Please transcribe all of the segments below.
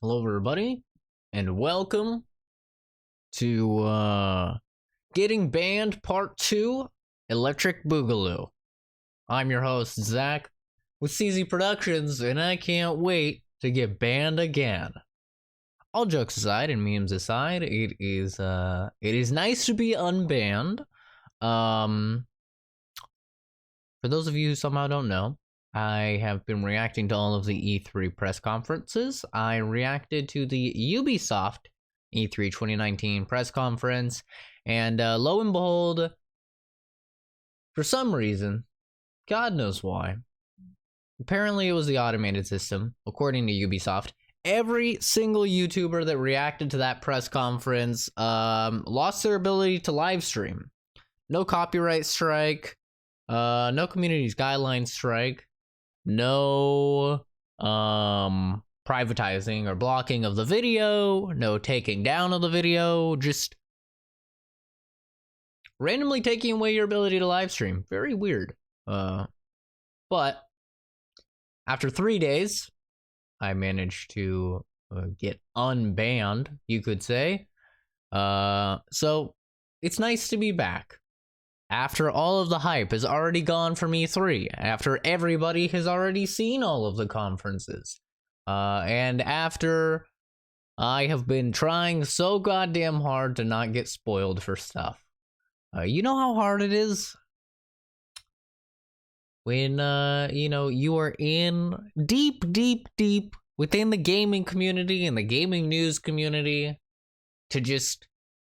Hello, everybody, and welcome to Getting Banned Part 2 Electric Boogaloo. I'm your host, Zach, with CZ Productions, and I can't wait to get banned again. All jokes aside and memes aside, it is nice to be unbanned. For those of you who somehow don't know, I have been reacting to all of the E3 press conferences. I reacted to the Ubisoft E3 2019 press conference, and lo and behold, for some reason, God knows why, apparently it was the automated system, according to Ubisoft. Every single YouTuber that reacted to that press conference lost their ability to live stream. No copyright strike, no community's guidelines strike, no privatizing or blocking of the video, no taking down of the video, just randomly taking away your ability to live stream. Very weird. But after 3 days, I managed to get unbanned, you could say. So it's nice to be back. After all of the hype has already gone from E3, after everybody has already seen all of the conferences, and after I have been trying so goddamn hard to not get spoiled for stuff. You know how hard it is when, you are in deep within the gaming community and the gaming news community to just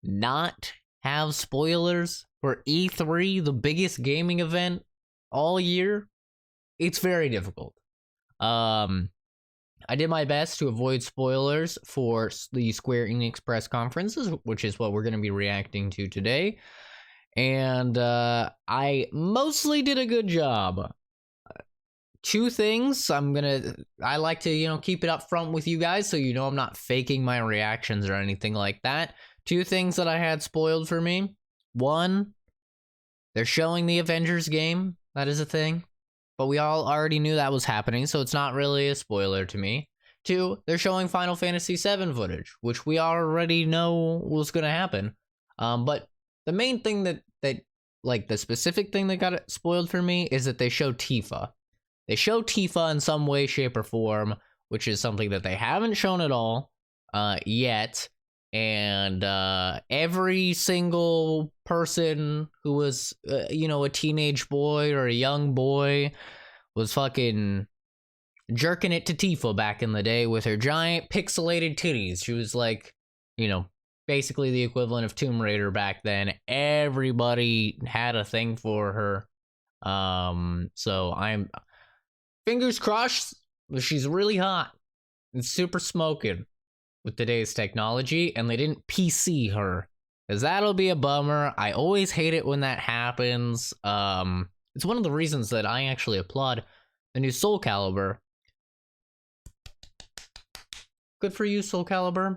not have spoilers for E3, the biggest gaming event all year. It's very difficult. I did my best to avoid spoilers for the Square Enix press conferences, which is what we're going to be reacting to today. And I mostly did a good job. Two things I like to, keep it up front with you guys so you know I'm not faking my reactions or anything like that. Two things that I had spoiled for me. One, they're showing the Avengers game. That is a thing. But we all already knew that was happening, so it's not really a spoiler to me. Two, they're showing Final Fantasy VII footage, which we already know was going to happen. But the main thing that the specific thing that got it spoiled for me is that they show Tifa. They show Tifa in some way, shape, or form, which is something that they haven't shown at all yet. And every single person who was, a teenage boy or a young boy was fucking jerking it to Tifa back in the day with her giant pixelated titties. She was like, basically the equivalent of Tomb Raider back then. Everybody had a thing for her. So I'm fingers crossed. She's really hot and super smoking with today's technology, and they didn't PC her, because that'll be a bummer. I always hate it when that happens. It's one of the reasons that I actually applaud the new Soul Calibur. Good for you, Soul Calibur.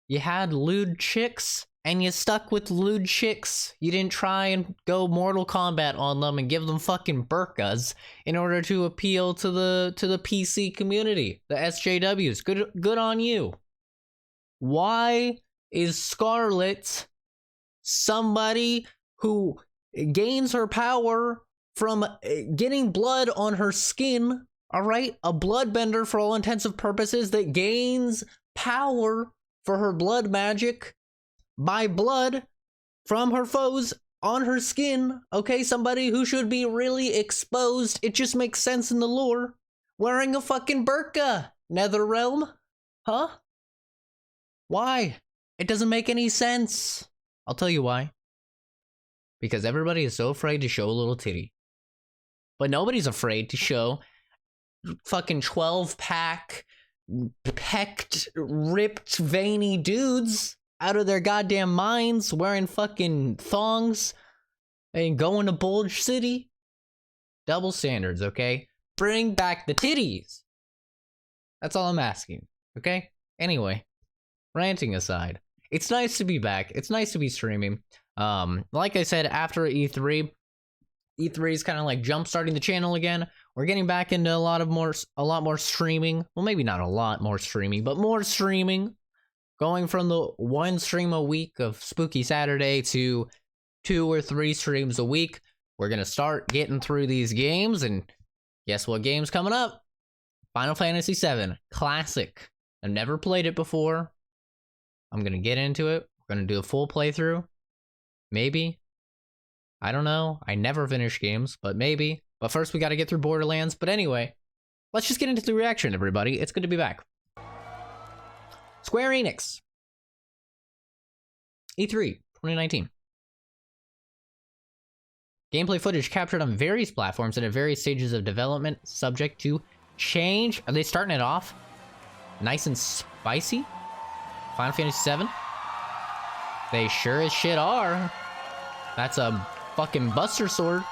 You had lewd chicks, and you stuck with lewd chicks. You didn't try and go Mortal Kombat on them and give them fucking burkas in order to appeal to the PC community, the SJWs. Good on you. Why is Scarlet somebody who gains her power from getting blood on her skin, all right? A bloodbender for all intents and purposes that gains power for her blood magic by blood from her foes on her skin, okay? Somebody who should be really exposed. It just makes sense in the lore. Wearing a fucking burqa, Netherrealm, huh? Why? It doesn't make any sense. I'll tell you why. Because everybody is so afraid to show a little titty. But nobody's afraid to show fucking 12-pack, pecked, ripped, veiny dudes out of their goddamn minds wearing fucking thongs and going to Bulge City. Double standards, okay? Bring back the titties. That's all I'm asking, okay? Anyway. Ranting aside, it's nice to be back. It's nice to be streaming. Like I said, after E3 is kind of like jump-starting the channel again. We're getting back into a lot more streaming. Well, maybe not a lot more streaming, but more streaming. Going from the 1 stream a week of Spooky Saturday to 2 or 3 streams a week. We're gonna start getting through these games, and guess what game's coming up? Final Fantasy VII Classic. I've never played it before. I'm gonna get into it. We're gonna do a full playthrough. Maybe. I don't know. I never finish games, but maybe. But first we gotta get through Borderlands. But anyway, let's just get into the reaction, everybody. It's good to be back. Square Enix. E3 2019. Gameplay footage captured on various platforms and at various stages of development, subject to change. Are they starting it off nice and spicy? Final Fantasy VII? They sure as shit are. That's a fucking Buster Sword.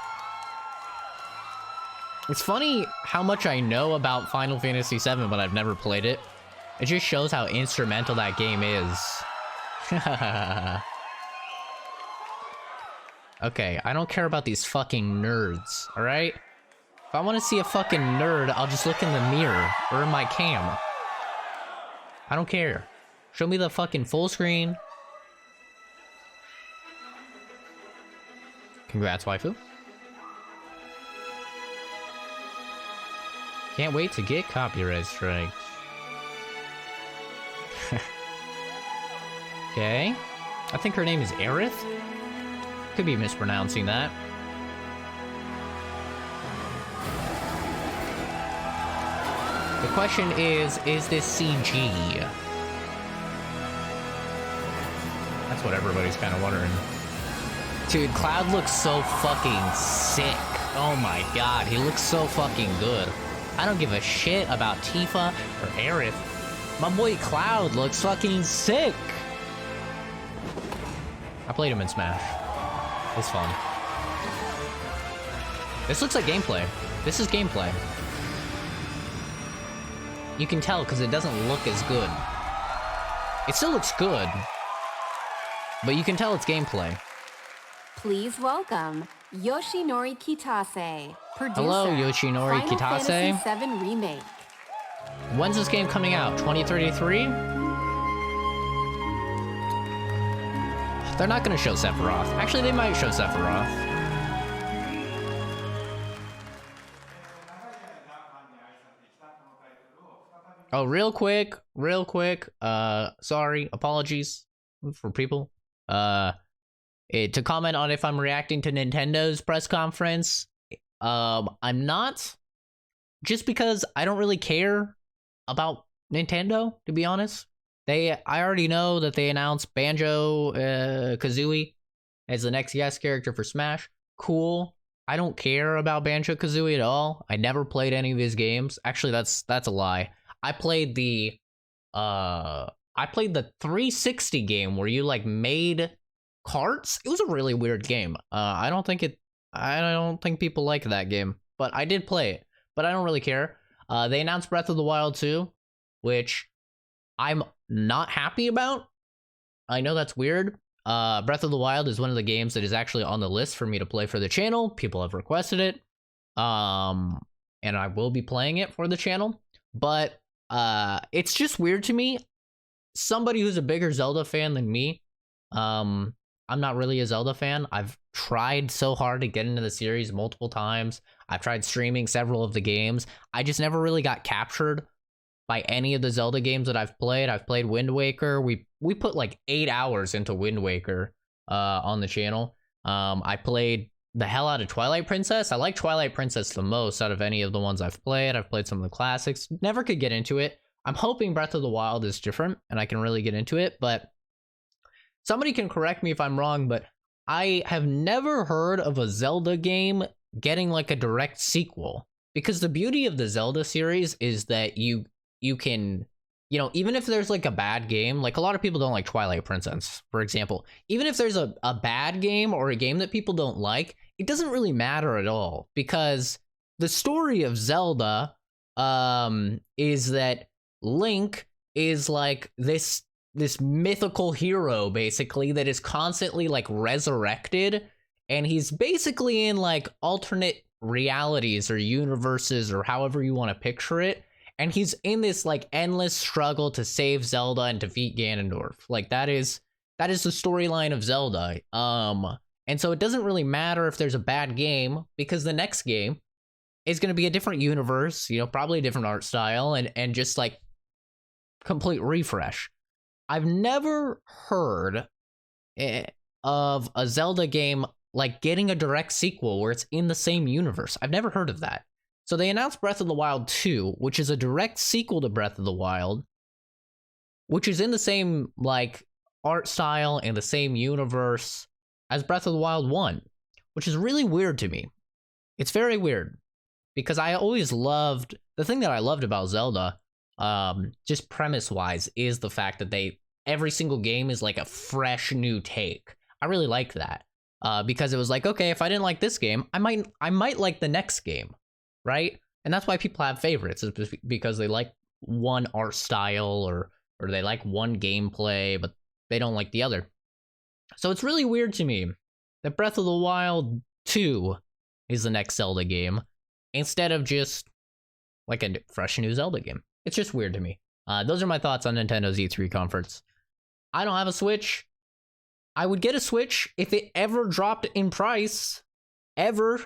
It's funny how much I know about Final Fantasy VII, but I've never played it. It just shows how instrumental that game is. Okay, I don't care about these fucking nerds, alright? If I want to see a fucking nerd, I'll just look in the mirror or in my cam. I don't care. Show me the fucking full screen. Congrats, waifu. Can't wait to get copyright strikes. Okay. I think her name is Aerith? Could be mispronouncing that. The question is this CG? That's what everybody's kind of wondering. Dude, Cloud looks so fucking sick. Oh my god, he looks so fucking good. I don't give a shit about Tifa or Aerith. My boy Cloud looks fucking sick. I played him in Smash. It's fun. This looks like gameplay. This is gameplay. You can tell because it doesn't look as good. It still looks good, but you can tell it's gameplay. Please welcome Yoshinori Kitase, producer. Hello, Yoshinori Kitase. Final Fantasy VII Remake. When's this game coming out? 2033? They're not gonna show Sephiroth. Actually, they might show Sephiroth. Oh, real quick. Sorry, apologies for people. To comment on if I'm reacting to Nintendo's press conference. I'm not. Just because I don't really care about Nintendo, to be honest. I already know that they announced Banjo-Kazooie as the next guest character for Smash. Cool. I don't care about Banjo-Kazooie at all. I never played any of his games. Actually, that's a lie. I played the 360 game where you like made carts. It was a really weird game. I don't think people like that game, but I did play it. But I don't really care. They announced Breath of the Wild 2, which I'm not happy about. I know that's weird. Breath of the Wild is one of the games that is actually on the list for me to play for the channel. People have requested it. And I will be playing it for the channel. But it's just weird to me. Somebody who's a bigger Zelda fan than me, I'm not really a Zelda fan. I've tried so hard to get into the series multiple times. I've tried streaming several of the games. I just never really got captured by any of the Zelda games that I've played. I've played Wind Waker. We put like 8 hours into Wind Waker on the channel. I played the hell out of Twilight Princess. I like Twilight Princess the most out of any of the ones I've played. I've played some of the classics. Never could get into it. I'm hoping Breath of the Wild is different and I can really get into it, but somebody can correct me if I'm wrong, but I have never heard of a Zelda game getting like a direct sequel. Because the beauty of the Zelda series is that you can, even if there's like a bad game, like a lot of people don't like Twilight Princess, for example. Even if there's a bad game or a game that people don't like, it doesn't really matter at all. Because the story of Zelda is that Link is like this mythical hero, basically, that is constantly like resurrected. And he's basically in like alternate realities or universes or however you want to picture it. And he's in this like endless struggle to save Zelda and defeat Ganondorf. Like that is the storyline of Zelda. And so it doesn't really matter if there's a bad game, because the next game is going to be a different universe, probably a different art style, and just like complete refresh. I've never heard of a Zelda game like getting a direct sequel where it's in the same universe. I've never heard of that. So they announced Breath of the Wild 2, which is a direct sequel to Breath of the Wild, which is in the same like art style and the same universe as Breath of the Wild 1, which is really weird to me. It's very weird, because I always loved, the thing that I loved about Zelda, just premise-wise, is the fact that every single game is like a fresh new take. I really like that, because it was like, okay, if I didn't like this game, I might like the next game, right? And that's why people have favorites, is because they like one art style or they like one gameplay, but they don't like the other. So it's really weird to me that Breath of the Wild 2 is the next Zelda game, instead of just like a fresh new Zelda game. It's just weird to me. Those are my thoughts on Nintendo's E3 conference. I don't have a Switch. I would get a Switch if it ever dropped in price. Ever.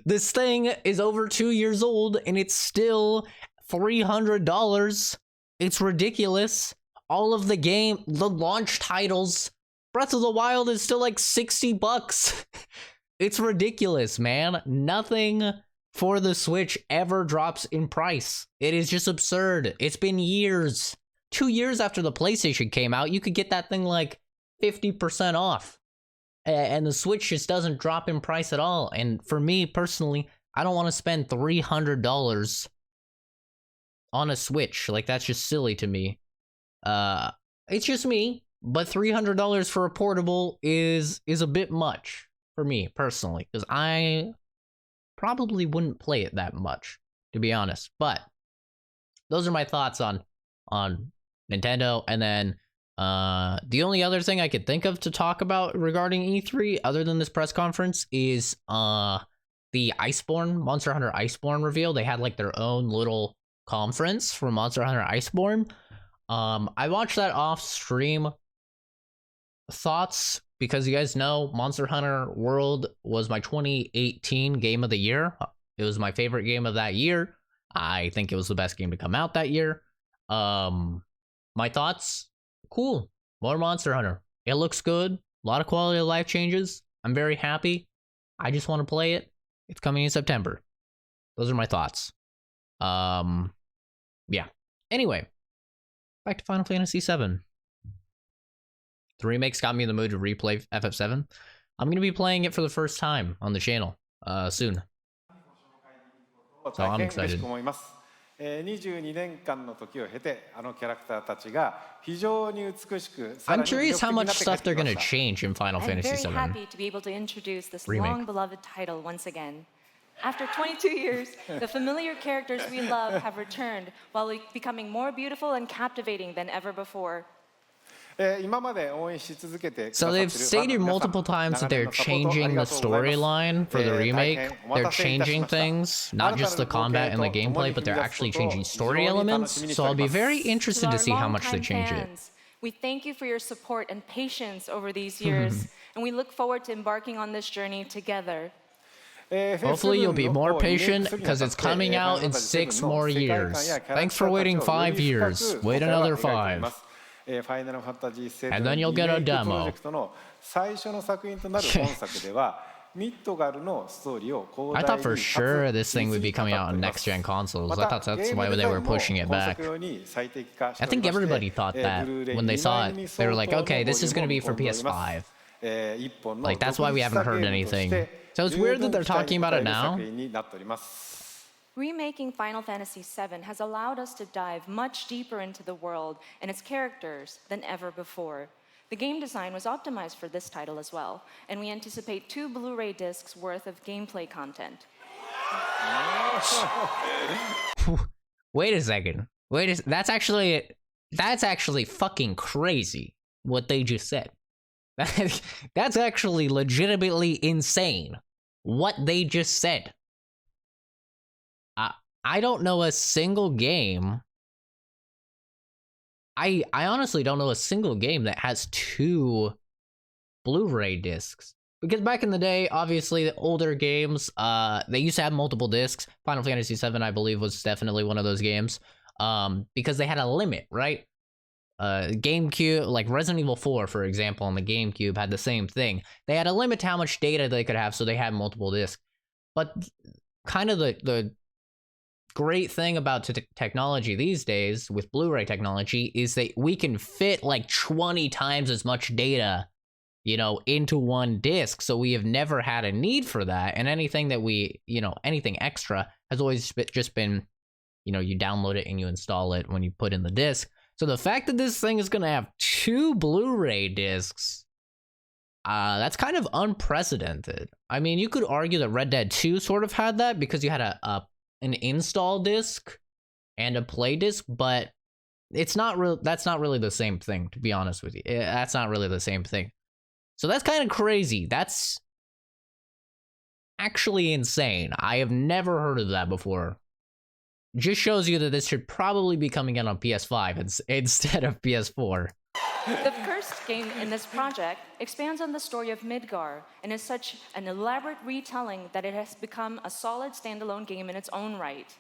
This thing is over 2 years old and it's still $300. It's ridiculous. All of the launch titles, Breath of the Wild is still like $60. It's ridiculous, man. Nothing for the Switch ever drops in price. It is just absurd. It's been years. 2 years after the PlayStation came out, you could get that thing like 50% off. And the Switch just doesn't drop in price at all. And for me personally, I don't want to spend $300 on a Switch. Like, that's just silly to me. It's just me, but $300 for a portable is a bit much for me personally, because I probably wouldn't play it that much, to be honest. But those are my thoughts on Nintendo. And then the only other thing I could think of to talk about regarding E3 other than this press conference is the Monster Hunter Iceborne reveal. They had like their own little conference for Monster Hunter Iceborne. I watched that off stream. Thoughts, because you guys know Monster Hunter World was my 2018 game of the year. It was my favorite game of that year. I think it was the best game to come out that year. My thoughts, cool. More Monster Hunter. It looks good. A lot of quality of life changes. I'm very happy. I just want to play it. It's coming in September. Those are my thoughts. Yeah. Anyway, back to Final Fantasy VII. The remakes got me in the mood to replay FF7. I'm going to be playing it for the first time on the channel soon. So I'm excited. 22年間の時を経てあのキャラクターたちが非常に美しく I'm curious how much stuff they're going to change in Final Fantasy VII. I'm very happy to be able to introduce this Remake. long-beloved title once again. After 22 years, the familiar characters we love have returned while becoming more beautiful and captivating than ever before. So they've stated multiple times that they're changing the storyline for the remake. They're changing things, not just the combat and the gameplay, but they're actually changing story elements. So I'll be very interested to see how much they change it. We thank you for your support and patience over these years, and we look forward to embarking on this journey together. Hopefully you'll be more patient, because it's coming out in 6 more years. Thanks for waiting 5 years. Wait another 5. And then you'll get a demo. I thought for sure this thing would be coming out on next-gen consoles. I thought that's why they were pushing it back. I think everybody thought that when they saw it. They were like, okay, this is going to be for PS5. Like, that's why we haven't heard anything. So it's weird that they're talking about it now. Remaking Final Fantasy VII has allowed us to dive much deeper into the world and its characters than ever before. The game design was optimized for this title as well, and we anticipate 2 Blu-ray discs worth of gameplay content. Wait a second. That's actually fucking crazy what they just said. That's actually legitimately insane what they just said. I don't know a single game. I honestly don't know a single game that has 2 Blu-ray discs. Because back in the day, obviously, the older games, they used to have multiple discs. Final Fantasy VII, I believe, was definitely one of those games. Because they had a limit, right? GameCube, like Resident Evil 4, for example, on the GameCube had the same thing. They had a limit to how much data they could have, so they had multiple discs. But kind of the great thing about technology these days with Blu-ray technology is that we can fit like 20 times as much data, you know, into one disc. So we have never had a need for that. And anything that we, you know, anything extra has always just been, you know, you download it and you install it when you put in the disc. So the fact that this thing is going to have 2 Blu-ray discs, that's kind of unprecedented. I mean, you could argue that Red Dead 2 sort of had that because you had an install disc and a play disc, but it's not real. That's not really the same thing, to be honest with you. That's not really the same thing. So that's kind of crazy. That's actually insane. I have never heard of that before. Just shows you that this should probably be coming out on PS5 instead of PS4. The first game in this project expands on the story of Midgar and is such an elaborate retelling that it has become a solid standalone game in its own right.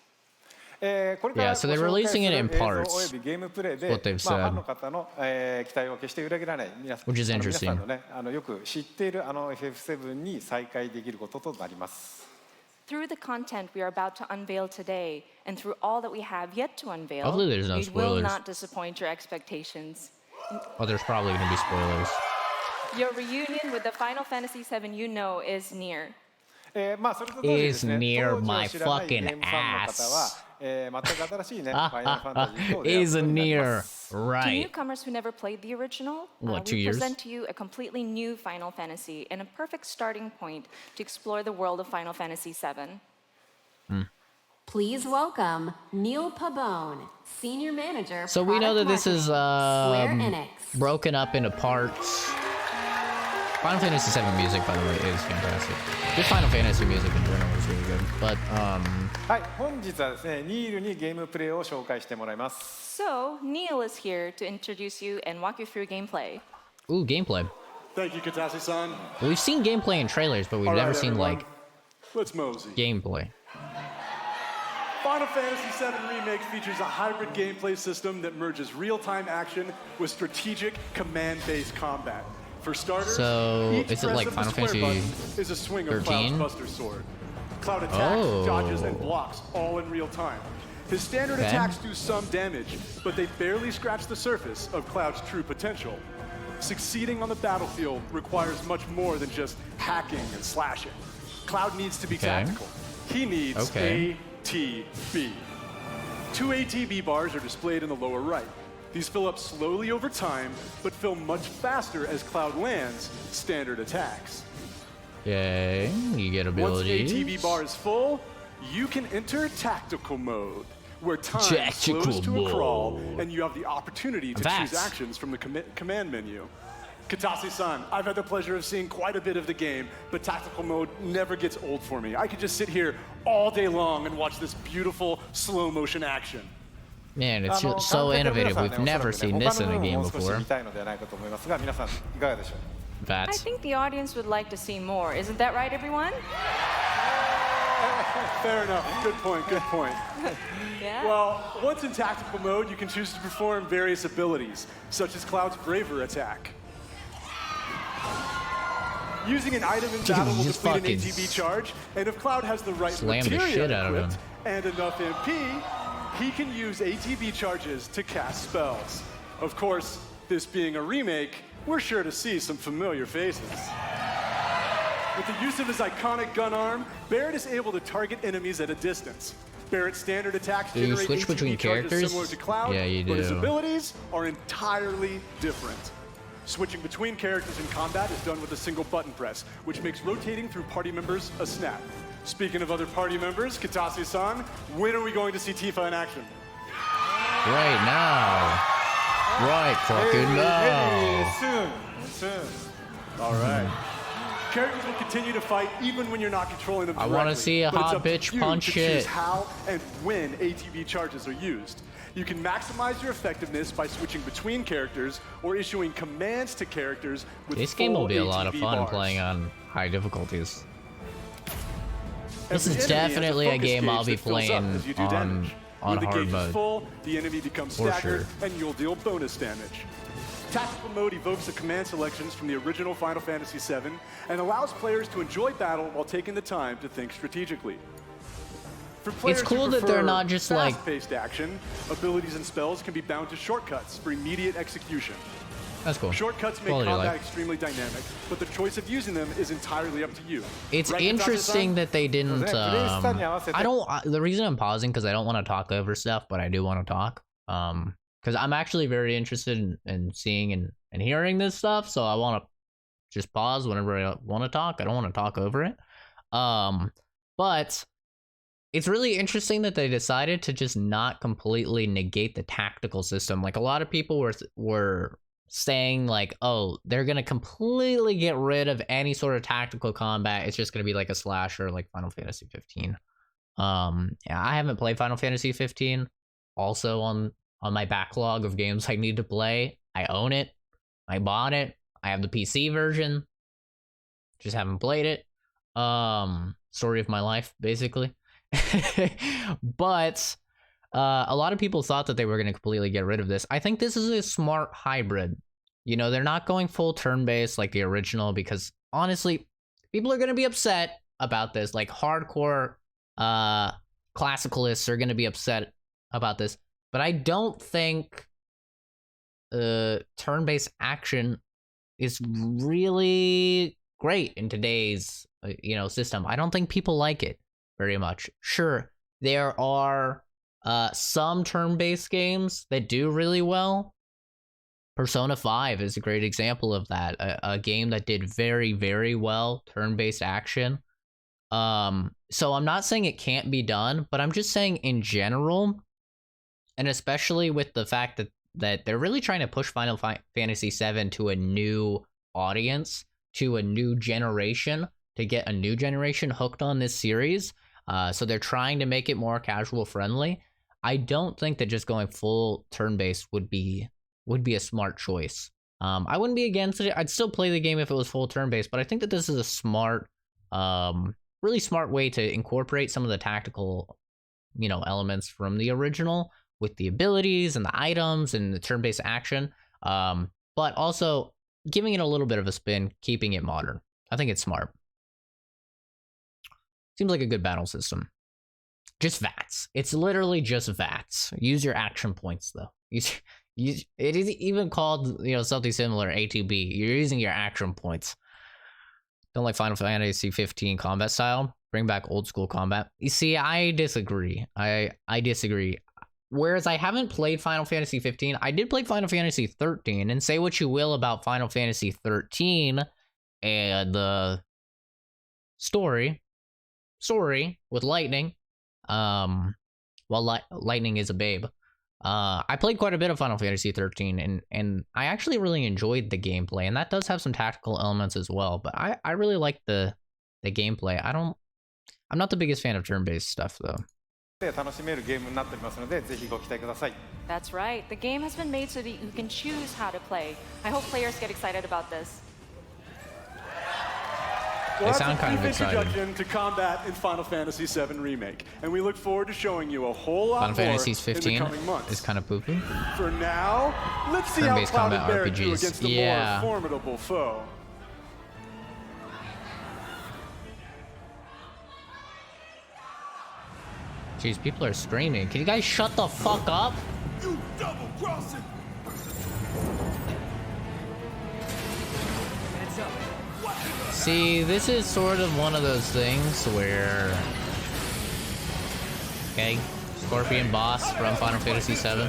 Yeah, so they're releasing it in parts. What they've said, which is interesting. Through the content we are about to unveil today, and through all that we have yet to unveil, hopefully there's no we spoilers. will not disappoint your expectations. Oh, there's probably going to be spoilers. Your reunion with the Final Fantasy VII you know is near. Is near my fucking ass. Is near, To right. newcomers who never played the original, What, 2 we years? present to you a completely new Final Fantasy and a perfect starting point to explore the world of Final Fantasy VII. Please welcome Neil Pabon, Senior Manager. So we know that Product this is Marketing, Square Enix. broken up into parts. Final Fantasy VII music, by the way, is fantastic. Just Final Fantasy music in general is really good. But はい、本日はですね、ニールにゲームプレイを紹介してもらいます。 So, Neil is here to introduce you and walk you through gameplay. ooh, gameplay. Thank you, Katase-san. We've seen gameplay in trailers, but we've All never right, seen everyone. like Let's mosey. gameplay. Final Fantasy VII Remake features a hybrid gameplay system that merges real-time action with strategic command-based combat. For starters, So, each is it press like of the Final square Fantasy button is a swing of 13? Cloud's Buster Sword. Cloud attacks, Oh. dodges, and blocks all in real time. His standard Okay. attacks do some damage, but they barely scratch the surface of Cloud's true potential. Succeeding on the battlefield requires much more than just hacking and slashing. Cloud needs to be Okay. tactical. He needs Okay. ATB. 2 ATB bars are displayed in the lower right. These fill up slowly over time, but fill much faster as Cloud lands standard attacks. Okay, you get Once abilities. ATB bar is full, you can enter tactical mode, where time Tactical slows to a crawl, mode. and you have the opportunity to That's- choose actions from the command menu. Katase-san, I've had the pleasure of seeing quite a bit of the game, but tactical mode never gets old for me. I could just sit here all day long and watch this beautiful slow motion action. Man, it's just so innovative. We've never seen this in a game もう少し before. 見たいのではないかと思いますが、皆さんいかがでしょう。 I That's think the audience would like to see more. Isn't that right, everyone? Fair enough. Good point. Good point. Yeah. Well, once in tactical mode, you can choose to perform various abilities, such as Cloud's Braver attack. Using an item in battle will just deplete an fucking ATB charge, and if Cloud has the right slam the materia shit out of equipped him. and enough MP, he can use ATB charges to cast spells. Of course, this being a remake, we're sure to see some familiar faces. With the use of his iconic gun arm, Barrett is able to target enemies at a distance. Barrett's standard attacks Do you generate switch ATB between charges characters? similar to Cloud, Yeah, you but his do. abilities are entirely different. Switching between characters in combat is done with a single button press, which makes rotating through party members a snap. Speaking of other party members, Katase-san, when are we going to see Tifa in action? right now. Right fucking now. Soon, soon. All right. Characters will continue to fight even when you're not controlling them directly. I want to see a but it's hot up to bitch you punch to choose it. how and when ATB charges are used. You can maximize your effectiveness by switching between characters or issuing commands to characters with This game will be a full lot of ATB fun bars. playing on high difficulties. This Every is enemy has definitely a focus game I'll gauge be that fills up playing as you do on damage. When the hard gauge mode. is full, the enemy becomes For staggered, sure. and you'll deal bonus damage. Tactical mode evokes the command selections from the original Final Fantasy VII and allows players to enjoy battle while taking the time to think strategically. For players cool who that they're prefer not just, like- fast-paced action, abilities and spells can be bound to shortcuts for immediate execution. That's cool. Shortcuts make Quality of combat life. extremely dynamic, but the choice of using them is entirely up to you. It's Right, interesting Natasha-san? that they didn't. Jose, I don't. The reason I'm pausing because I don't want to talk over stuff, but I do want to talk. Because I'm actually very interested in seeing and hearing this stuff, so I want to just pause whenever I want to talk. I don't want to talk over it. But it's really interesting that they decided to just not completely negate the tactical system. Like a lot of people were saying like, oh, they're gonna completely get rid of any sort of tactical combat. It's just gonna be like a slasher like Final Fantasy 15. Yeah, I haven't played Final Fantasy 15. Also on my backlog of games I need to play. I own it. I bought it. I have the PC version. Just haven't played it. Story of my life, basically. But a lot of people thought that they were going to completely get rid of this. I think this is a smart hybrid. You know, they're not going full turn-based like the original because, honestly, people are going to be upset about this. Like, hardcore classicalists are going to be upset about this. But I don't think turn-based action is really great in today's, system. I don't think people like it very much. Sure, there are some turn-based games that do really well. Persona 5 is a great example of that. A game that did very, very well turn-based action. So I'm not saying it can't be done, but I'm just saying in general, and especially with the fact that they're really trying to push Final Fantasy VII to a new audience, to a new generation, to get a new generation hooked on this series. So they're trying to make it more casual friendly. I don't think that just going full turn-based would be a smart choice. I wouldn't be against it. I'd still play the game if it was full turn-based, but I think that this is a smart, really smart way to incorporate some of the tactical, elements from the original with the abilities and the items and the turn-based action, but also giving it a little bit of a spin, keeping it modern. I think it's smart. Seems like a good battle system. Just VATS. It's literally just VATS. Use your action points, though. It is even called, something similar, ATB. You're using your action points. Don't like Final Fantasy 15 combat style. Bring back old school combat. You see, I disagree. I disagree. Whereas I haven't played Final Fantasy 15, I did play Final Fantasy 13, and say what you will about Final Fantasy 13 and the story with Lightning. Lightning is a babe. I played quite a bit of Final Fantasy 13, and I actually really enjoyed the gameplay, and that does have some tactical elements as well, but I really like the gameplay. I'm not the biggest fan of turn-based stuff, though. 楽しめるゲームになっておりますので、ぜひご期待ください。 That's right. The game has been made so that you can choose how to play. I hope players get excited about this. Well, They sound that's a kind of brief exciting. introduction to combat in Final Fantasy VII Remake, and we look forward to showing you a whole lot Final more Fantasy in the 15 coming months. is kind of poo-poo. For now, let's see how Turn-based Cloud and combat Barrett do RPGs. against the Yeah. more formidable foe. Jeez, people are screaming. Can you guys shut the fuck up? You double crossing! Heads up. See, this is sort of one of those things where... Okay, Scorpion boss from Final Fantasy VII.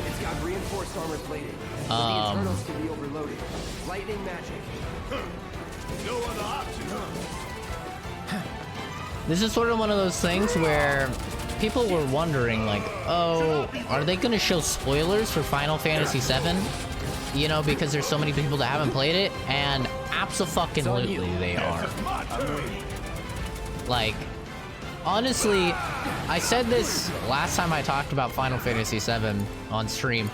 It's got reinforced armor plating. The internals can be overloaded. Lightning magic. No other option, huh? This is sort of one of those things where people were wondering, like, oh, are they going to show spoilers for Final Fantasy VII? you know, because there's so many people that haven't played it, and abso-fucking-lutely they are. Like, honestly, I said this last time I talked about Final Fantasy VII on stream.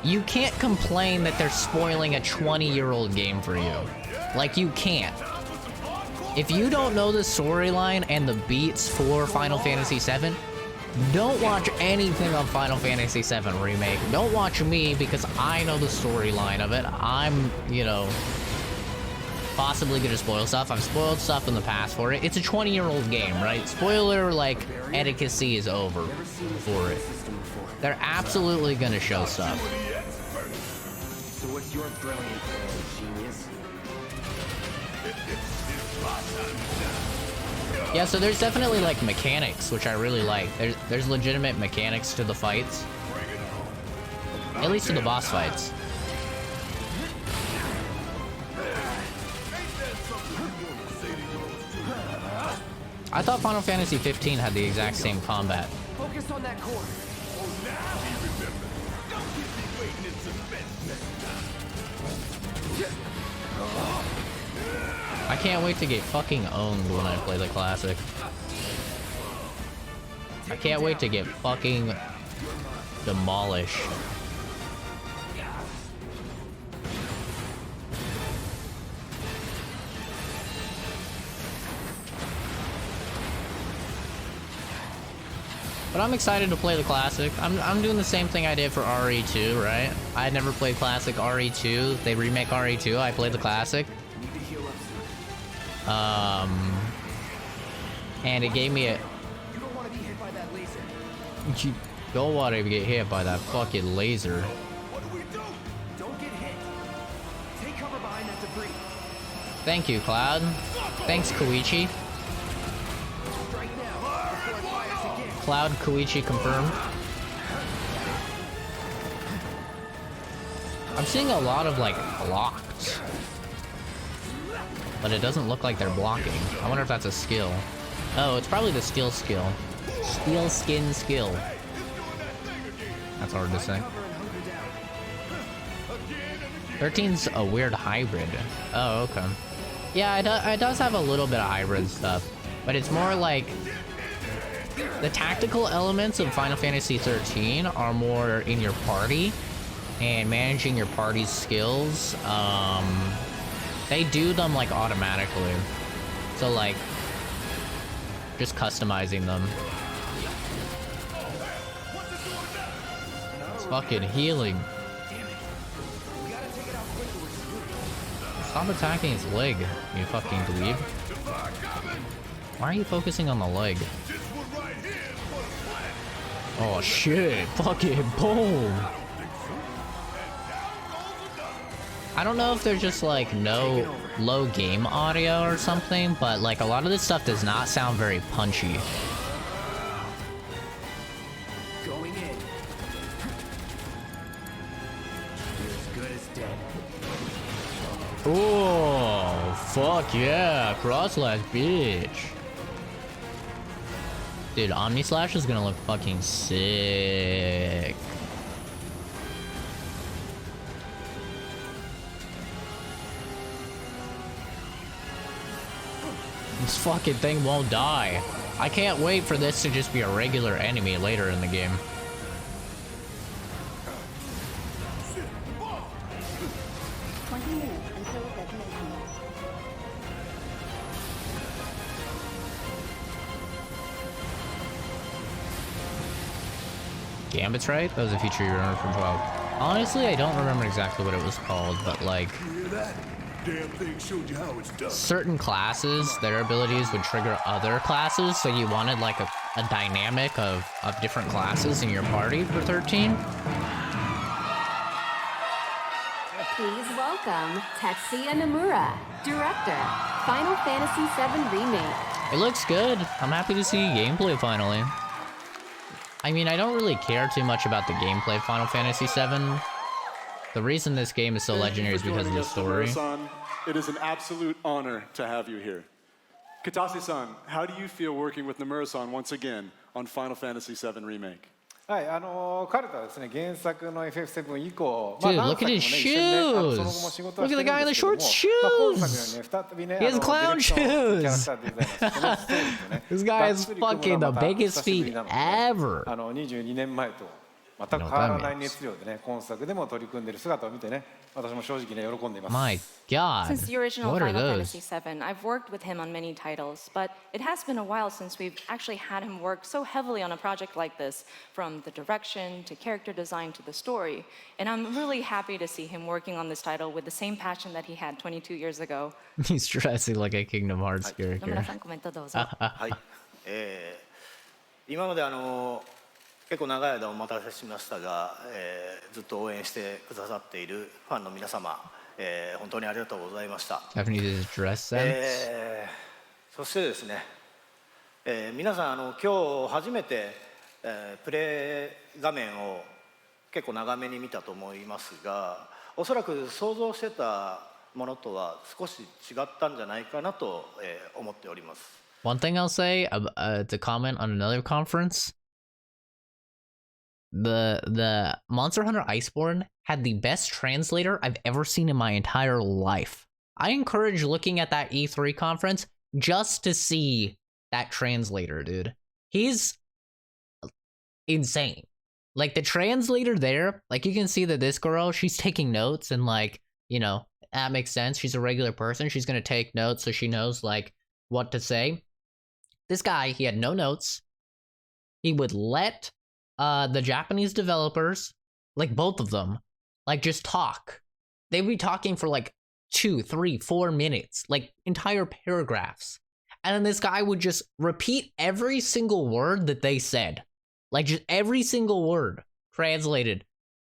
You can't complain that they're spoiling a 20-year-old game for you. Like, you can't. If you don't know the storyline and the beats for Final Fantasy VII, don't watch anything on Final Fantasy VII Remake. Don't watch me because I know the storyline of it. I'm, you know, possibly gonna spoil stuff. I've spoiled stuff in the past for it. It's a 20-year-old game, right? Spoiler, like, etiquette is over for it. They're absolutely gonna show stuff. So what's your brilliant plan, genius? Yeah, so there's definitely like mechanics, which I really like. There's legitimate mechanics to the fights. At least to the boss fights. I thought Final Fantasy 15 had the exact same combat. Focus on that core. I can't wait to get fucking owned when I play the classic. I can't wait to get fucking demolished. But I'm excited to play the classic. I'm doing the same thing I did for RE2, right? I had never played classic RE2. They remake RE2. I played the classic. And it gave me a... You don't want to be hit by that laser. You don't want to get hit by that fucking laser. What do we do? Don't get hit. Take cover behind that debris. Thank you, Cloud. Thanks, Koichi. Strike now before it fires again. Cloud, Koichi confirmed. I'm seeing a lot of, like, blocked. But it doesn't look like they're blocking. I wonder if that's a skill. Oh, it's probably the skill. Steel skin skill. That's hard to say. 13's a weird hybrid. Oh, okay. Yeah, it does have a little bit of hybrid stuff. But it's more like... The tactical elements of Final Fantasy 13 are more in your party. And managing your party's skills. They do them, like, automatically. So, like, just customizing them. It's fucking healing. Stop attacking its leg, you fucking dweeb. Why are you focusing on the leg? Oh, shit. Fucking boom. I don't know if there's just like no low game audio or something, but like a lot of this stuff does not sound very punchy. Going in. You're as good as dead. Oh, fuck yeah. Cross-slash, bitch. Dude, Omni Slash is gonna look fucking sick. This fucking thing won't die. I can't wait for this to just be a regular enemy later in the game. Gambit's right? That was a feature you remember from 12. Honestly, I don't remember exactly what it was called, but like... Damn thing showed you how it's done. Certain classes, their abilities would trigger other classes, so you wanted like a dynamic of different classes in your party for 13. Please welcome Tetsuya Nomura, director, Final Fantasy VII Remake. It looks good. I'm happy to see gameplay finally. I mean, I don't really care too much about the gameplay of Final Fantasy VII. The reason this game is so legendary is because of the story. It is an absolute honor to have you here. Katase-san, how do you feel working with Nomura-san once again on Final Fantasy VII Remake? はい、彼とはですね、原作の FF7 以降、Dude, 何 look at 作もね、 his 一緒にね、その後も shoes. 仕事は Look し at て the るん guy in で the すけども、 short 今作 shoes. のようにね、再びね、 He has ディレ clown クション、キャラク shoes. ターデザイナー、そしてね、ストーリーとね、 This が guy っ is つり組む fucking の the はまた biggest 久しぶ feet りなので、 ever. 22年前と全く変わらない熱量でね、今作でも取り組んでいる姿を見てね、私も正直ね、喜んでいます。 My God. Since the original What are Final those? Fantasy VII, I've worked with him on many titles, but it has been a while since we've actually had him work so heavily on a project like this, from the direction to character design to the story. And I'm really happy to see him working on this title with the same passion that he had 22 years ago. He's dressing like a Kingdom Hearts 野村 character. さん、コメントどうぞ。はい、今まで結構長い間お待たせしましたが、ずっと応援してくださっているファンの皆様、本当にありがとうございました。 Japanese dress sense. そしてですね、皆さん今日初めて、プレイ画面を結構長めに見たと思いますが、おそらく想像してたものとは少し違ったんじゃないかなと、思っております。 One thing I'll say to comment on another conference. The Monster Hunter Iceborne had the best translator I've ever seen in my entire life. I encourage looking at that E3 conference just to see that translator, dude. He's insane. Like, the translator there, like, you can see that this girl, she's taking notes, and, like, you know, that makes sense. She's a regular person. She's gonna take notes so she knows, like, what to say. This guy, he had no notes. He would let the Japanese developers, like both of them, like just talk. They'd be talking for like 2, 3, 4 minutes, like entire paragraphs. And then this guy would just repeat every single word that they said. Like just every single word translated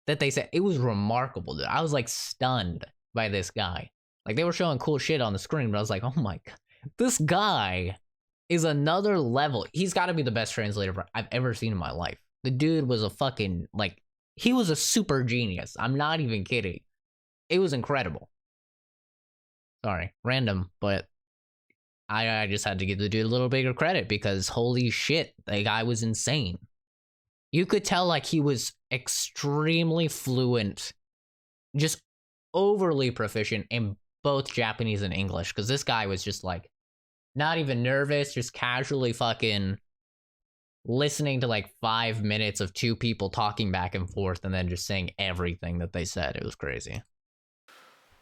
that they said. It was remarkable, dude. I was like stunned by this guy. Like they were showing cool shit on the screen, but I was like, oh my God, this guy is another level. He's got to be the best translator I've ever seen in my life. The dude was a fucking, like, he was a super genius. I'm not even kidding. It was incredible. Sorry, random, but I just had to give the dude a little bigger credit because holy shit, the guy was insane. You could tell, like, he was extremely fluent, just overly proficient in both Japanese and English, because this guy was just, like, not even nervous, just casually fucking listening to like 5 minutes of two people talking back and forth and then just saying everything that they said. It was crazy.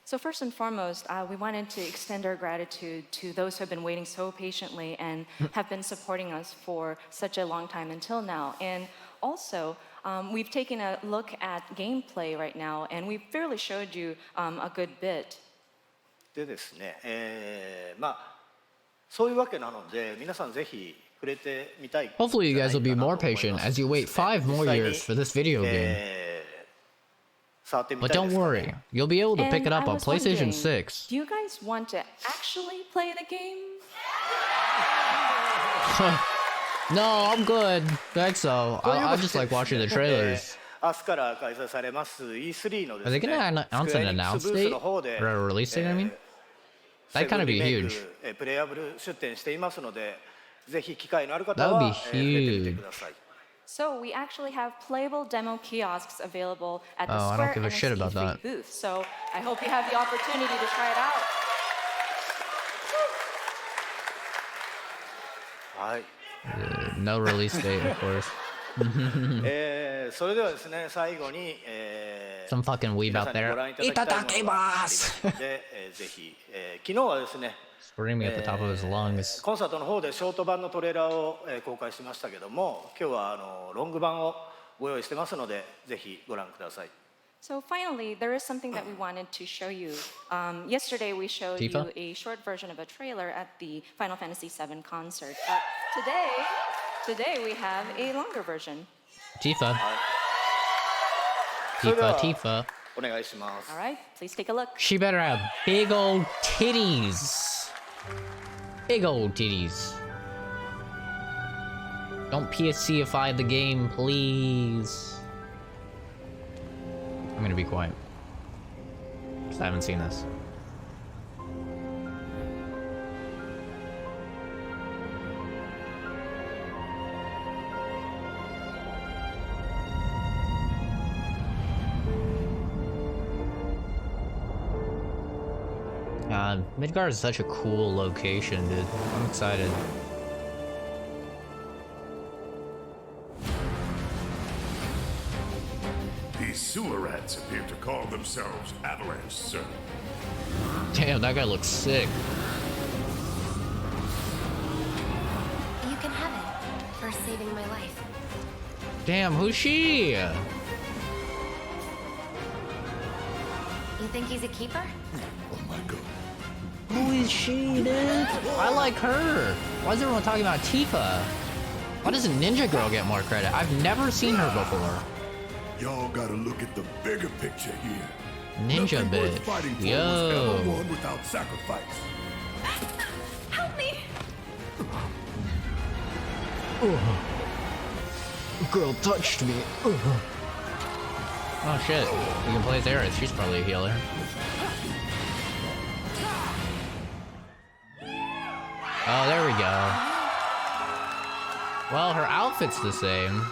So first and foremost, we wanted to extend our gratitude to those who have been waiting so patiently and have been supporting us for such a long time until now. And also, we've taken a look at gameplay right now, and we've fairly showed you a good bit. でですね、まあそういうわけなので、皆さんぜひ Hopefully you guys will be more patient as you wait 5 more years for this video game. But don't worry, you'll be able to pick it up on PlayStation 6. Do you guys want to actually play the game? No, I'm good. That's so. I just like watching the trailers. Are they gonna announce an announce date? Or a release date, I mean? That'd kind of be huge. That would be huge. So we actually have playable demo kiosks available at the I Square don't give a Enix shit about E3 that. booth. So I hope you have the opportunity to try it out. No release date, of course. Some fucking weeb out there. Itadakimasu! Screaming at the top of his lungs. コンサートの方でショート版のトレーラーを公開しましたけども、今日はロング版をご用意してますので、ぜひご覧ください。 So finally, there is something that we wanted to show you. Yesterday, we showed Tifa? you a short version of a trailer at the Final Fantasy VII concert. But today we have a longer version. Tifa. Tifa. お願いします。 All right, please take a look. She better have big old titties. Big old titties. Don't PSCify the game, please. I'm gonna be quiet. 'Cause I haven't seen this. Midgard is such a cool location, dude. I'm excited. These sewer rats appear to call themselves Avalanche, sir. Damn, that guy looks sick. You can have it for saving my life. Damn, who's she? You think he's a keeper? Oh my god. Who is she, dude? I like her. Why is everyone talking about Tifa? Why doesn't Ninja Girl get more credit? I've never seen her before. Y'all gotta look at the bigger picture here. Ninja Nothing worth fighting bitch. for was ever Yo. won without sacrifice. Help me! Girl touched me. Oh shit. You can play as Aerith. She's probably a healer. Oh, there we go. Well, her outfit's the same.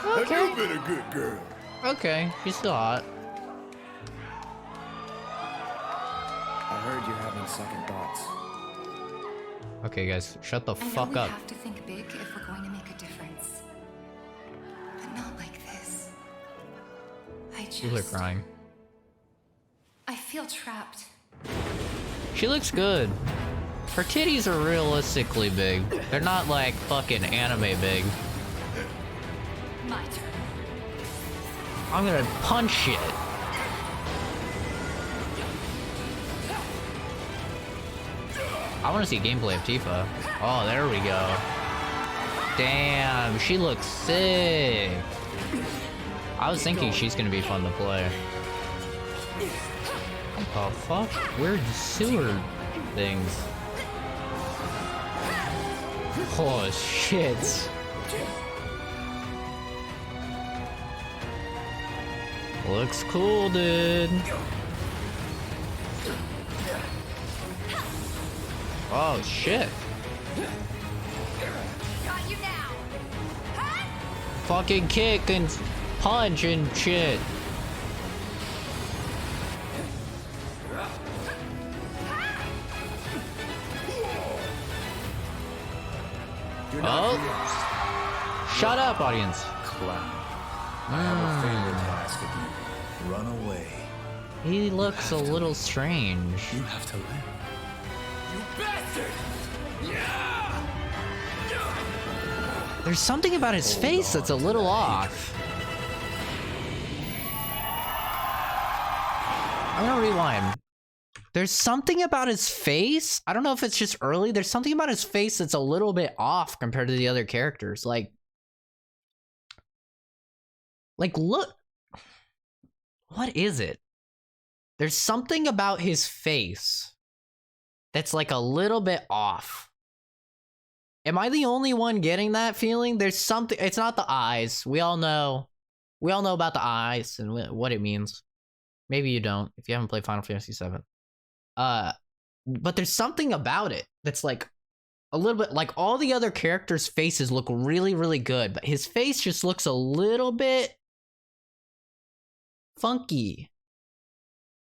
Okay. You've been a good girl. Okay, she's still hot. I heard you're having second thoughts. Okay, guys, shut the I know fuck we up. have to think big if we're going to make a difference. But not like this. People are crying. I feel trapped. She looks good. Her titties are realistically big. They're not like fucking anime big. My turn. I'm gonna punch it. I want to see gameplay of Tifa. Oh, there we go. Damn, she looks sick. I was thinking she's gonna be fun to play. What the fuck? Weird sewer things. Oh shit. Looks cool, dude. Oh shit. Got you now. Fucking kick and punch and shit. Oh. Shut up, audience. Clown. I have a favor to ask of you. Run away. He looks a little strange. You have to live. You bastard! There's something about his face that's a little off. I'm gonna rewind. There's something about his face. I don't know if it's just early. There's something about his face that's a little bit off compared to the other characters. Like look. What is it? There's something about his face that's like a little bit off. Am I the only one getting that feeling? There's something. It's not the eyes. We all know about the eyes and what it means. Maybe you don't if you haven't played Final Fantasy VII. But there's something about it that's like a little bit like all the other characters' faces look really, really good, but his face just looks a little bit funky.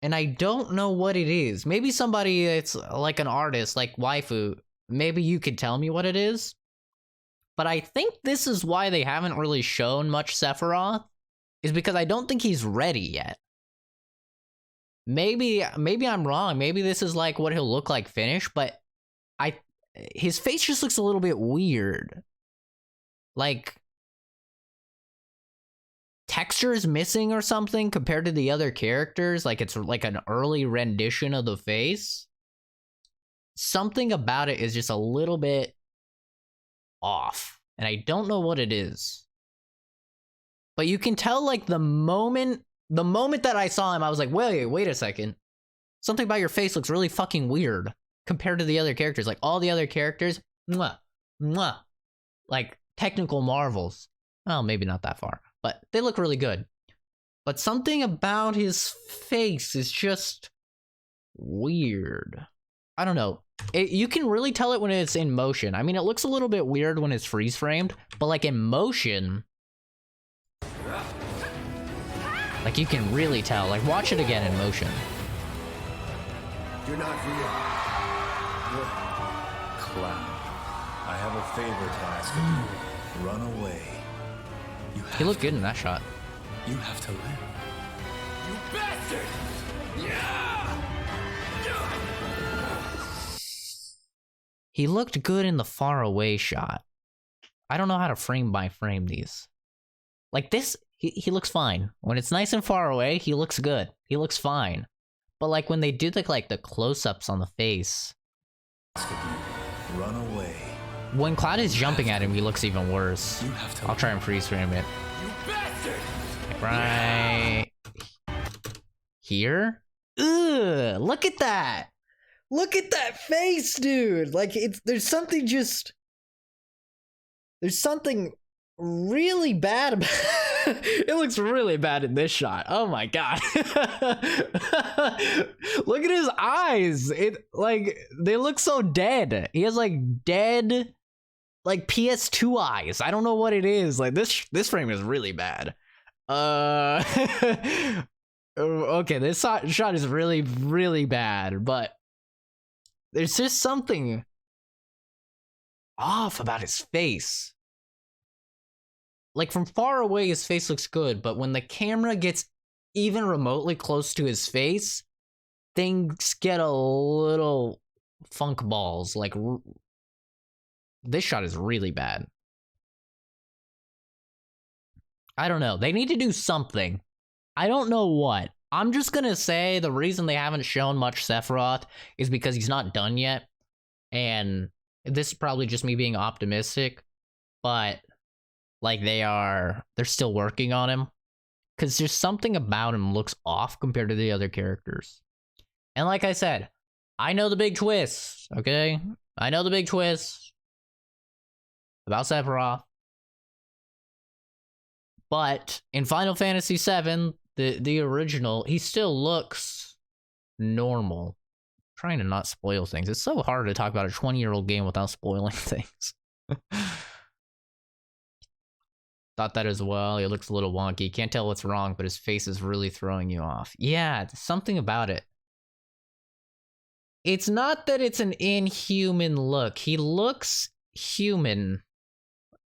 And I don't know what it is. Maybe somebody it's like an artist, like Waifu. Maybe you could tell me what it is. But I think this is why they haven't really shown much Sephiroth, is because I don't think he's ready yet. Maybe I'm wrong. Maybe this is like what he'll look like finished, but his face just looks a little bit weird. Like texture is missing or something compared to the other characters. Like it's like an early rendition of the face. Something about it is just a little bit off, and I don't know what it is. But you can tell like the moment that I saw him, I was like, wait a second. Something about your face looks really fucking weird compared to the other characters. Like all the other characters, like technical marvels. Well, maybe not that far, but they look really good. But something about his face is just weird. I don't know. You can really tell it when it's in motion. I mean, it looks a little bit weird when it's freeze framed, but like in motion, like you can really tell. Like watch it again in motion. You're not real. You're... Clown, I have a favor to ask of you. Run away. He looked good in that shot. You have to live. You bastard! Yeah! He looked good in the far away shot. I don't know how to frame by frame these. Like this, he looks fine. When it's nice and far away, he looks good. He looks fine. But like when they do the close-ups on the face. Ask of you. Run away. When Cloud is jumping at him, he looks even worse. I'll try and freeze frame it. You bastard! Right here? Ugh, look at that. Look at that face, dude. Like there's something really bad about it. Looks really bad in this shot. Oh my god. Look at his eyes. They look so dead. He has like dead like PS2 eyes. I don't know what it is. Like this frame is really bad. Okay, this shot is really, really bad, but there's just something off about his face. Like from far away, his face looks good, but when the camera gets even remotely close to his face, things get a little funk balls. Like this shot is really bad. I don't know. They need to do something. I don't know what. I'm just gonna say the reason they haven't shown much Sephiroth is because he's not done yet. And this is probably just me being optimistic, but like they're still working on him. Cause there's something about him looks off compared to the other characters. And like I said, I know the big twist, okay? I know the big twist about Sephiroth. But in Final Fantasy VII, the original, he still looks normal. I'm trying to not spoil things. It's so hard to talk about a 20-year-old game without spoiling things. Thought that as well. It looks a little wonky. Can't tell what's wrong, but his face is really throwing you off. Yeah, something about it. It's not that it's an inhuman look. He looks human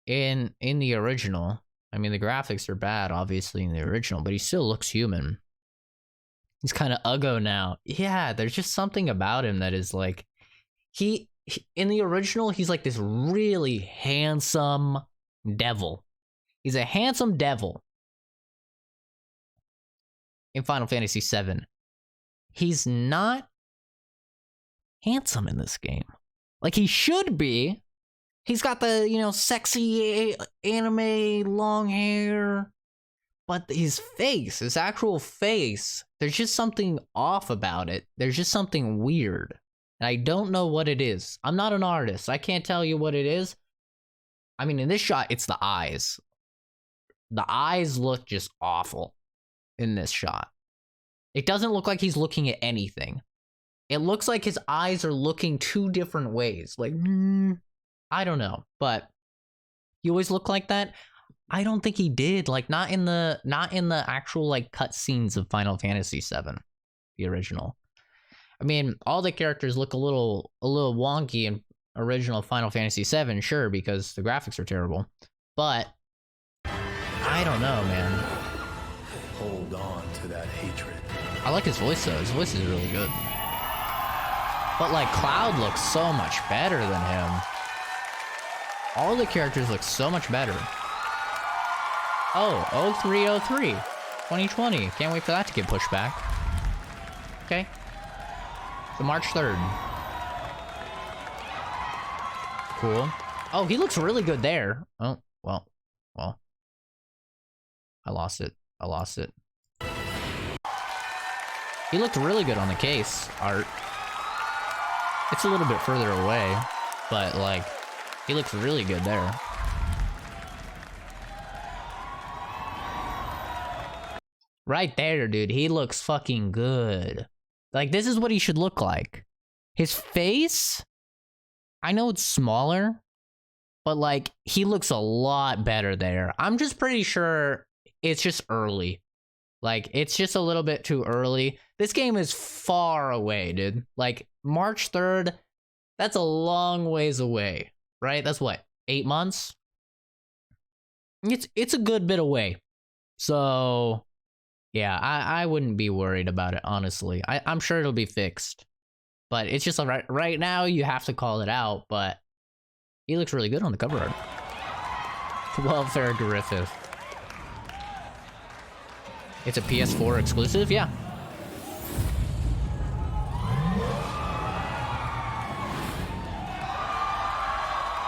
in the original. I mean, the graphics are bad, obviously, in the original, but he still looks human. He's kind of uggo now. Yeah, there's just something about him that is like... He in the original, he's like this really handsome devil. He's a handsome devil. In Final Fantasy VII. He's not handsome in this game. Like, he should be. He's got the, sexy anime long hair. But his face, his actual face, there's just something off about it. There's just something weird. And I don't know what it is. I'm not an artist. I can't tell you what it is. I mean, in this shot, it's the eyes. The eyes look just awful in this shot. It doesn't look like he's looking at anything. It looks like his eyes are looking two different ways. Like, I don't know. But he always looked like that. I don't think he did. Like, not in the actual like cutscenes of Final Fantasy VII, the original. I mean, all the characters look a little wonky in original Final Fantasy VII, sure, because the graphics are terrible. But I don't know, man. Hold on to that hatred. I like his voice though. His voice is really good. But like Cloud looks so much better than him. All the characters look so much better. Oh, 0303 2020. Can't wait for that to get pushed back. Okay. So March 3rd. Cool. Oh, he looks really good there. Oh, well. I lost it. He looked really good on the case art. It's a little bit further away, but like, he looks really good there. Right there, dude. He looks fucking good. Like, this is what he should look like. His face, I know it's smaller, but like, he looks a lot better there. I'm just pretty sure it's just early. Like, it's just a little bit too early. This game is far away, dude. Like, March 3rd, that's a long ways away, right? That's what, 8 months? It's a good bit away. So, yeah, I wouldn't be worried about it, honestly. I'm sure it'll be fixed. But it's just right now, you have to call it out, but he looks really good on the cover art. Welfare Griffith. It's a PS4 exclusive? Yeah.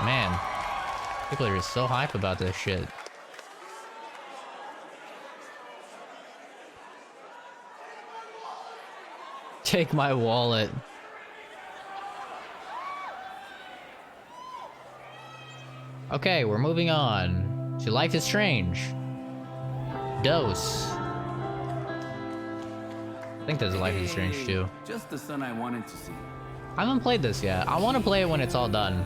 Man, people are just so hype about this shit. Take my wallet. Okay, we're moving on to Life is Strange. Dose. I think there's Life is Strange too. Just the son I wanted to see. I haven't played this yet. I want to play it when it's all done.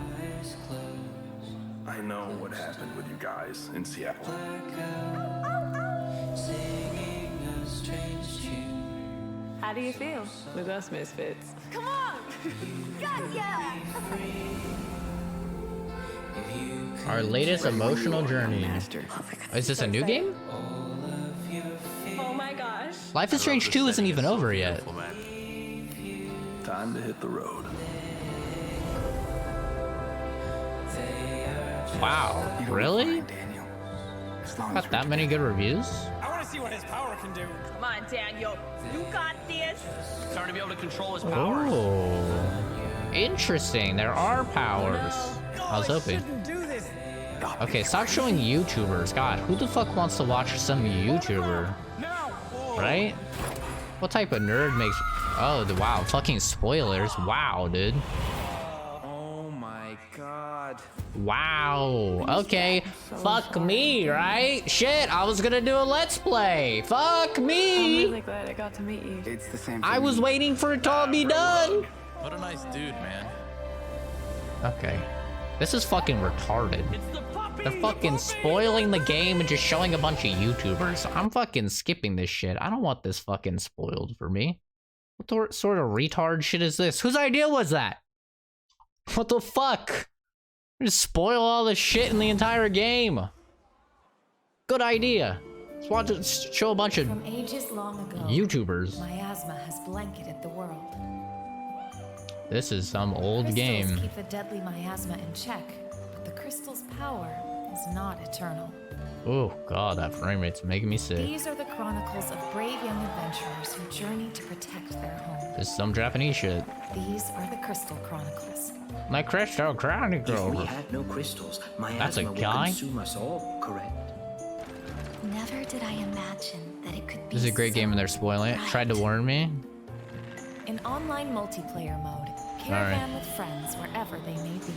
I know what happened with you guys in Seattle. How do you feel? With us misfits. Come on! Gotcha! Our latest emotional journey. Is this a new game? Oh my gosh. Life is Strange 2 isn't even over yet. Time to hit the road. Wow, really? Got that many good reviews? I want to see what his power can do. Come on, Daniel. You got this. Starting to be able to control his powers. Oh, interesting. There are powers. I was hoping. Okay, stop showing YouTubers. God, who the fuck wants to watch some YouTuber? Right? What type of nerd makes... Oh, wow, fucking spoilers. Wow, dude. Oh my god. Wow. Okay. Fuck me, right? Shit, I was gonna do a Let's Play. Fuck me. I'm really glad I got to meet you. It's the same. I was waiting for it to all be done. What a nice dude, man. Okay. This is fucking retarded. They're fucking spoiling the game and just showing a bunch of YouTubers. I'm fucking skipping this shit. I don't want this fucking spoiled for me. What sort of retard shit is this? Whose idea was that? What the fuck? Just spoil all the shit in the entire game. Good idea. Just want to show a bunch of From ages long ago, YouTubers. miasma has blanketed the world. This is some old Crystals game. keep the deadly miasma in check, but the crystal's power is not eternal. Oh god, that frame rate's making me sick. These are the chronicles of brave young adventurers who journey to protect their home. This is some Japanese shit. These are the Crystal Chronicles. My Crystal Chronicle. If we had no crystals, That's a miasma would guy? consume us all, correct? Never did I imagine that it could be. This is a great game and they're spoiling it. Tried to warn me. In online multiplayer mode, caravan with friends wherever they may be.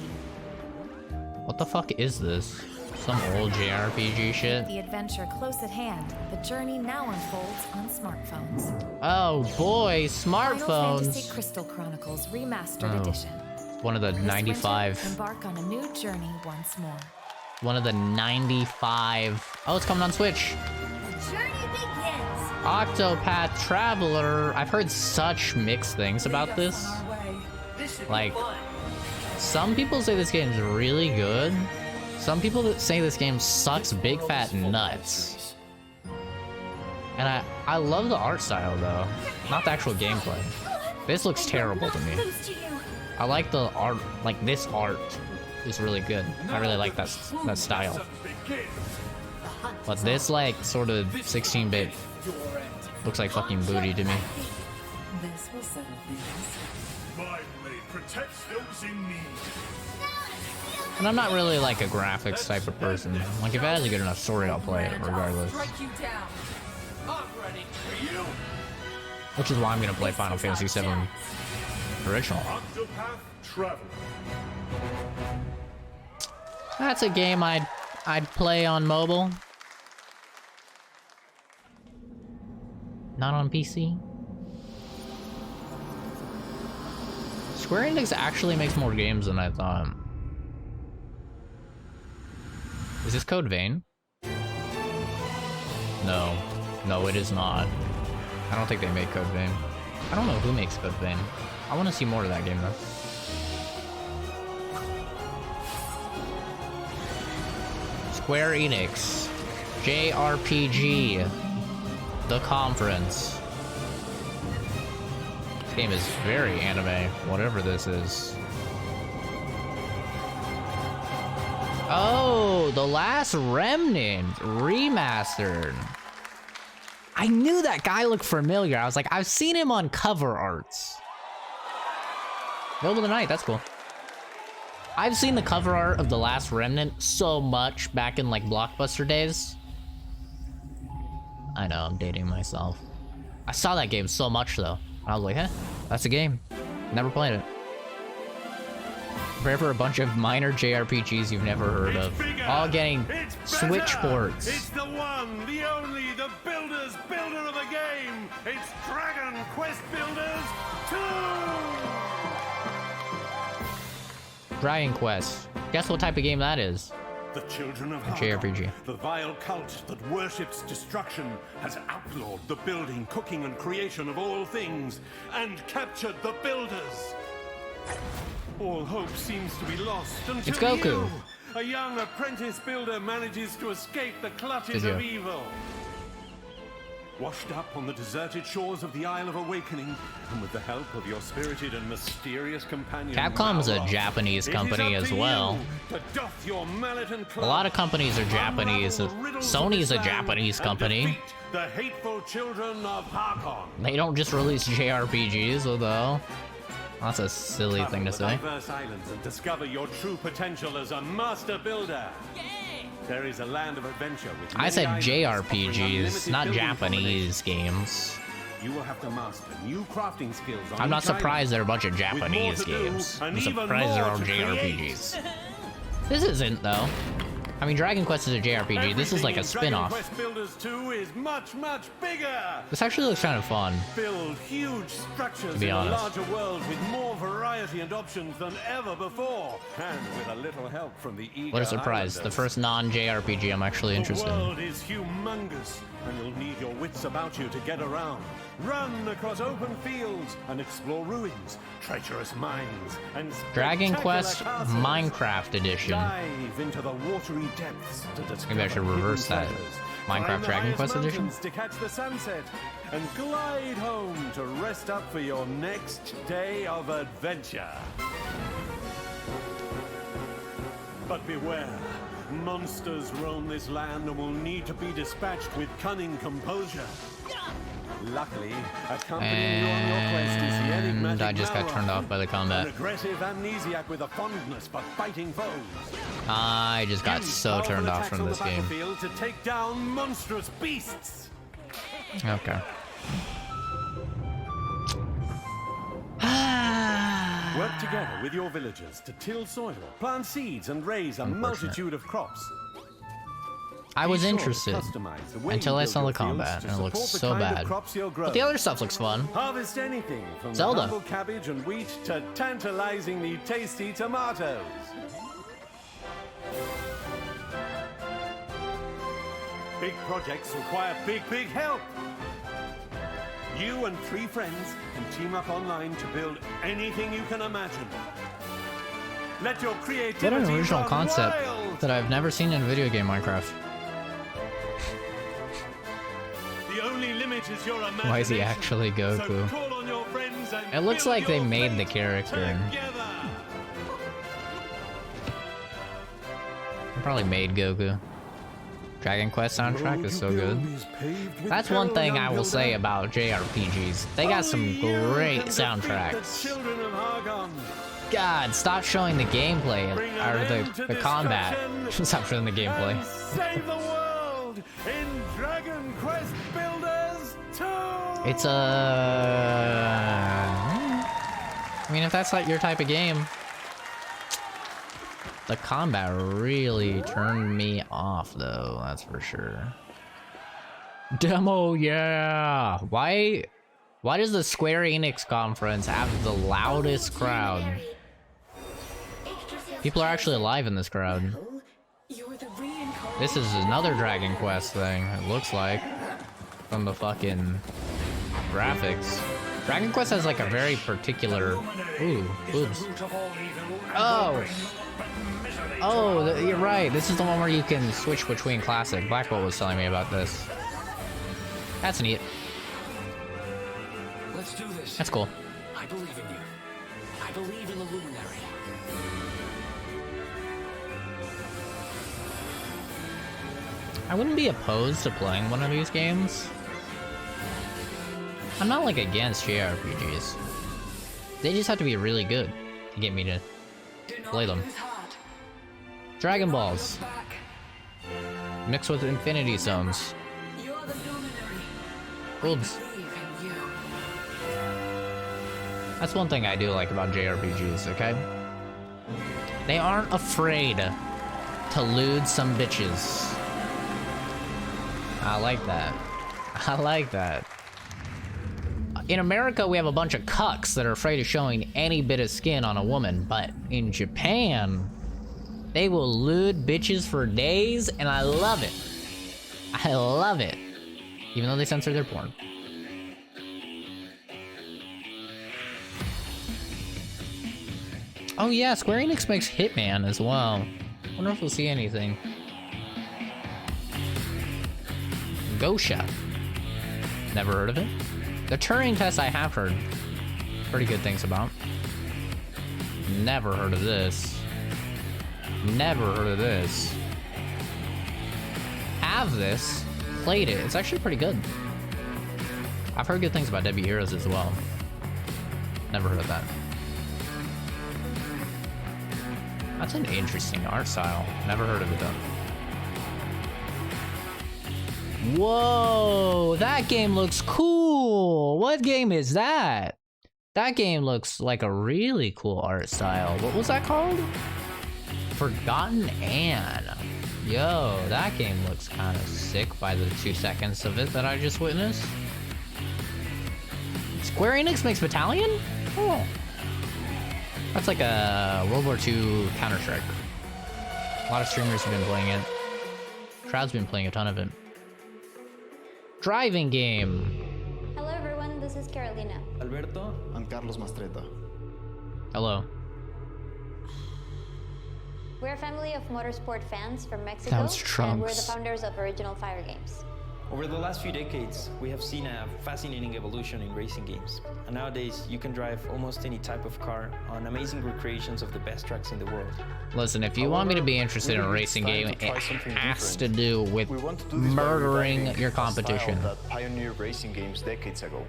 What the fuck is this? Some old JRPG shit? The adventure close at hand, the journey now unfolds on smartphones. Oh boy, Final Fantasy smartphones. Crystal Chronicles Remastered Oh. Edition. One of the This 95. winter, embark on a new journey once more. One of the 95. Oh, it's coming on Switch. The journey begins. Octopath Traveler. I've heard such mixed things about this. Like, some people say this game's really good. Some people say this game sucks big fat nuts. And I love the art style though, not the actual gameplay. This looks terrible to me. I like the art, like this art is really good. I really like that style. But this like sort of 16-bit looks like fucking booty to me. This will settle things. My blade protects those in need. And I'm not really like a graphics type of person. Like if it has a good enough story, I'll play it regardless. Which is why I'm gonna play Final Fantasy VII Original. Octopath Traveler. That's a game I'd play on mobile. Not on PC. Square Enix actually makes more games than I thought. Is this Code Vein? No. No, it is not. I don't think they make Code Vein. I don't know who makes Code Vein. I want to see more of that game though. Square Enix. JRPG. The Conference. This game is very anime, whatever this is. Oh, The Last Remnant remastered. I knew that guy looked familiar. I was like, I've seen him on cover arts. Middle of the night, that's cool. I've seen the cover art of The Last Remnant so much back in like Blockbuster days. I know, I'm dating myself. I saw that game so much though. I was like, huh, that's a game. Never played it. Prepare for a bunch of minor JRPGs you've never heard of. All getting Switch ports. It's the one, the only, the builder of the game. It's Dragon Quest Builders 2! Dragon Quest. Guess what type of game that is? The children of JRPG. The vile cult that worships destruction has outlawed the building, cooking, and creation of all things, and captured the builders. All hope seems to be lost until It's Goku. you, a young apprentice builder, manages to escape the clutches of evil. Washed up on the deserted shores of the Isle of Awakening, and with the help of your spirited and mysterious companion, Capcom's a Malroth, Japanese company as well. A lot of companies are Japanese. Sony's a Japanese company. The hateful children of Harkon. They don't just release JRPGs, though. That's a silly thing to say. Diverse islands and discover your true potential as a master builder. There is a land of adventure with I said many islands offering JRPGs, unlimited not building Japanese games. You will have to master new crafting skills. I'm not surprised there are a bunch of Japanese games. I'm surprised there are JRPGs. This isn't, though. I mean, Dragon Quest is a JRPG. This is like a spin-off. Dragon Quest Builders 2 is much bigger. This actually looks kind of fun. Build huge structures to be in honest. a larger world with more variety and options than ever before, and with a little help from the eager What a surprise. The islanders. first non-JRPG I'm actually interested The in. world is humongous, and you'll need your wits about you to get around. Run across open fields and explore ruins, treacherous mines, and Dragon spectacular Quest castles. Minecraft Edition. Dive into the watery depths to discover Maybe I should reverse hidden that. treasures. Minecraft Climb the Dragon highest Quest Edition? mountains to catch the sunset, and glide home to rest up for your next day of adventure. But beware, monsters roam this land and will need to be dispatched with cunning composure. Luckily, accompanying you on your quest is the enigmatic I just got turned off by the combat. an aggressive amnesiac with a fondness for fighting foes. I just got so turned off from this game. To take down monstrous beasts. Okay. Work together with your villagers to till soil, plant seeds, and raise a multitude of crops. I was Be sure to interested customize the way until you I build saw your the combat, fields to and it looks support the so kind of bad. crops you'll grow. But the other stuff looks fun. Harvest anything from Zelda. humble cabbage and wheat to tantalizingly tasty tomatoes. Big projects require big help. You and 3 friends can team up online to build anything you can imagine. Let your creativity What an original run concept wild. that I've never seen in a video game Minecraft. The only limit is your imagination. Why is he actually Goku? So call on your friends and It looks build like they your made the fate character. together. They probably made Goku. Dragon Quest soundtrack is so good. That's one thing I will say about JRPGs. They got some great soundtracks. Children of Hargon. God, stop showing the gameplay or the combat. Stop showing the gameplay. Save the world in Dragon Quest Builders 2. It's a. I mean, if that's like your type of game, the combat really turned me off, though. That's for sure. Demo, yeah. Why does the Square Enix conference have the loudest crowd? People are actually alive in this crowd. This is another Dragon Quest thing, it looks like. from the fucking graphics. Dragon Quest has like a very particular... Ooh, oops. Oh! Oh, you're right. This is the one where you can switch between classic. Blackwell was telling me about this. That's neat. Let's do this. That's cool. I believe in you. I believe in the Luminary. I wouldn't be opposed to playing one of these games. I'm not like against JRPGs. They just have to be really good to get me to play them. Dragon Balls. Mixed with Infinity Stones. Oops. That's one thing I do like about JRPGs, okay? They aren't afraid to lewd some bitches. I like that. I like that. In America, we have a bunch of cucks that are afraid of showing any bit of skin on a woman, but in Japan, they will lewd bitches for days, and I love it. I love it. Even though they censor their porn. Oh yeah, Square Enix makes Hitman as well. Wonder if we'll see anything. Gosha. Never heard of it. The Turing test I have heard pretty good things about. Never heard of this. Never heard of this. Have this. Played it. It's actually pretty good. I've heard good things about Debbie Heroes as well. Never heard of that. That's an interesting art style. Never heard of it though. Whoa, that game looks cool. What game is that? That game looks like a really cool art style. What was that called? Forgotten Anne. Yo, that game looks kind of sick by the 2 seconds of it that I just witnessed. Square Enix makes Battalion? Oh. That's like a World War II Counter-Strike. A lot of streamers have been playing it. Crowd's been playing a ton of it. Driving game. Hello everyone, this is Carolina. Alberto, I'm Carlos Mastreta. Hello. We're a family of motorsport fans from Mexico, That was and we're the Trunks. founders of Original Fire Games. Over the last few decades, we have seen a fascinating evolution in racing games. And nowadays, you can drive almost any type of car on amazing recreations of the best tracks in the world. Listen, if you want me to be interested in a racing game, it has to do with murdering your competition. That pioneered racing games decades ago.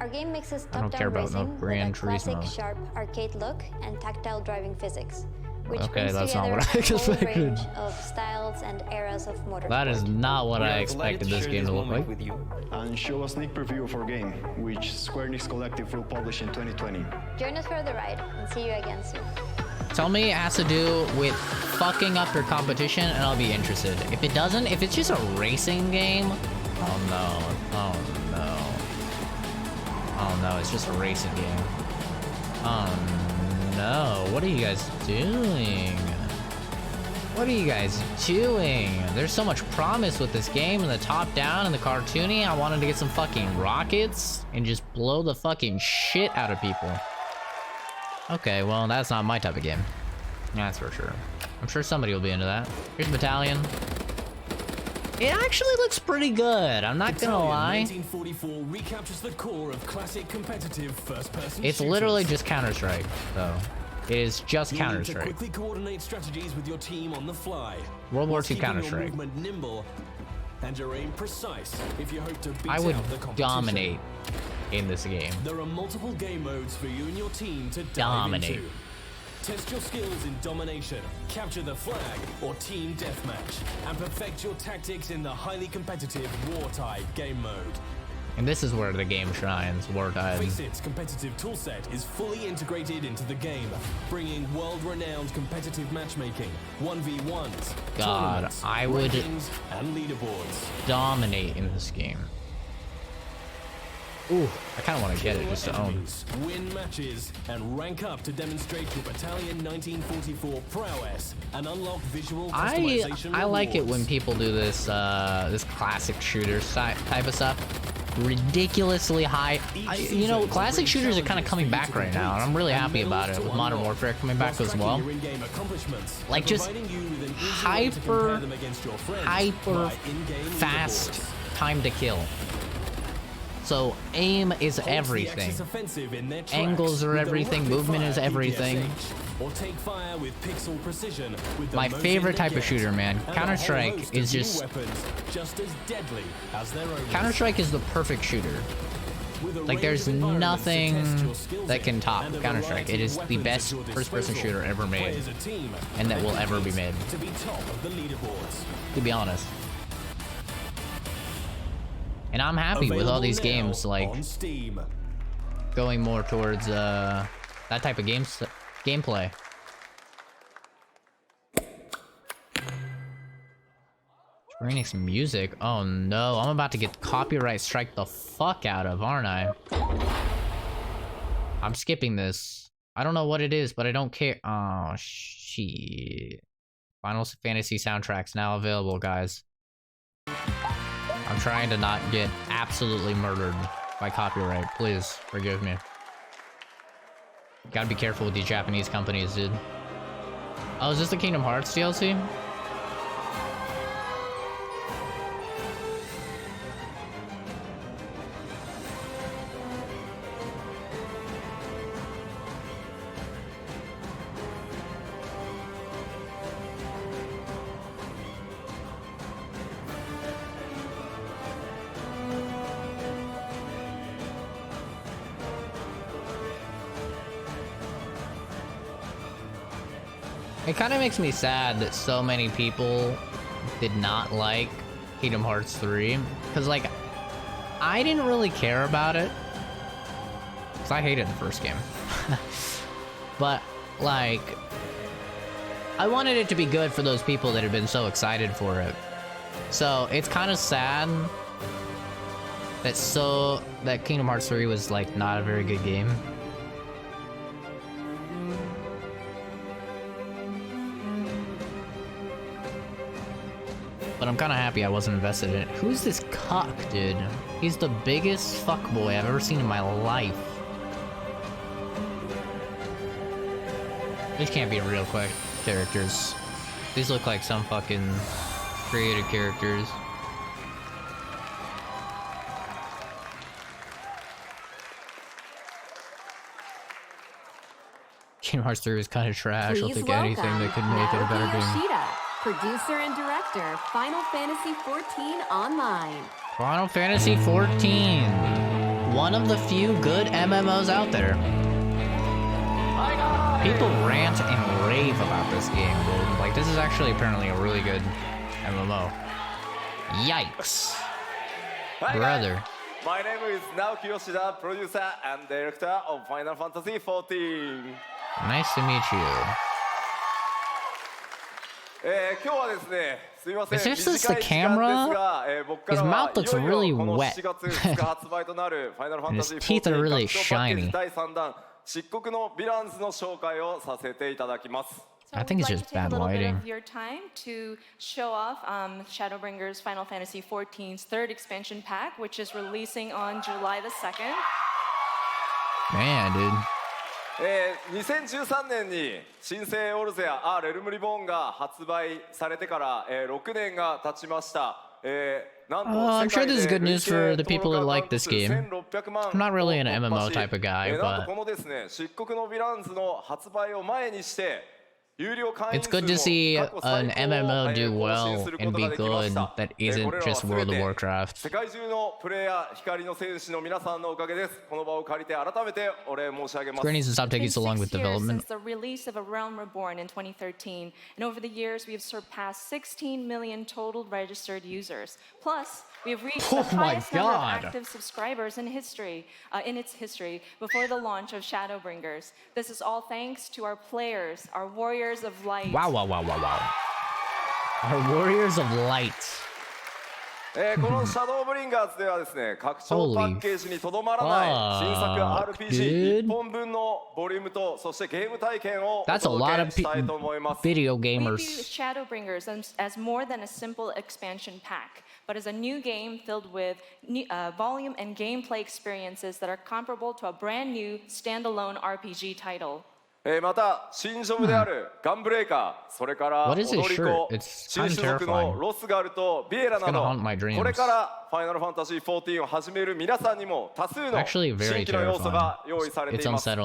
Our game mixes I don't care top-down about no racing Gran with a classic, Turismo. sharp arcade look and tactile driving physics, which Okay, brings that's not together what I a whole expected. range of styles and eras of motorsport. That is not what I expected this game to look like. And show a sneak preview of our game, which Square Enix Collective will publish in 2020. Join us for the ride, and see you again soon. Tell me it has to do with fucking up your competition and I'll be interested. If it doesn't, if it's just a racing game, oh no, oh no. Oh no, it's just a racing game. Oh no, what are you guys doing? What are you guys doing? There's so much promise with this game and the top down and the cartoony. I wanted to get some fucking rockets and just blow the fucking shit out of people. Okay, well, that's not my type of game. That's for sure. I'm sure somebody will be into that. Here's Battalion. It actually looks pretty good. I'm not gonna lie. 1944 recaptures the core of classic competitive first-person It's literally just Counter-Strike, though. It is just You need to Counter-Strike. quickly coordinate strategies with your team on the fly. World War whilst II keeping your Counter-Strike. movement nimble and your aim precise if you hope to beat I would out the competition. dominate in this game. There are multiple game modes for you and your team to dive Dominate. into. Test your skills in domination, capture the flag, or team deathmatch, and perfect your tactics in the highly competitive Wartide game mode. And this is where the game shines, Wartide. Facet's competitive toolset is fully integrated into the game, bringing world-renowned competitive matchmaking, 1v1s, God, tournaments, I would rankings, and leaderboards. dominate in this game. Ooh, I kind of want to get it just to own. Win matches and rank up to demonstrate your Battalion 1944 prowess and unlock visual customization I like it rewards. when people do this this classic shooter type of stuff. Ridiculously high. You know, classic shooters are kind of coming back right now, and I'm really happy about it with Modern Warfare coming back as well. Like just hyper fast time to kill. So aim is everything. Angles are everything. Movement is everything. My favorite type of shooter, man. Counter-Strike is just... Counter-Strike is the perfect shooter. Like, there's nothing that can top Counter-Strike. It is the best first-person shooter ever made, and that will ever be made, to be honest. And I'm happy with all these games, like, going more towards that type of gameplay. ENIX music? Oh no, I'm about to get copyright strike the fuck out of, aren't I? I'm skipping this. I don't know what it is, but I don't care. Oh shit. Final Fantasy soundtrack's now available, guys. I'm trying to not get absolutely murdered by copyright. Please forgive me. Gotta be careful with these Japanese companies, dude. Oh, is this the Kingdom Hearts DLC? It kind of makes me sad that so many people did not like Kingdom Hearts 3. Because, like, I didn't really care about it. Because I hated the first game. But, like, I wanted it to be good for those people that had been so excited for it. So, it's kind of sad that Kingdom Hearts 3 was, like, not a very good game. But I'm kind of happy I wasn't invested in it. Who's this cuck, dude? He's the biggest fuckboy I've ever seen in my life. These can't be real quick characters. These look like some fucking created characters. Kingdom Hearts 3 was kind of trash. I'll take anything that could make it a better game. Producer and director, Final Fantasy XIV Online. Final Fantasy XIV. One of the few good MMOs out there. People rant and rave about this game, dude. Like, this is actually apparently a really good MMO. Yikes. Brother. My name is Naoki Yoshida, producer and director of Final Fantasy XIV. Nice to meet you. Is this just the camera? His mouth looks really wet. And his teeth are really shiny. I think it's just bad lighting. Of your time to show off Shadowbringers Final Fantasy XIV's third expansion pack, which is releasing on July the 2nd. Man, dude. 2013年に新生オルゼアレルムリボーンが発売されてから、6年が経ちました。I'm sure this is good news for the people that like this game. I'm not really an MMO type of guy, but it's good to see an MMO do well and be good that isn't just World of Warcraft. Square needs to stop taking so long with development. Since the release of A Realm Reborn in 2013, and over the years we have surpassed 16 million total registered users. Plus, we have reached the highest number of active subscribers in history, in its history, before the launch of Shadowbringers. This is all thanks to our players, our warriors of light. Wow. Our warriors of light. このシャドーブリンガーズではですね、拡張パッケージにとどまらない新作 RPG 1本分のボリュームとそしてゲーム体験をお届けしたいと思います。Video gamers. We view Shadowbringers as more than a simple expansion pack, but as a new game filled with volume and gameplay experiences that are comparable to a brand new standalone RPG title. また新ジョブであるガンブレーカー、それから踊り子、新種族のロスガルとビエラなど、これからファイナルファンタジー14を始める皆さんにも多数の新規の要素が用意されています。And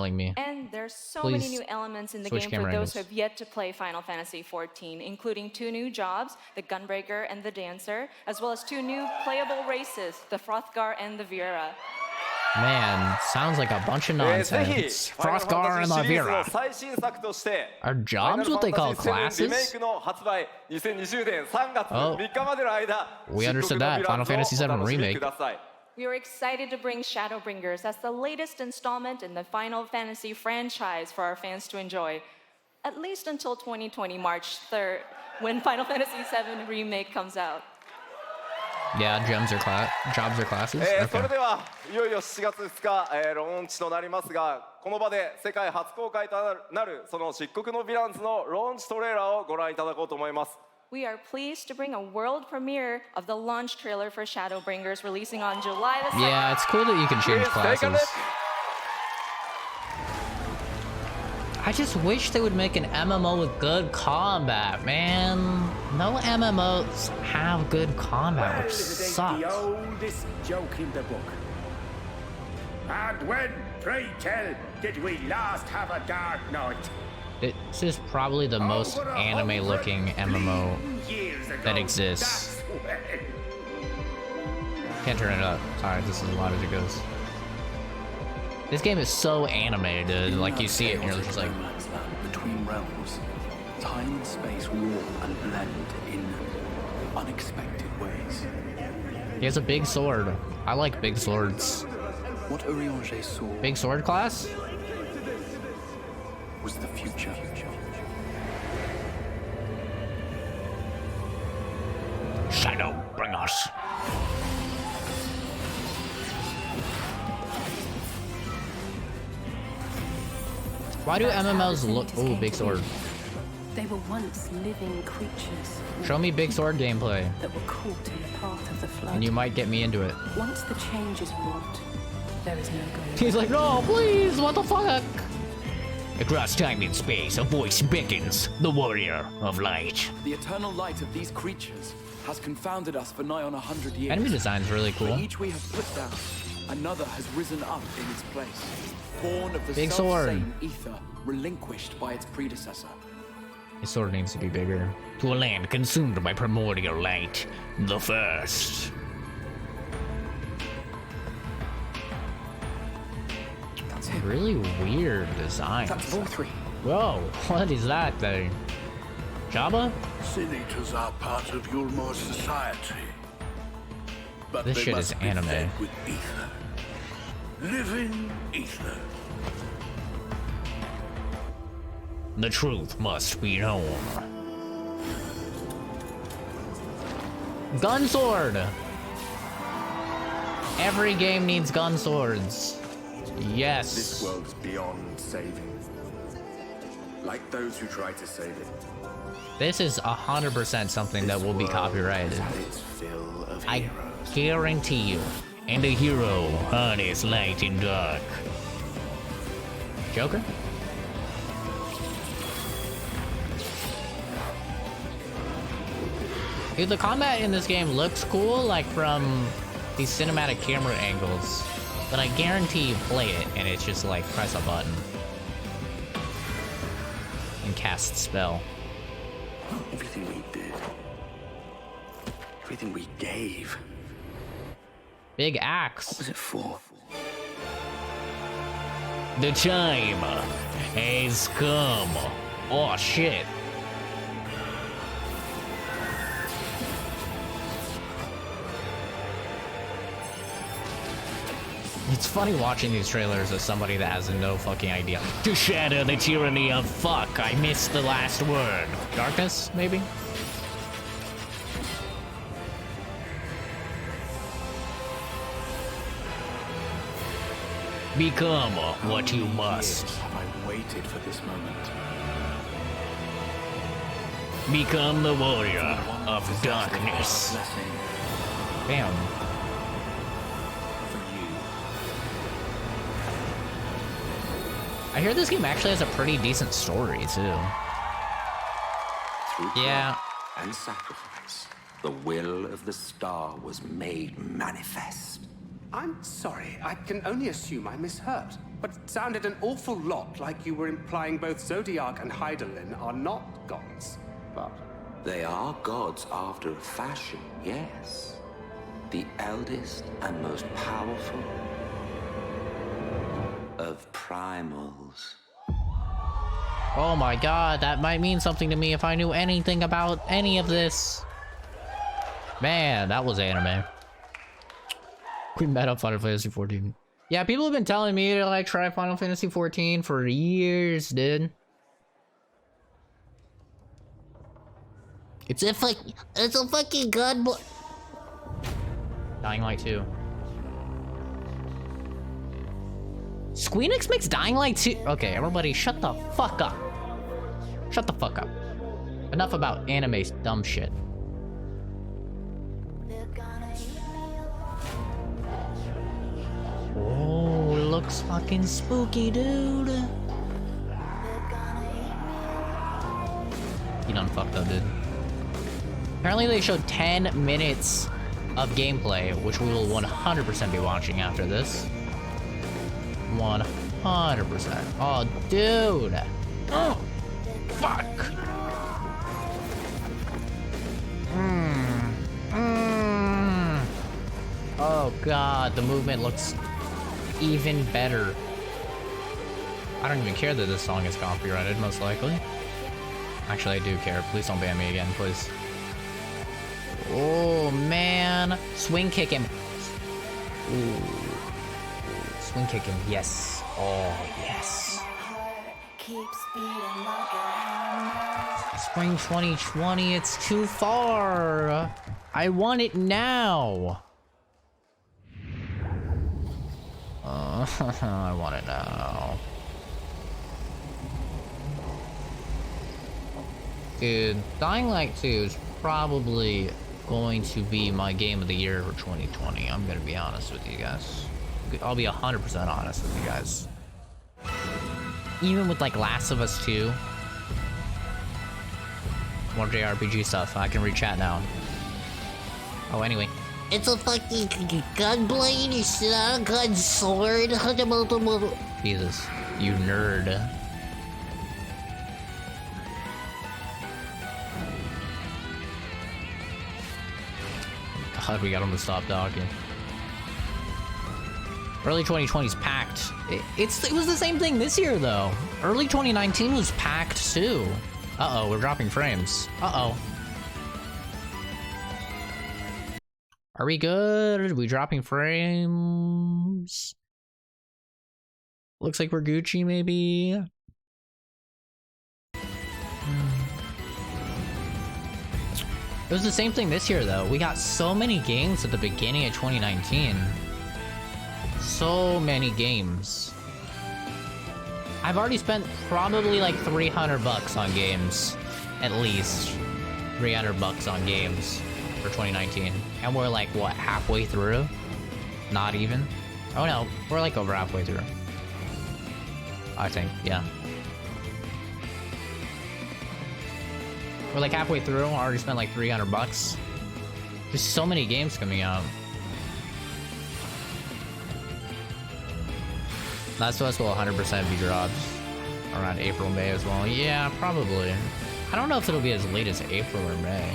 there's so many new elements in the game for those who have yet to play Final Fantasy XIV, including 2 new jobs, the Gunbreaker and the Dancer, as well as 2 new playable races, the Frothgar and the Viera. Man, sounds like a bunch of nonsense. Frothgar and Lavira. Are jobs what they call classes? Oh, we understood that. Final Fantasy VII Remake. We are excited to bring Shadowbringers as the latest installment in the Final Fantasy franchise for our fans to enjoy. At least until 2020 March 3rd, when Final Fantasy VII Remake comes out. Yeah, jobs are classes. それではいよいよ7月2日、ローンチとなりますが、この場で世界初公開となるその漆黒のヴィランズのローンチトレーラーをご覧いただこうと思います。We are pleased to bring a world premiere of the launch trailer for Shadowbringers releasing on July the 2nd. Yeah, it's cool that you can change classes. I just wish they would make an MMO with good combat, man. No MMOs have good combat, which sucks. The oldest joke in the book. And when, pray tell, did we last have a dark night? This is probably the most anime-looking MMO that exists. Can't turn it up. Sorry, this is a lot as it goes. This game is so animated, like you see it and you're just like... Between realms, time and space warp and blend in unexpected ways. He has a big sword. I like big swords. What Urianger saw... Big sword class? ...was the future. Shadowbringers. Why do MMOs look... Ooh, big sword. They were once living creatures. Show me big sword gameplay. That were caught in the path of the flood. And you might get me into it. Once the change is wrought, there is no going. He's like, no, please, what the fuck? Across time and space, a voice beckons, the warrior of light. The eternal light of these creatures has confounded us for nigh on 100 years. Enemy design's really cool. For each we have put down, another has risen up in its place. Born of the big sword. Self-same ether, relinquished by its predecessor. His sword needs to be bigger. To a land consumed by primordial light, the first. That's really weird design. That's Volthree. Whoa, what is that thing? Jabba? Sin Eaters are part of Yulmor's society. But this shit is anime. With ether. Living ether. The truth must be known. Gun sword! Every game needs gun swords. Yes. This world's beyond saving. Like those who try to save it. This is 100% something that will be copyrighted. I guarantee you. And the hero harness light and dark. Joker? Dude, the combat in this game looks cool, like from these cinematic camera angles. But I guarantee you play it and it's just like press a button. And cast spell. Everything we did. Everything we gave. Big axe. What was it for? The time has come. Oh shit. It's funny watching these trailers as somebody that has no fucking idea. To shatter the tyranny of fuck. I missed the last word. Darkness, maybe? Become what you must. Years have I waited for this moment. Become the warrior of darkness. Bam. I hear this game actually has a pretty decent story too. Through yeah. prayer and sacrifice, the will of the star was made manifest. I'm sorry, I can only assume I misheard, but it sounded an awful lot like you were implying both Zodiac and Hydaelyn are not gods, but... They are gods after a fashion, yes. The eldest and most powerful of primals. Oh my god, that might mean something to me if I knew anything about any of this. Man, that was anime. We met up Final Fantasy 14. Yeah, people have been telling me to like try Final Fantasy 14 for years, dude. It's a fucking god boy. Dying Light 2. Squeenix makes Dying Light 2. Okay, everybody shut the fuck up. Shut the fuck up. Enough about anime's dumb shit. Oh, looks fucking spooky, dude. You done fucked up, dude. Apparently they showed 10 minutes of gameplay, which we will 100% be watching after this. 100%. Oh, dude. Oh, fuck. Oh god, the movement looks even better. I don't even care that this song is copyrighted, most likely. Actually, I do care. Please don't ban me again, please. Oh, man. Swing kick him. Ooh. Swing kick him. Yes. Oh, yes. Spring 2020, it's too far. I want it now. I want it now. Dude, Dying Light 2 is probably going to be my game of the year for 2020. I'm gonna be honest with you guys. I'll be 100% honest with you guys. Even with like Last of Us 2. More JRPG stuff. I can read chat now. Oh, anyway. It's a fucking gunblade, it's not a gun sword. Jesus, you nerd. God, we got him to stop talking. Early 2020 is packed. It was the same thing this year, though. Early 2019 was packed, too. Uh-oh, we're dropping frames. Uh-oh. Are we good? Are we dropping frames? Looks like we're Gucci, maybe. It was the same thing this year, though. We got so many games at the beginning of 2019. So many games. I've already spent probably like $300 on games. At least. $300 on games for 2019. And we're like, what, halfway through? Not even? Oh no, we're like over halfway through. I think, yeah. We're like halfway through, I already spent like $300. There's so many games coming out. Last of Us will 100% be dropped around April, May as well. Yeah, probably. I don't know if it'll be as late as April or May.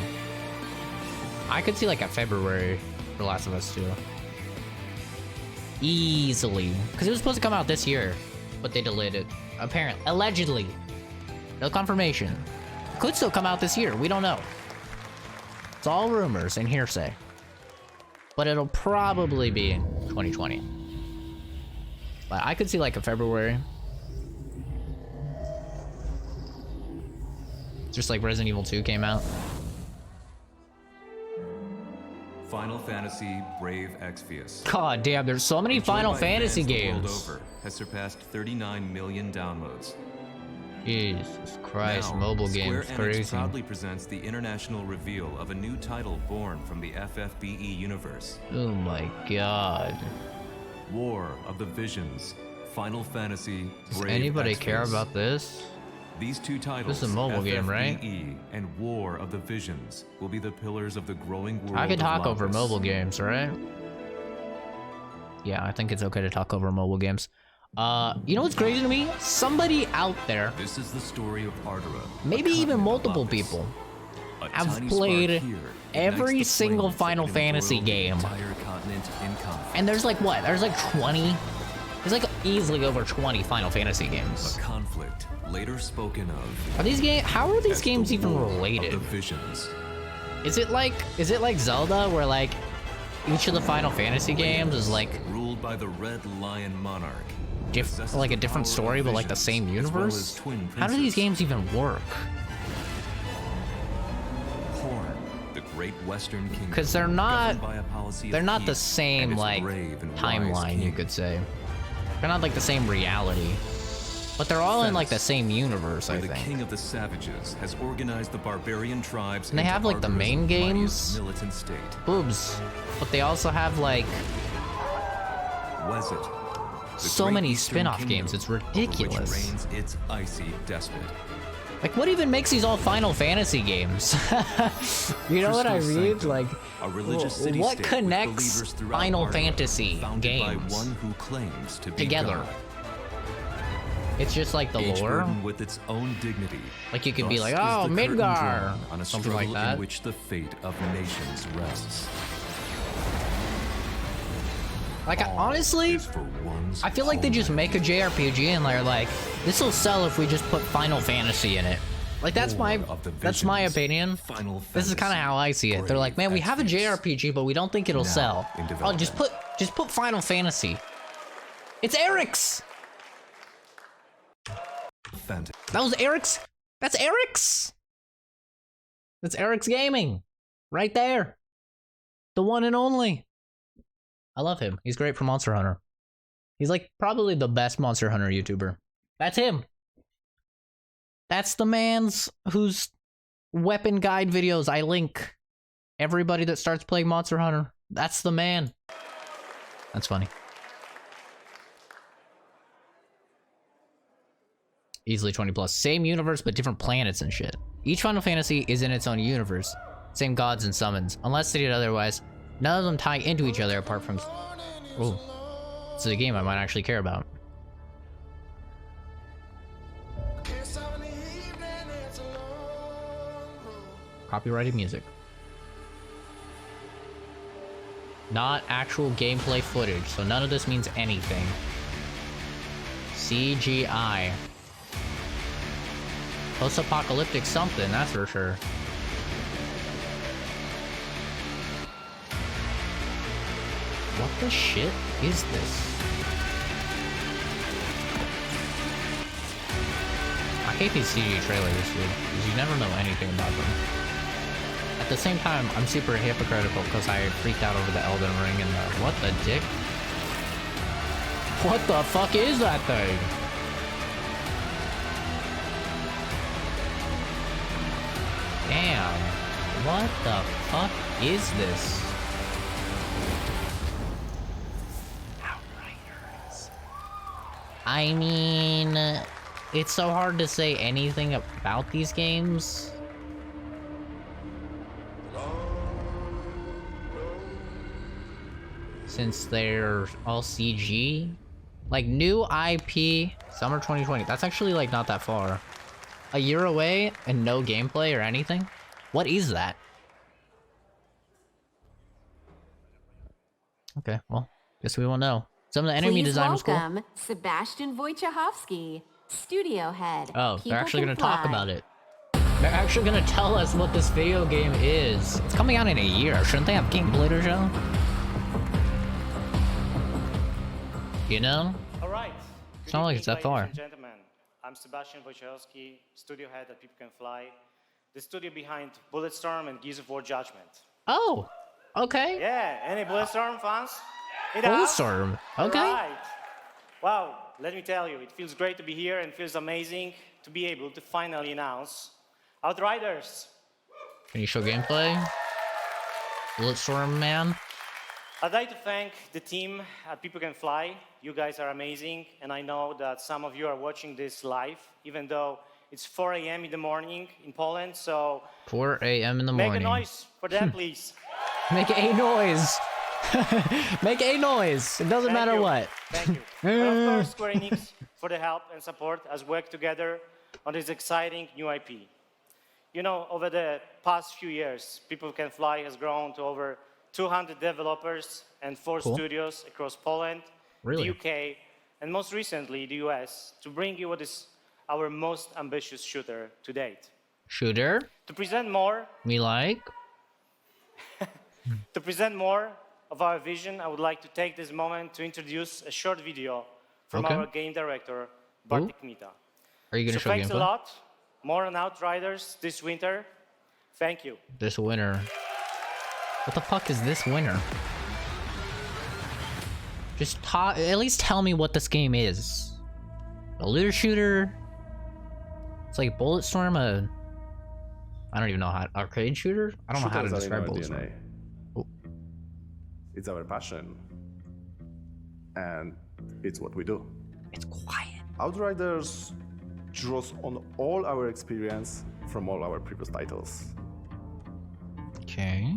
I could see like a February for Last of Us 2. Easily. Because it was supposed to come out this year, but they delayed it. Apparently. Allegedly. No confirmation. Could still come out this year. We don't know. It's all rumors and hearsay. But it'll probably be 2020. But I could see like a February. Just like Resident Evil 2 came out. Final Fantasy Brave Exvius. God damn, there's so many Final Fantasy games. Over, has surpassed 39 million downloads. Jesus Christ, now, mobile Square games, Enix crazy. proudly presents the international reveal of a new title born from the FFBE universe. Oh my god. War of the Visions, Final Fantasy Does Brave anybody Exvius. care about this? These two titles, This is a mobile game, right? FFBE and War of the Visions, will be the pillars of the growing world. I could talk of over Lapis. mobile games, right? Yeah, I think it's okay to talk over mobile games. You know what's crazy to me? Somebody out there, This is the story of Ardura, maybe even multiple people, a have tiny played spark here every ignites the single flames that Final can Fantasy embroil the game. entire continent in conflict. And there's like what? There's like 20? There's like easily over 20 Final Fantasy games. A conflict later spoken of. Are these games? How are these as games the even war of related? the Visions. Is it like Zelda, where like each of the Final Fantasy games is like ruled by the Red Lion Monarch, like a different story, but like the same universe? How do these games even work? Horn, the Great Western Kingdom. Because they're not the peace same and its like brave and wise timeline, you king. could say. They're not like the same reality, but they're all in like the same universe, I The think. King of the Savages has organized the barbarian tribes. And they into have like the Ardura's main mightiest games, militant state. boobs, but they also have like Wezit, the so great many Eastern spin-off kingdom games. It's over which ridiculous. reigns its icy despot. Like, what even makes these all Final Fantasy games? You know what I Crystal mean? Sanctum, Like, a religious city-state what with connects believers throughout Final Ardura, Fantasy founded games by one who claims to be together? God. It's just like the Each lore. burdened with its own dignity. Like you could be Thus like, is oh, the curtain Midgar, drawn on a something like struggle that. in which the fate of nations rests. Like, honestly, I feel like they just make a JRPG and they're like, this will sell if we just put Final Fantasy in it. Like, that's my opinion. This is kind of how I see it. They're like, man, we have a JRPG, but we don't think it'll sell. Oh, just put Final Fantasy. It's Eric's. That was Eric's. That's Eric's. That's Eric's Gaming, right there. The one and only. I love him. He's great for Monster Hunter. He's like probably the best Monster Hunter YouTuber. That's him. That's the man's whose weapon guide videos I link. Everybody that starts playing Monster Hunter. That's the man. That's funny. Easily 20 plus. Same universe, but different planets and shit. Each Final Fantasy is in its own universe. Same gods and summons. Unless stated otherwise, none of them tie into each other apart from... Ooh. This is a game I might actually care about. Copyrighted music. Not actual gameplay footage, so none of this means anything. CGI. Post-apocalyptic something, that's for sure. What the shit is this? I hate these CG trailers, dude, because you never know anything about them. At the same time, I'm super hypocritical because I freaked out over the Elden Ring and the... What the dick? What the fuck is that thing? Damn. What the fuck is this? Outriders. I mean, it's so hard to say anything about these games. Since they're all CG. Like, new IP, summer 2020. That's actually, like, not that far. A year away and no gameplay or anything? What is that? Okay, well, guess we will know. Some of the enemy design was cool. Welcome Sebastian Wojciechowski, studio head. Oh, People they're actually Can going to talk Fly. about it. They're actually going to tell us what this video game is. It's coming out in a year. Shouldn't they have gameplay to show? You know? All right. It's not like it's that far. Ladies and gentlemen, I'm Sebastian Wojciechowski, studio head at People Can Fly, the studio behind Bulletstorm and Gears of War Judgment. Oh, Okay. Yeah, any Bulletstorm fans? Bulletstorm. Okay. Right. Wow, let me tell you, it feels great to be here and feels amazing to be able to finally announce Outriders. Can you show gameplay? Bulletstorm, man. I'd like to thank the team at People Can Fly. You guys are amazing, and I know that some of you are watching this live, even though it's 4 a.m. in the morning in Poland, so... 4 a.m. in the morning. Make a noise for them, please. Make a noise. Make a noise. It doesn't matter what. Thank you. And of course, Square Enix for the help and support as we work together on this exciting new IP. You know, over the past few years, People Can Fly has grown to over 200 developers and 4 studios across Poland, the UK, and most recently the US, to bring you what is our most ambitious shooter to date. Shooter? To present more... Me like? To present more of our vision, I would like to take this moment to introduce a short video from our game director, Bartek Mita. Are you going to show thanks gameplay? a lot. More on Outriders this winter. Thank you. This winter. What the fuck is this winter? Just at least tell me what this game is. A looter shooter? It's like Bulletstorm, I don't even know how... Arcade shooter? I don't know how to describe Bulletstorm. It's our passion. And it's what we do. It's quiet. Outriders draws on all our experience from all our previous titles. Okay.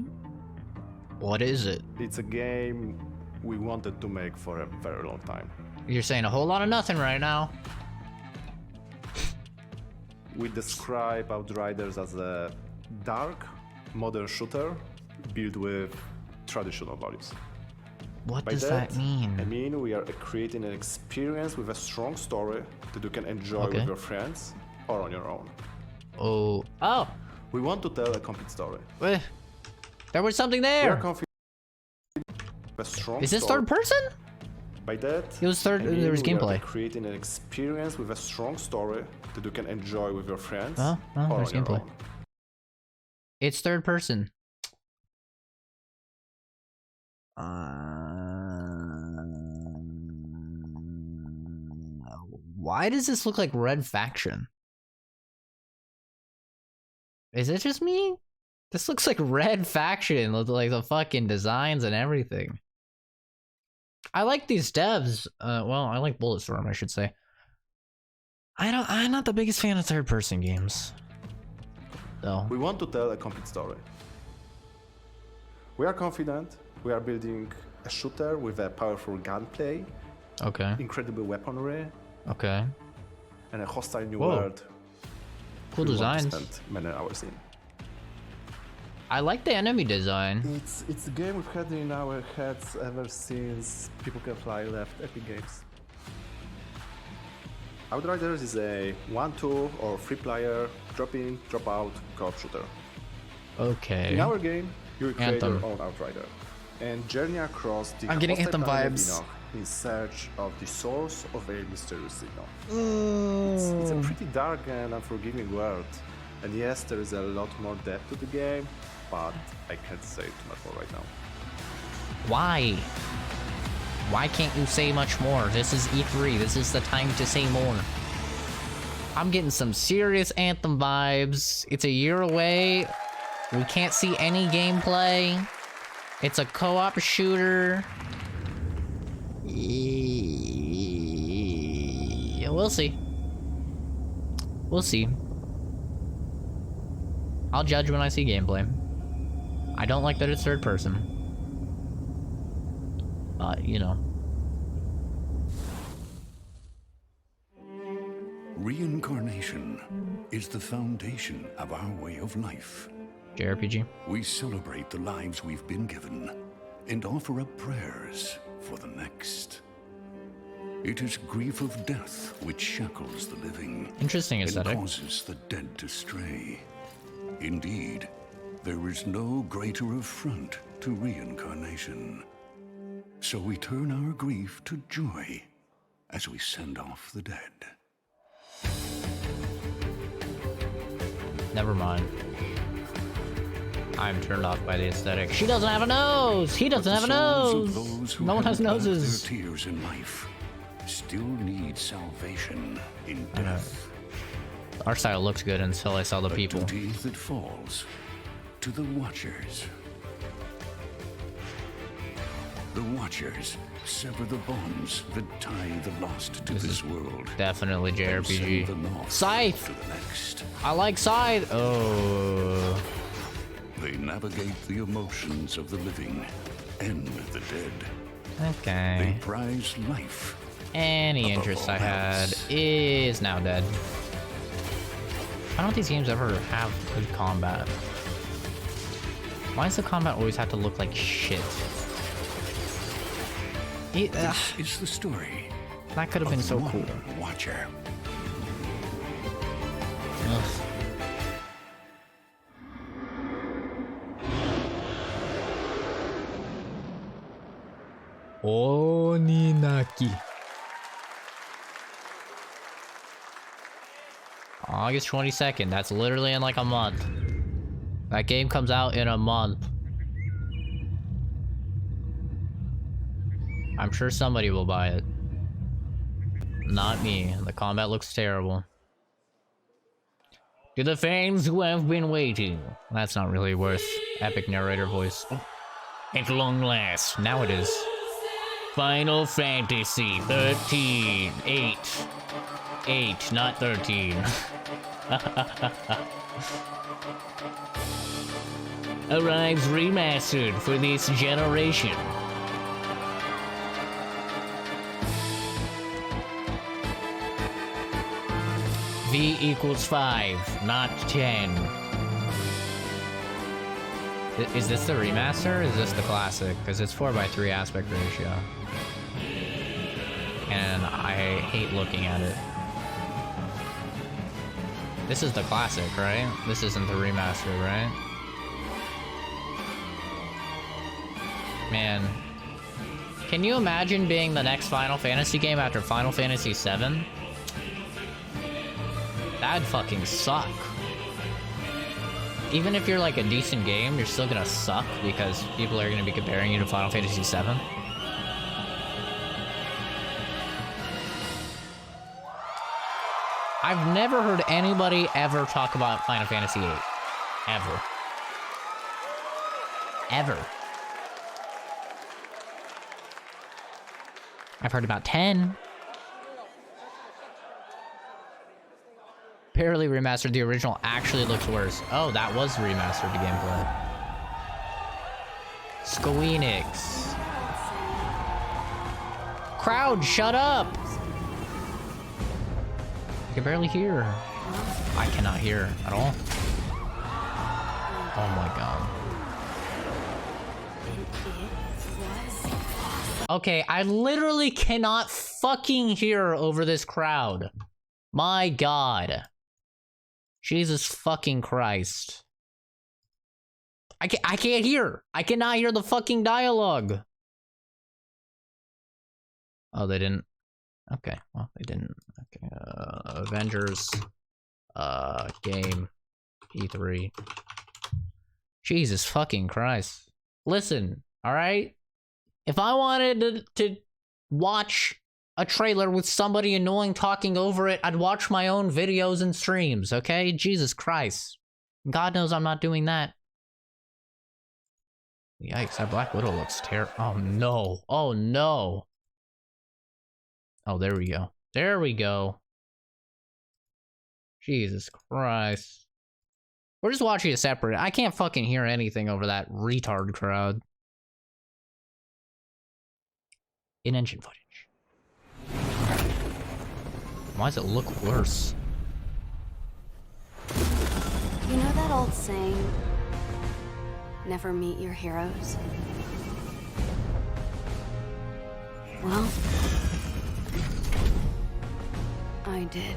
What is it? It's a game we wanted to make for a very long time. You're saying a whole lot of nothing right now. We describe Outriders as a dark, modern shooter built with traditional values. What does that mean? I mean, we are creating an experience with a strong story that you can enjoy with your friends or on your own. Oh. We want to tell a complete story. There was something there. We are confident with a strong Is this story. third person? By that, it was third. I mean, there was gameplay. We are creating an experience with a strong story that you can enjoy with your friends or on there's your gameplay. own. It's third person. Why does this look like Red Faction? Is it just me? This looks like Red Faction, like the fucking designs and everything. I like these devs. Well, I like Bulletstorm, I should say. I'm not the biggest fan of third-person games. though. We want to tell a complete story. We are confident. We are building a shooter with a powerful gunplay, incredible weaponry, and a hostile new world. Cool designs. Spend many hours in. I like the enemy design. It's a game we've had in our heads ever since People Can Fly left Epic Games. Outriders is a 1, 2, or 3-player drop-in, drop-out co-op shooter. Okay. In our game, you create Anthem. your own Outrider and journey across the I'm getting hostile Anthem planet vibes. Enoch in search of the source of a mysterious signal. Mm. It's a pretty dark and unforgiving world, and yes, there is a lot more depth to the game, but I can't say too much more right now. Why? Why can't you say much more? This is E3. This is the time to say more. I'm getting some serious Anthem vibes. It's a year away. We can't see any gameplay. It's a co-op shooter. Yeah, we'll see. We'll see. I'll judge when I see gameplay. I don't like that it's third person. You know. Reincarnation is the foundation of our way of life. JRPG. We celebrate the lives we've been given and offer up prayers for the next. It is grief of death which shackles the living. Interesting aesthetic. And causes the dead to stray. Indeed, there is no greater affront to reincarnation. So we turn our grief to joy as we send off the dead. Never mind. I'm turned off by the aesthetic. She doesn't have a nose! He doesn't have a nose! No one has noses. Their tears in life still need salvation in death. Our style looks good until I saw the people. A duty that falls to the Watchers. The Watchers sever the bonds that tie the lost to this world. Definitely JRPG. Scythe! I like Scythe! Oh. They navigate the emotions of the living and the dead. Okay. They prize life. Any interest I had is now dead. Why don't these games ever have good combat? Why does the combat always have to look like shit? This is the story. That could have been so cool. Watcher. Oninaki. August 22nd. That's literally in like a month. That game comes out in a month. I'm sure somebody will buy it. Not me. The combat looks terrible. To the fans who have been waiting. That's not really worth epic narrator voice. At long last. Now it is. Final Fantasy 13. 8. 8, not 13. Arrives remastered for this generation. V equals 5, not 10. Is this the remaster or is this the classic? Because it's 4:3 aspect ratio. And I hate looking at it. This is the classic, right? This isn't the remaster, right? Man. Can you imagine being the next Final Fantasy game after Final Fantasy VII? That'd fucking suck. Even if you're like a decent game, you're still gonna suck because people are gonna be comparing you to Final Fantasy VII. I've never heard anybody ever talk about Final Fantasy VIII. Ever. Ever. I've heard about 10. Barely remastered. The original actually looks worse. Oh, that was remastered the gameplay. ENIX. Crowd, shut up! I can barely hear. I cannot hear at all. Oh my god. Okay, I literally cannot fucking hear over this crowd. My god. Jesus fucking Christ. I can't hear. I cannot hear the fucking dialogue. Oh, they didn't. Okay, well, they didn't. Okay, Avengers, game, E3. Jesus fucking Christ. Listen, alright? If I wanted to watch a trailer with somebody annoying talking over it, I'd watch my own videos and streams, okay? Jesus Christ. God knows I'm not doing that. Yikes, that Black Widow looks terrible. Oh no. Oh no. Oh, there we go. There we go. Jesus Christ. We're just watching it separate. I can't fucking hear anything over that retard crowd. In-engine footage. Why does it look worse? You know that old saying, never meet your heroes? Well, I did.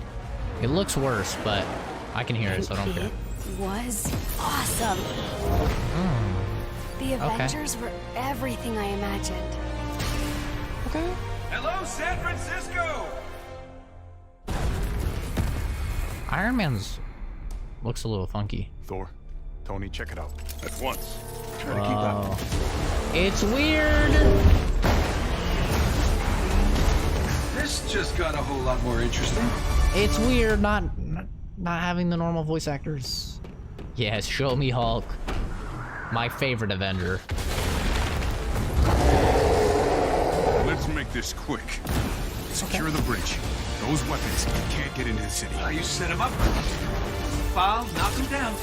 It looks worse, but I can hear it, so I don't care. It was awesome. The Avengers were everything I imagined. Okay. Hello, San Francisco! Iron Man's looks a little funky. Thor, Tony, check it out. At once. Try to keep up. It's weird. This just got a whole lot more interesting. It's weird not having the normal voice actors. Yes, show me Hulk. My favorite Avenger. Let's make this quick. Secure the bridge. Those weapons can't get into the city. You set him up. File, knock him down.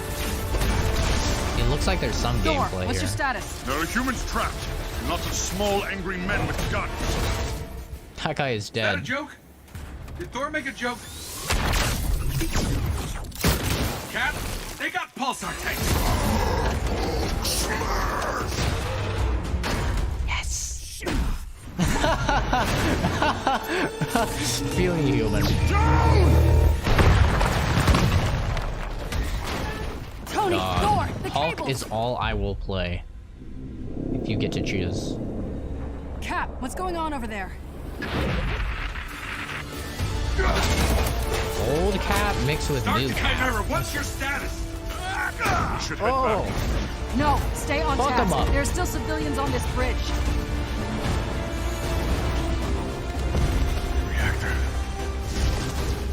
It looks like there's some gameplay What's here. your status? There are humans trapped, and lots of small, angry men with guns. That guy is dead. Is that a joke? Did Thor make a joke? Cap, they got pulsar tanks. Yes. Feeling human. Tony, Thor, the Hulk cables. is all I will play. If you get to choose. Cap, what's going on over there? Old Cap mixed with new Cap. Chimera, what's your status? Should head back. No, stay on Fuck 'em task. up. There are still civilians on this bridge. Reactor.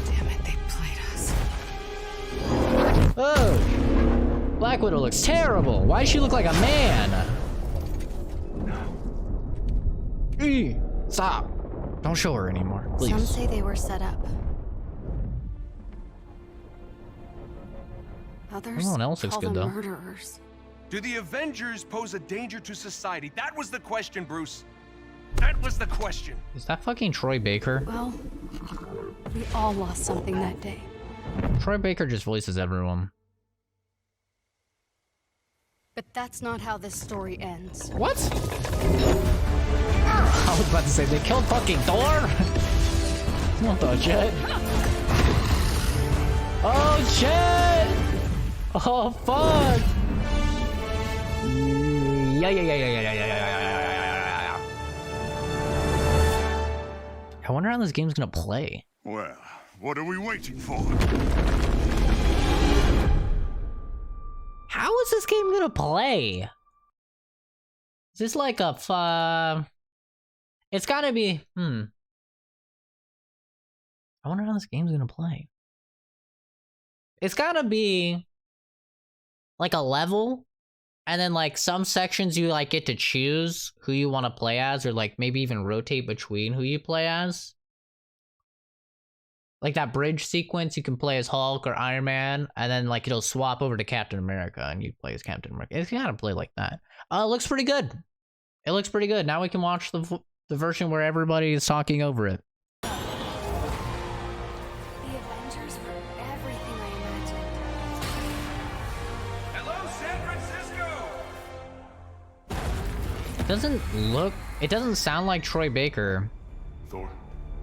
Damn it, they played us. Oh! Black Widow looks terrible. Why does she look like a man? Stop. Don't show her anymore, please. Some say they were set up. Others Everyone else looks call good, them though. murderers. Do the Avengers pose a danger to society? That was the question, Bruce. That was the question. Is that fucking Troy Baker? Well, we all lost something that day. Troy Baker just voices everyone. But that's not how this story ends. What? I was about to say, they killed fucking Thor? What the shit? Oh shit! Oh fuck! Yeah. I wonder how this game's gonna play. Well, what are we waiting for? How is this game gonna play? Is this like a it's gotta be, I wonder how this game's gonna play. It's gotta be like a level, and then like some sections you like get to choose who you want to play as, or like maybe even rotate between who you play as. Like that bridge sequence, you can play as Hulk or Iron Man, and then like it'll swap over to Captain America, and you play as Captain America. It's gotta play like that. It looks pretty good. It looks pretty good. Now we can watch the version where everybody is talking over it. The Avengers were everything I imagined. Hello, San Francisco. It doesn't sound like Troy Baker. Thor,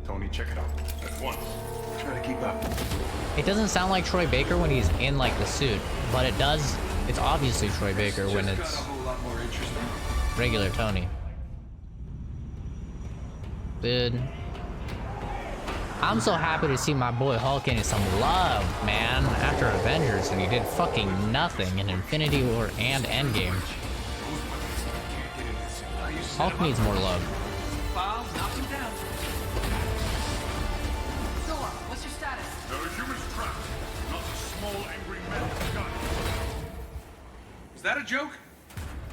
Tony, check it out. At once. Try to keep up. It doesn't sound like Troy Baker when he's in like the suit, but it does. It's obviously Troy Baker when it's Got a whole lot more interesting. regular Tony. Dude, I'm so happy to see my boy Hulk getting some love, man, after Avengers, and he did fucking nothing in Infinity War and Endgame. Hulk needs more love. File, knock him down. Thor, what's your status? There are humans trapped, lots of small, angry men with guns. Is that a joke?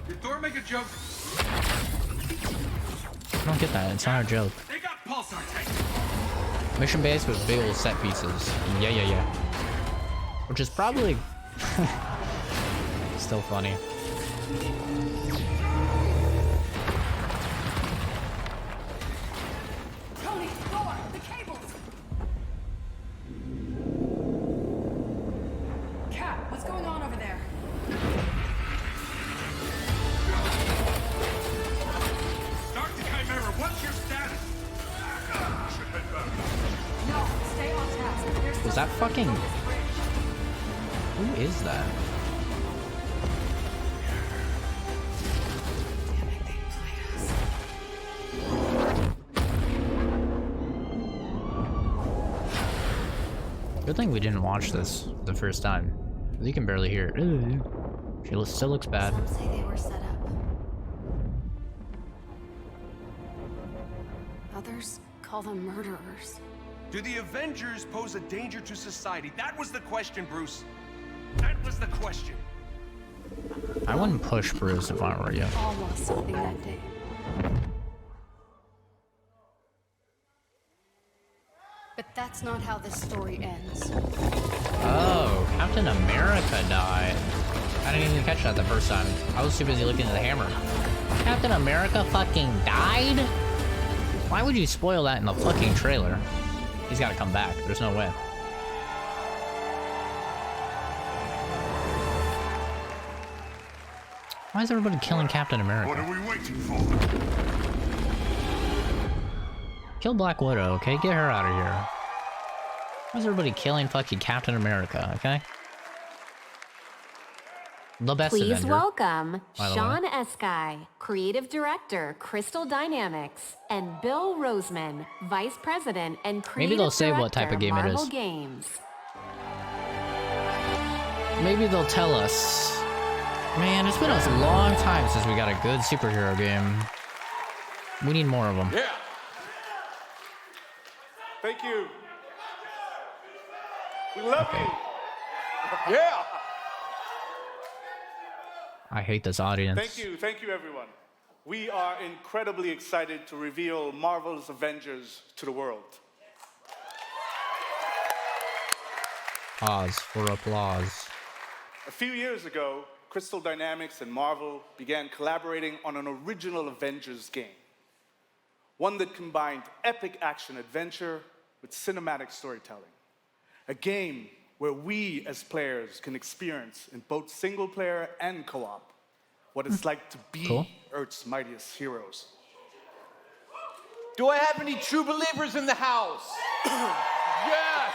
Did Thor make a joke? I don't get that. It's not a joke. They got pulsar tanks. Mission based with big old set pieces. Yeah. Which is probably still funny. Tony, Thor, the cables. Cap, what's going on over there? Dr. Chimera, what's your status? Should head back. No, stay on task. There's Was that fucking... Who is that? Good thing we didn't watch this the first time. You can barely hear it. She still looks bad. Some say they were set up. Others call them murderers. Do the Avengers pose a danger to society? That was the question, Bruce. That was the question. I wouldn't push Bruce if I were you. All lost something that day. But that's not how this story ends. Oh, Captain America died. I didn't even catch that the first time. I was too busy looking at the hammer. Captain America fucking died? Why would you spoil that in the fucking trailer? He's gotta come back. There's no way. Why is everybody killing Captain America? What are we waiting for? Kill Black Widow, okay? Get her out of here. Why is everybody killing fucking Captain America, okay? The best Please Avenger, welcome by the Sean way. Eskai, Creative Director, Crystal Dynamics, and Bill Roseman, Vice President and Creative Maybe they'll say Director, what type of game it Marvel is. Games. Maybe they'll tell us. Man, it's been a long time since we got a good superhero game. We need more of them. Yeah. Thank you. We love you. Yeah. I hate this audience. Thank you, everyone. We are incredibly excited to reveal Marvel's Avengers to the world. Pause for applause. A few years ago, Crystal Dynamics and Marvel began collaborating on an original Avengers game. One that combined epic action-adventure with cinematic storytelling. A game where we as players can experience in both single-player and co-op what it's like to be Earth's mightiest heroes. Do I have any true believers in the house? Yes!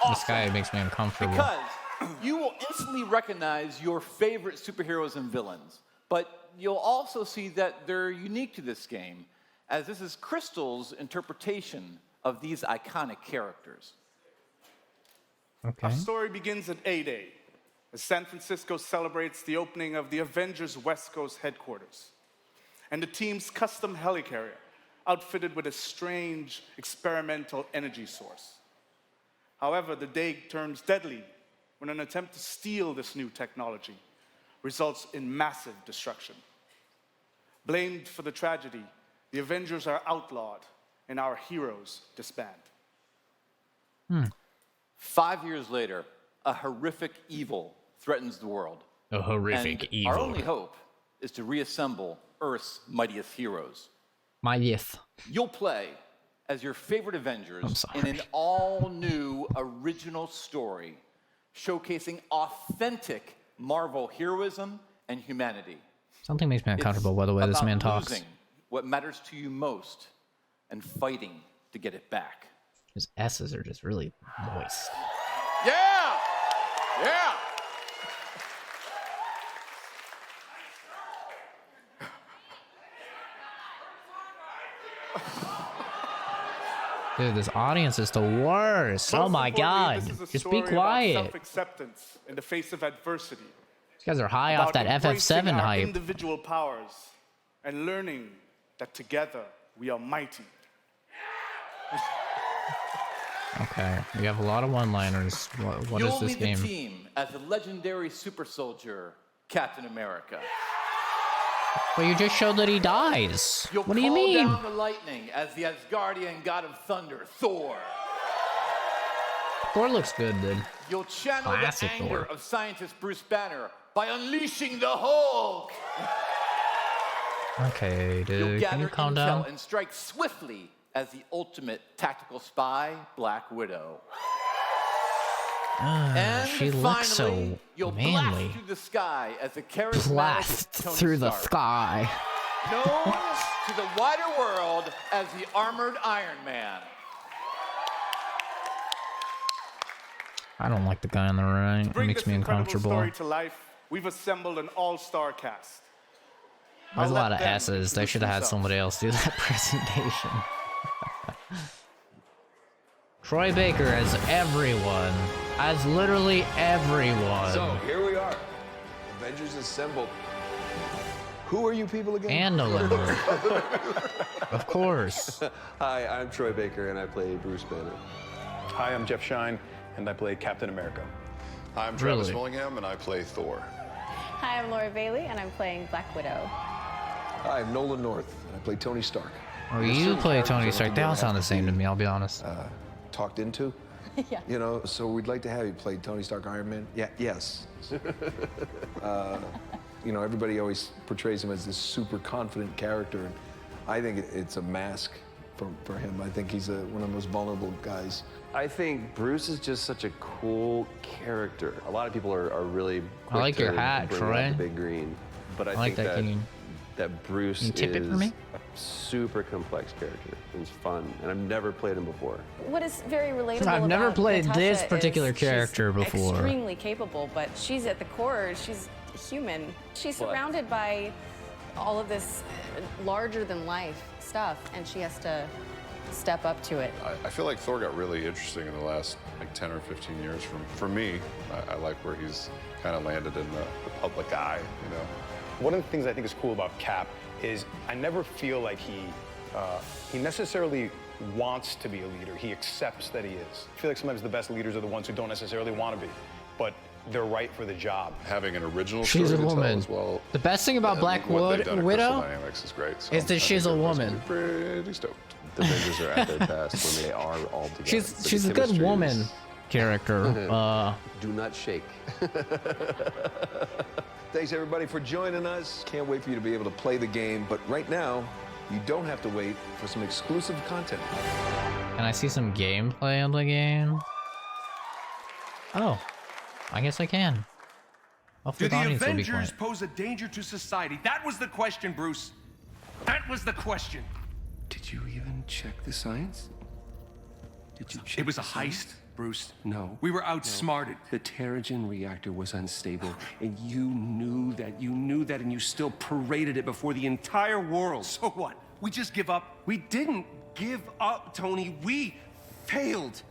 This guy makes me uncomfortable. Because you will instantly recognize your favorite superheroes and villains, but you'll also see that they're unique to this game, as this is Crystal's interpretation of these iconic characters. Okay. Our story begins at A-Day, as San Francisco celebrates the opening of the Avengers West Coast headquarters, and the team's custom helicarrier, outfitted with a strange experimental energy source. However, the day turns deadly when an attempt to steal this new technology results in massive destruction. Blamed for the tragedy, the Avengers are outlawed and our heroes disband. 5 years later, a horrific evil threatens the world. A horrific and evil. Our only hope is to reassemble Earth's mightiest heroes. Mightiest. You'll play as your favorite Avengers in an all-new original story showcasing authentic Marvel heroism and humanity. Something makes me uncomfortable by the way this man about talks. losing what matters to you most and fighting to get it back. His S's are just really moist. Yeah! Yeah! Dude, this audience is the worst. Oh my god. Just be quiet. Self-acceptance in the face of adversity. These guys are high off that Embracing FF7 our hype. individual powers and learning that together we are mighty. Okay, we have a lot of one-liners. What is You'll this lead game? the team as the legendary super soldier, Captain America. But you just showed that he dies. You'll What do you call mean? down the lightning as the Asgardian god of thunder, Thor. Thor looks good, dude. You'll channel Classic the anger Thor. of scientist Bruce Banner by unleashing the Hulk. Okay, You'll dude, can you gather calm intel down? and strike swiftly as the ultimate tactical spy, Black Widow. And She looks finally, so you'll manly. blast through the sky as the charismatic Blast Tony through the Stark, sky. known to the wider world as the Armored Iron Man. I don't like the guy on the right. It Bring makes this me incredible uncomfortable. story to life, we've assembled an all-star cast. There's a I'll lot let of them S's. They introduce should have had themselves. somebody else do that presentation. Troy Baker as everyone. As literally everyone. So here we are. Avengers Assemble. Who are you people again? And Nolan North. Of course. Hi, I'm Troy Baker, and I play Bruce Banner. Hi, I'm Jeff Shine, and I play Captain America. I'm Travis Willingham, and I play Thor. Hi, I'm Laura Bailey, and I'm playing Black Widow. Hi, I'm Nolan North, and I play Tony Stark. Oh, you play Tony Stark. They all sound the same to me, I'll be honest. Talked into? Yeah. You know, so we'd like to have you play Tony Stark Iron Man. Yeah, yes. You know, everybody always portrays him as this super confident character, and I think it's a mask for him. I think he's one of the most vulnerable guys. I think Bruce is just such a cool character. A lot of people are really quick I like to your hat, bring Troy. out the big green, but I like think that. that Bruce Can you tip it for is me? a super complex character. It's fun, and I've never played him before. What is very relatable I've never about played Natasha this particular is character she's before. Extremely capable, but she's at the core. She's human. She's surrounded by all of this larger than life stuff, and she has to step up to it. I feel like Thor got really interesting in the last like 10 or 15 years. For me, I like where he's kind of landed in the public eye, you know. One of the things I think is cool about Cap is I never feel like he necessarily wants to be a leader. He accepts that he is. I feel like sometimes the best leaders are the ones who don't necessarily want to be, but they're right for the job. Having an original She's story a to woman. tell as well. The best thing about Black what they've done at Widow Crystal Dynamics is great. So is that I she's a think everyone's woman. gonna be pretty stoked. The Avengers are at their best when they are all together. She's a good woman character. Do not shake. Thanks, everybody, for joining us. Can't wait for you to be able to play the game, but right now, you don't have to wait for some exclusive content. Can I see some gameplay on the game? Oh, I guess I can. Hopefully Do the audience will be Avengers quiet. pose a danger to society? That was the question, Bruce. That was the question. Did you even check the science? Did you check It was a the science? heist, Bruce. No. We were outsmarted. The Terrigen reactor was unstable, and you knew that, and you still paraded it before the entire world. So what? We just give up? We didn't give up, Tony. We failed.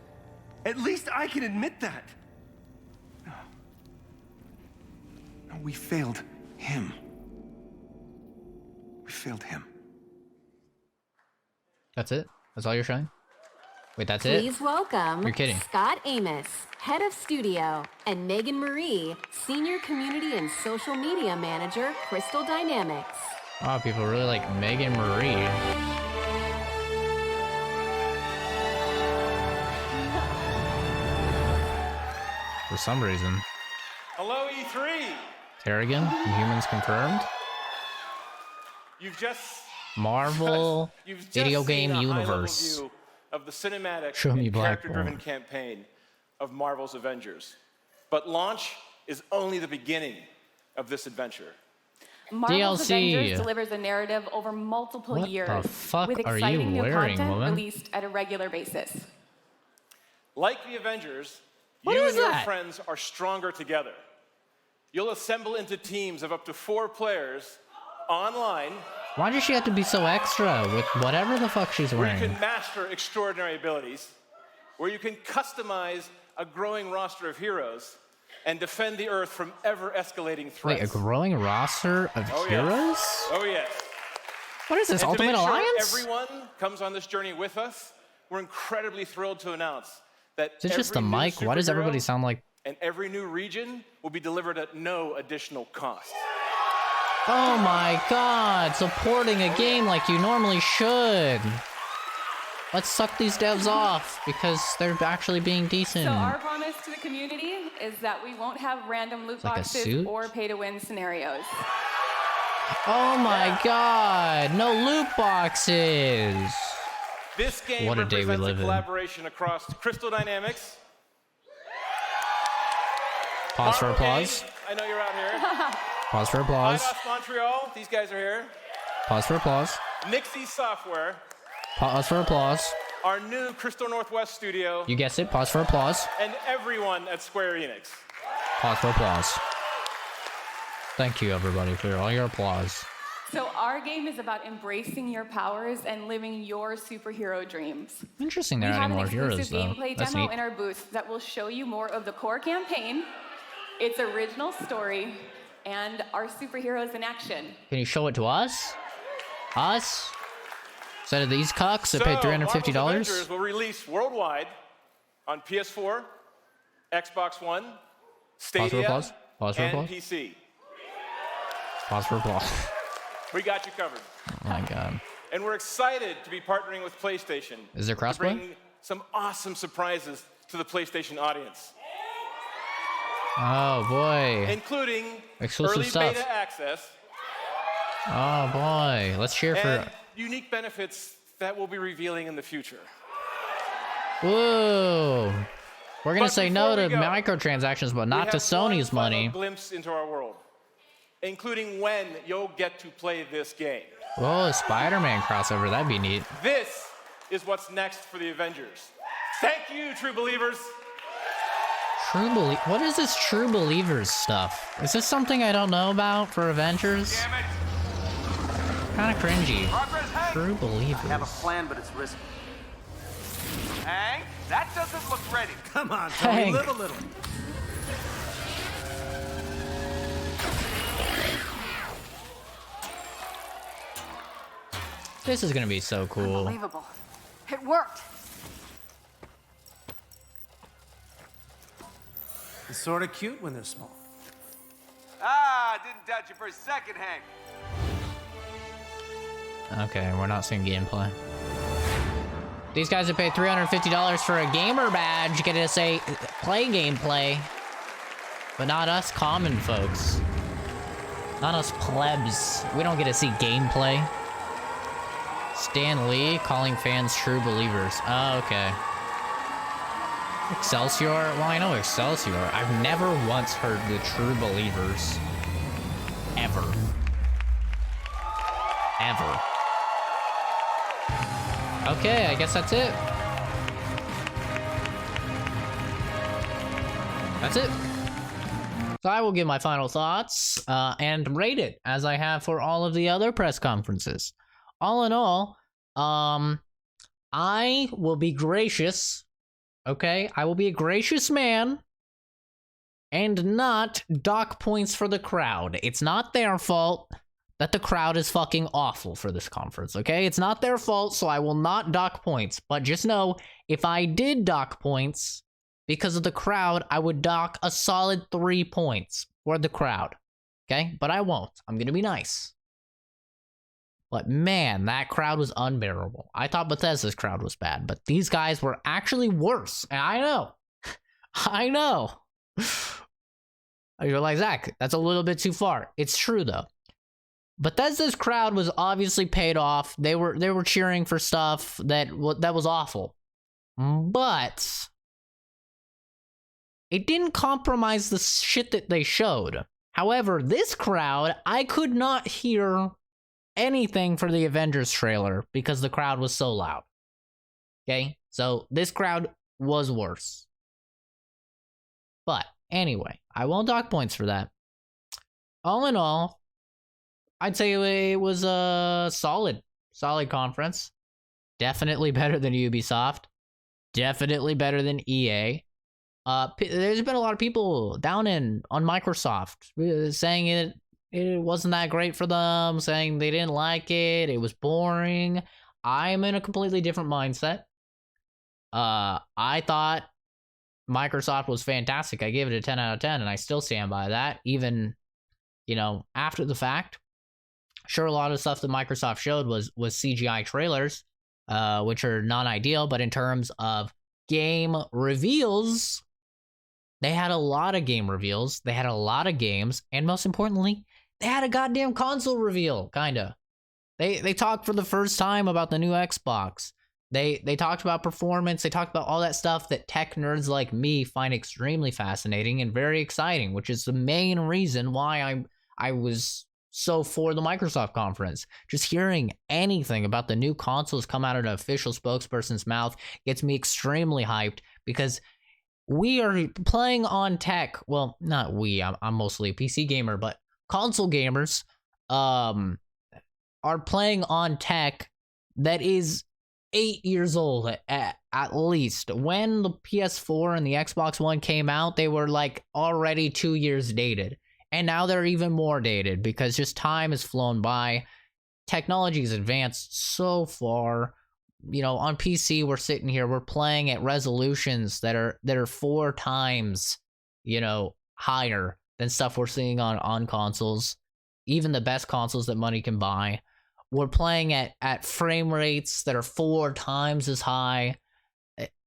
At least I can admit that. No, we failed him. We failed him. That's it? That's all you're showing? Wait, that's it? Please welcome You're kidding. Scott Amos, Head of Studio, and Megan Marie, Senior Community and Social Media Manager, Crystal Dynamics. Wow, people really like Megan Marie. For some reason. Hello, E3. Kerrigan, Humans confirmed. You've just Marvel video seen game a high-level universe. view of the cinematic Show me and Black character-driven Bolt. campaign of Marvel's Avengers. But launch is only the beginning of this adventure. Marvel's DLC. Avengers delivers a narrative over multiple What years the fuck with are you exciting new wearing, content woman? released at a regular basis. Like the Avengers, What you is and your that? friends are stronger together. You'll assemble into teams of up to 4 players online Why does she have to be so extra with whatever the fuck she's where you wearing? can master extraordinary abilities, where you can customize a growing roster of heroes and defend the Earth from ever-escalating threats. Wait, a growing roster of Oh, heroes? Yes. Oh, yes. What is this, And Ultimate to make Alliance? Sure everyone comes on this journey with us. We're incredibly thrilled to announce that Is it just the every new mic? Why does everybody superhero sound like... and every new region will be delivered at no additional cost. Oh my god, supporting a game like you normally should. Let's suck these devs off because they're actually being decent. So our promise to the community is that we won't have random loot like a boxes suit? or pay-to-win scenarios. Oh my god, no loot boxes. This game What a day we represents live a in. collaboration across Crystal Dynamics. Pause for Marvel applause. Games, I know you're out here. Pause for applause. IDOS Montreal, these guys are here. Pause for applause. Nixie Software, Pause for applause. our new Crystal Northwest studio, You guessed it. Pause for applause. and everyone at Square Enix. Pause for applause. Thank you, everybody, for all your applause. So our game is about embracing your powers and living your superhero dreams. Interesting, We they're have adding an more heroes, exclusive though. gameplay That's demo neat. in our booth that will show you more of the core campaign, its original story, and our superheroes in action. Can you show it to us? Us? Instead of these cucks that paid $350? Marvel's Avengers will release worldwide on PS4, Xbox One, Stadia, and PC. Pause for applause. We got you covered. Oh my god. And we're excited to be partnering with PlayStation. Is there crossplay? To bring some awesome surprises to the PlayStation audience. Oh boy. Including exclusive early stuff. beta access. Oh boy. Let's cheer and for unique benefits that we'll be revealing in the future. Whoa. We're gonna say no to microtransactions, but not to Sony's money. A glimpse into our world, including when you'll get to play this game. Whoa, a Spider-Man crossover. That'd be neat. This is what's next for the Avengers. Thank you, true believers. What is this True Believers stuff? Is this something I don't know about for Avengers? Damn it. Kind of cringy. True Believers. I have a plan, but it's risky. Hank, that doesn't look ready. Come on, Tony, Hank. live a little. This is gonna be so cool. Unbelievable. It worked. It's sort of cute when they're small. Ah, didn't doubt you for a second, Hank. Okay, we're not seeing gameplay. These guys have paid $350 for a gamer badge, get to say play gameplay, but not us common folks. Not us plebs. We don't get to see gameplay. Stan Lee calling fans true believers. Oh, okay. Excelsior? Well, I know Excelsior. I've never once heard the true believers. Ever. Ever. Okay, I guess that's it. That's it. So I will give my final thoughts and rate it as I have for all of the other press conferences. All in all, I will be gracious. Okay, I will be a gracious man and not dock points for the crowd. It's not their fault that the crowd is fucking awful for this conference, okay? It's not their fault, so I will not dock points. But just know, if I did dock points because of the crowd, I would dock a solid 3 points for the crowd, okay? But I won't. I'm gonna be nice. But man, that crowd was unbearable. I thought Bethesda's crowd was bad, but these guys were actually worse. And I know. I know. You're like, Zach, that's a little bit too far. It's true, though. Bethesda's crowd was obviously paid off. They were cheering for stuff that was awful. But it didn't compromise the shit that they showed. However, this crowd, I could not hear anything for the Avengers trailer because the crowd was so loud. Okay? So this crowd was worse. But anyway, I won't dock points for that. All in all, I'd say it was a solid conference. Definitely better than Ubisoft. Definitely better than EA. There's been a lot of people down on Microsoft saying it wasn't that great for them, saying they didn't like it, it was boring. I'm in a completely different mindset. I thought Microsoft was fantastic. I gave it a 10 out of 10, and I still stand by that, even, after the fact. Sure, a lot of stuff that Microsoft showed was CGI trailers, which are not ideal, but in terms of game reveals, they had a lot of game reveals, they had a lot of games, and most importantly, they had a goddamn console reveal, kinda. They talked for the first time about the new Xbox. They talked about performance, they talked about all that stuff that tech nerds like me find extremely fascinating and very exciting, which is the main reason why I was so for the Microsoft conference. Just hearing anything about the new consoles come out of an official spokesperson's mouth gets me extremely hyped, because we are playing on tech. Well, not we, I'm mostly a PC gamer, but console gamers are playing on tech that is 8 years old at least. When the PS4 and the Xbox One came out, they were like already 2 years dated. And now they're even more dated because just time has flown by. Technology's advanced so far. You know, on PC, we're sitting here, we're playing at resolutions that are 4 times, you know, higher than stuff we're seeing on consoles. Even the best consoles that money can buy. We're playing at frame rates that are 4 times as high.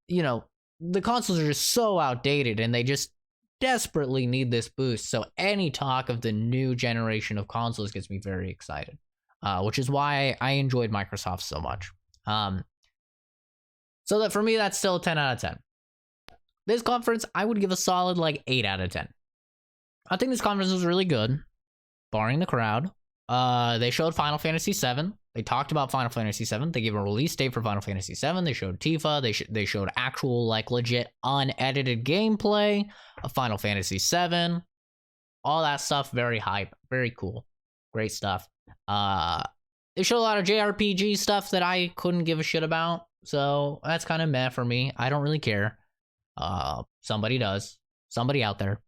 You know, the consoles are just so outdated and they just desperately need this boost. So any talk of the new generation of consoles gets me very excited, which is why I enjoyed Microsoft so much. So that for me, that's still a 10 out of 10. This conference, I would give a solid like 8 out of 10. I think this conference was really good, barring the crowd. They showed Final Fantasy VII. They talked about Final Fantasy VII. They gave a release date for Final Fantasy VII. They showed Tifa. They showed actual, like, legit unedited gameplay of Final Fantasy VII. All that stuff, very hype. Very cool. Great stuff. They showed a lot of JRPG stuff that I couldn't give a shit about. So that's kind of meh for me. I don't really care. Somebody does. Somebody out there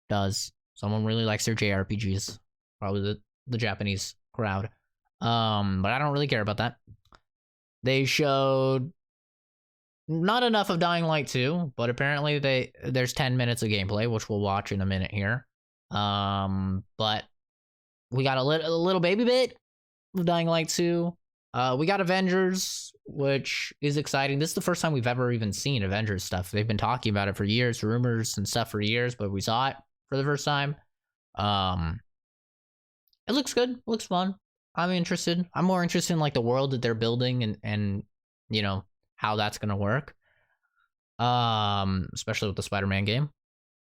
does. Someone really likes their JRPGs. Probably the Japanese crowd. But I don't really care about that. They showed not enough of Dying Light 2, but apparently there's 10 minutes of gameplay, which we'll watch in a minute here. But we got a little baby bit of Dying Light 2. We got Avengers, which is exciting. This is the first time we've ever even seen Avengers stuff. They've been talking about it for years, rumors and stuff for years, but we saw it for the first time. It looks good. It looks fun. I'm interested. I'm more interested in like the world that they're building and you know how that's gonna work. Especially with the Spider-Man game.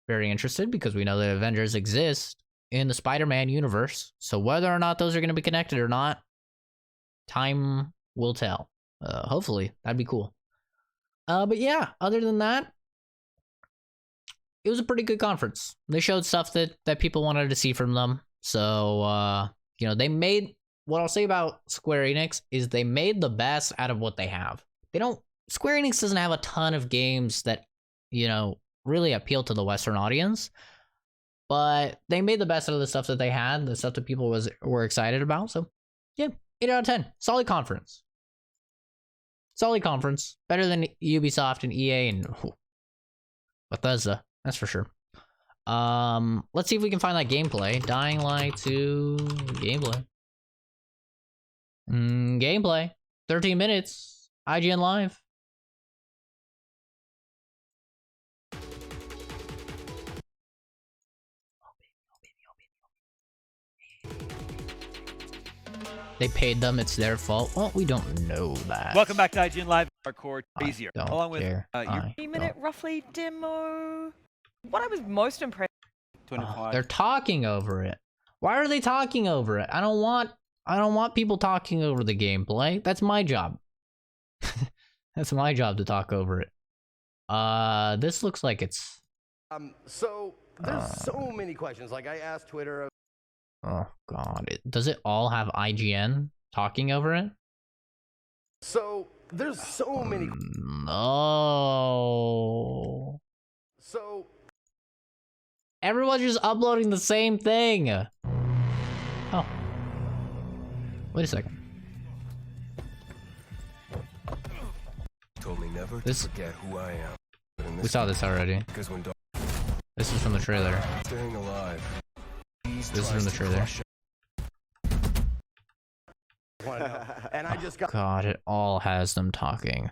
Very interested because we know that Avengers exist in the Spider-Man universe. So whether or not those are gonna be connected or not, time will tell. Hopefully, that'd be cool. But yeah, other than that, it was a pretty good conference. They showed stuff that people wanted to see from them. So, you know, they made, what I'll say about Square Enix is they made the best out of what they have. Square Enix doesn't have a ton of games that, you know, really appeal to the Western audience, but they made the best out of the stuff that they had, the stuff that people were excited about. So, yeah, 8 out of 10. Solid conference. Solid conference. Better than Ubisoft and EA and Bethesda, that's for sure. Let's see if we can find that gameplay. Dying Light 2 gameplay. Gameplay. 13 minutes. IGN Live. They paid them, it's their fault. Well, we don't know that. Welcome back to IGN Live. Hardcore easier. Along with your 3-minute roughly demo. What I was most impressed. 25. They're talking over it. Why are they talking over it? I don't want people talking over the gameplay. That's my job. That's my job to talk over it. This looks like it's. So there's so many questions. Like I asked Twitter. Oh God! Does it all have IGN talking over it? So there's so many. No. So. Everyone's just uploading the same thing. Oh. Wait a second. Told me never to forget who I am. We saw this already. This is from the trailer. Staying alive. This is from the trailer. And I just got. God, it all has them talking.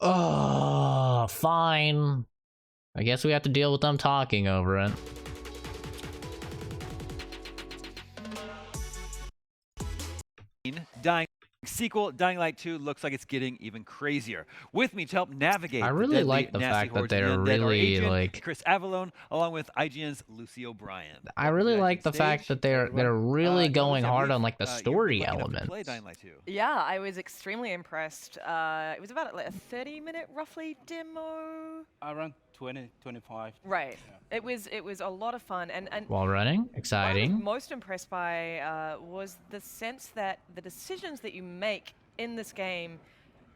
Oh, fine. I guess we have to deal with them talking over it. Sequel Dying Light 2 looks like it's getting even crazier. With me to help navigate, I really like the fact that they're really like Chris Avalone, along with IGN's Lucy O'Brien. I really like the fact that they're really going hard on like the story elements. Yeah, I was extremely impressed. It was about like a 30-minute roughly demo. Around 20, 25. Right. Yeah. It was a lot of fun and while running, exciting. What I was most impressed by was the sense that the decisions that you make in this game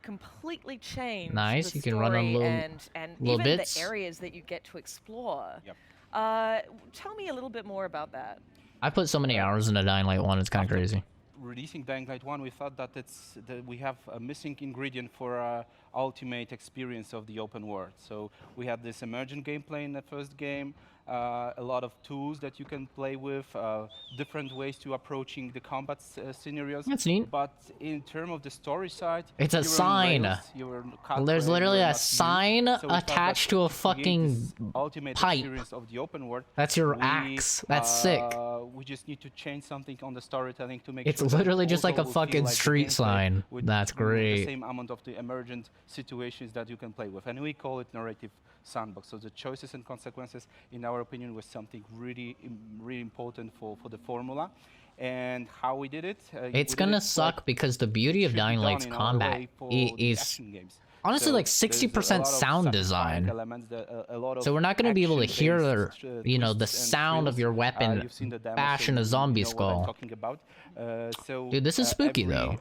completely change nice. the You can run a little and little even bits. the areas that you get to explore. Yep. Tell me a little bit more about that. I put so many hours into Dying Light 1, it's kind of crazy. Releasing Dying Light 1, we thought that we have a missing ingredient for ultimate experience of the open world. So we had this emergent gameplay in the first game, a lot of tools that you can play with, different ways to approaching the combat scenarios. That's neat. But in terms of the story side, it's a sign. There's literally a sign attached to a fucking pipe. Of the open world. That's your axe. That's sick. We just need to change something on the storytelling to make it's sure literally just like a fucking street sign. That's great. The same amount of the emergent situations that you can play with, and we call it narrative sandbox. So the choices and consequences, in our opinion, was something really important for the formula. And how we did it, it's gonna suck because the beauty of Dying Light's combat is honestly like 60% sound design. So we're not gonna be able to hear, you know, the sound of your weapon bashing a zombie skull. Dude, this is spooky though.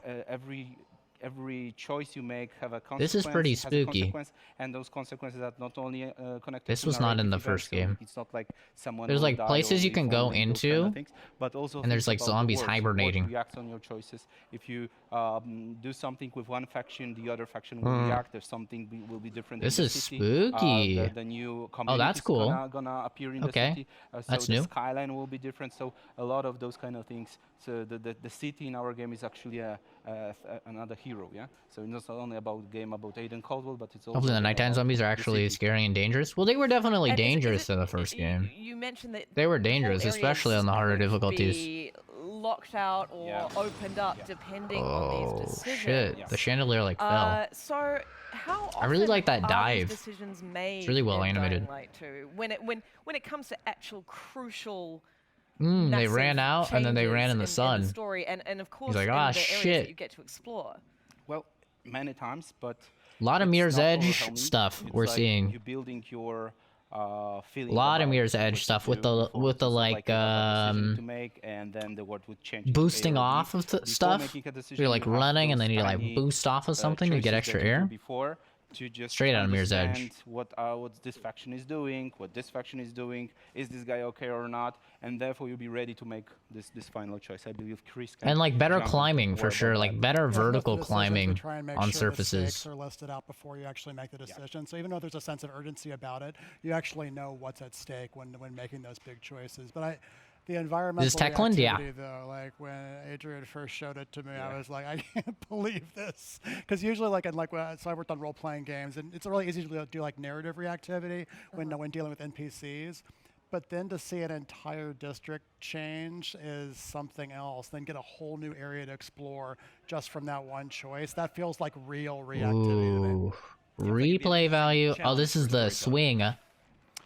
Every choice you make have a consequence. This is pretty spooky. And those consequences are not only connected. This was not in the first game. It's not like someone. There's like places you can go into, kind of but also and there's like zombies hibernating. Reacts on your choices. If you do something with one faction, the other faction will react. There's something will be different. This in is the city. spooky. The new community that's cool. Gonna appear in the city. So that's the new. skyline will be different. So a lot of those kind of things. So the city in our game is actually another hero. Yeah. So it's not only about Aiden Caldwell, but it's also. Hopefully the nighttime zombies are actually scary and dangerous. Well, they were definitely dangerous in the first game. You mentioned that they were dangerous, especially on the harder difficulties. Locked out or opened up depending on these decisions. Shit, the chandelier like fell. So how often I really like that are dive. these decisions made it's really well animated. When it comes to actual crucial. They ran out and then they ran in the sun. In the story and of course, he's like, ah, shit. That you get to explore. Well, many times, but a lot of Mirror's Edge stuff we're seeing. You're building your a lot of Mirror's Edge stuff with the like to make, and then the word would change boosting off of stuff. You're like running and then you like boost off of something to get extra air. To just straight out of Mirror's Edge. What this faction is doing, what this faction is doing, is this guy okay or not, and therefore you'll be ready to make this final choice. I believe Chris can. And like better climbing for sure, like better vertical climbing on surfaces. The stakes are listed out before you actually make the decision. So even though there's a sense of urgency about it, you actually know what's at stake when making those big choices. But the environmental reactivity, though, like when Adrian first showed it to me, I was like, I can't believe this. Because usually, so I worked on role-playing games, and it's really easy to do like narrative reactivity when dealing with NPCs. But then to see an entire district change is something else. Then get a whole new area to explore just from that one choice. That feels like real reactivity to me. Replay value. Oh, this is the swing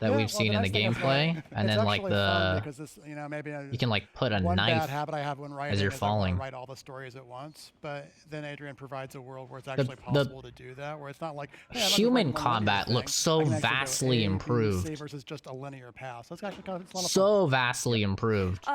that we've seen in the gameplay, and then like this, maybe you can like put a one knife bad habit I have when writing as you're falling. Write all the stories at once, but then Adrian provides a world where it's actually possible to do that, where it's not like human combat looks so vastly improved. Versus just a linear path. So it's actually kind of, it's a lot of so vastly improved.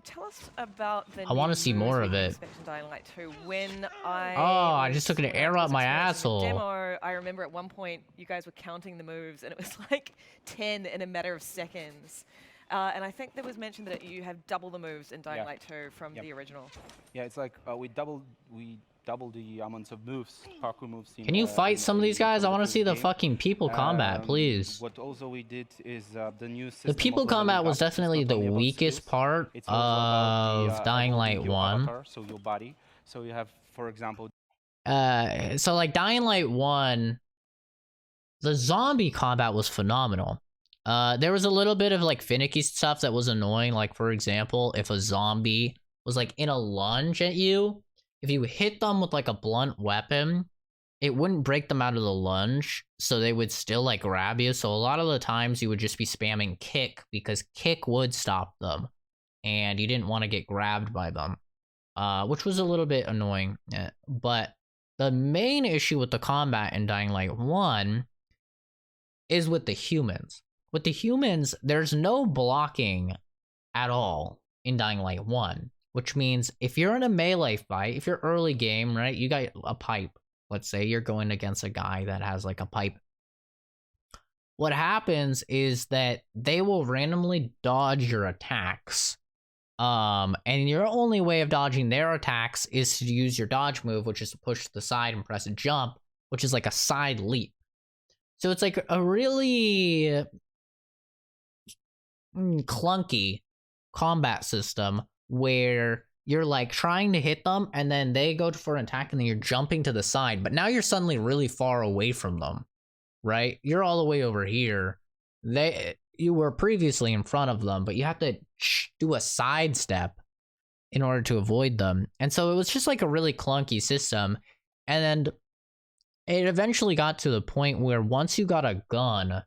Tell us about the. I want to see more of it. Dying Light 2. When I I just took an arrow up my asshole. Demo, I remember at one point you guys were counting the moves, and it was like 10 in a matter of seconds. And I think there was mention that you have double the moves in Dying Light 2 from the original. Yeah, it's like we double the amounts of moves, parkour moves. Can you fight some of these guys? I want to see the fucking people combat, please. What also we did is the new system. The people combat was definitely the weakest part of Dying Light 1. So your body. So you have, for example. So like Dying Light 1, the zombie combat was phenomenal. There was a little bit of like finicky stuff that was annoying. Like for example, if a zombie was like in a lunge at you, if you hit them with like a blunt weapon, it wouldn't break them out of the lunge, so they would still like grab you. So a lot of the times you would just be spamming kick because kick would stop them, and you didn't want to get grabbed by them, which was a little bit annoying. But the main issue with the combat in Dying Light 1 is with the humans. With the humans, there's no blocking at all in Dying Light 1. Which means if you're in a melee fight, if you're early game, right, you got a pipe. Let's say you're going against a guy that has like a pipe. what happens is that they will randomly dodge your attacks. And your only way of dodging their attacks is to use your dodge move, which is to push to the side and press a jump, which is like a side leap. So it's like a really clunky combat system where you're like trying to hit them and then they go for an attack and then you're jumping to the side, but now you're suddenly really far away from them, right? You're all the way over here. You were previously in front of them, but you have to do a sidestep in order to avoid them. And so it was just like a really clunky system. And then it eventually got to the point where once you got a gun,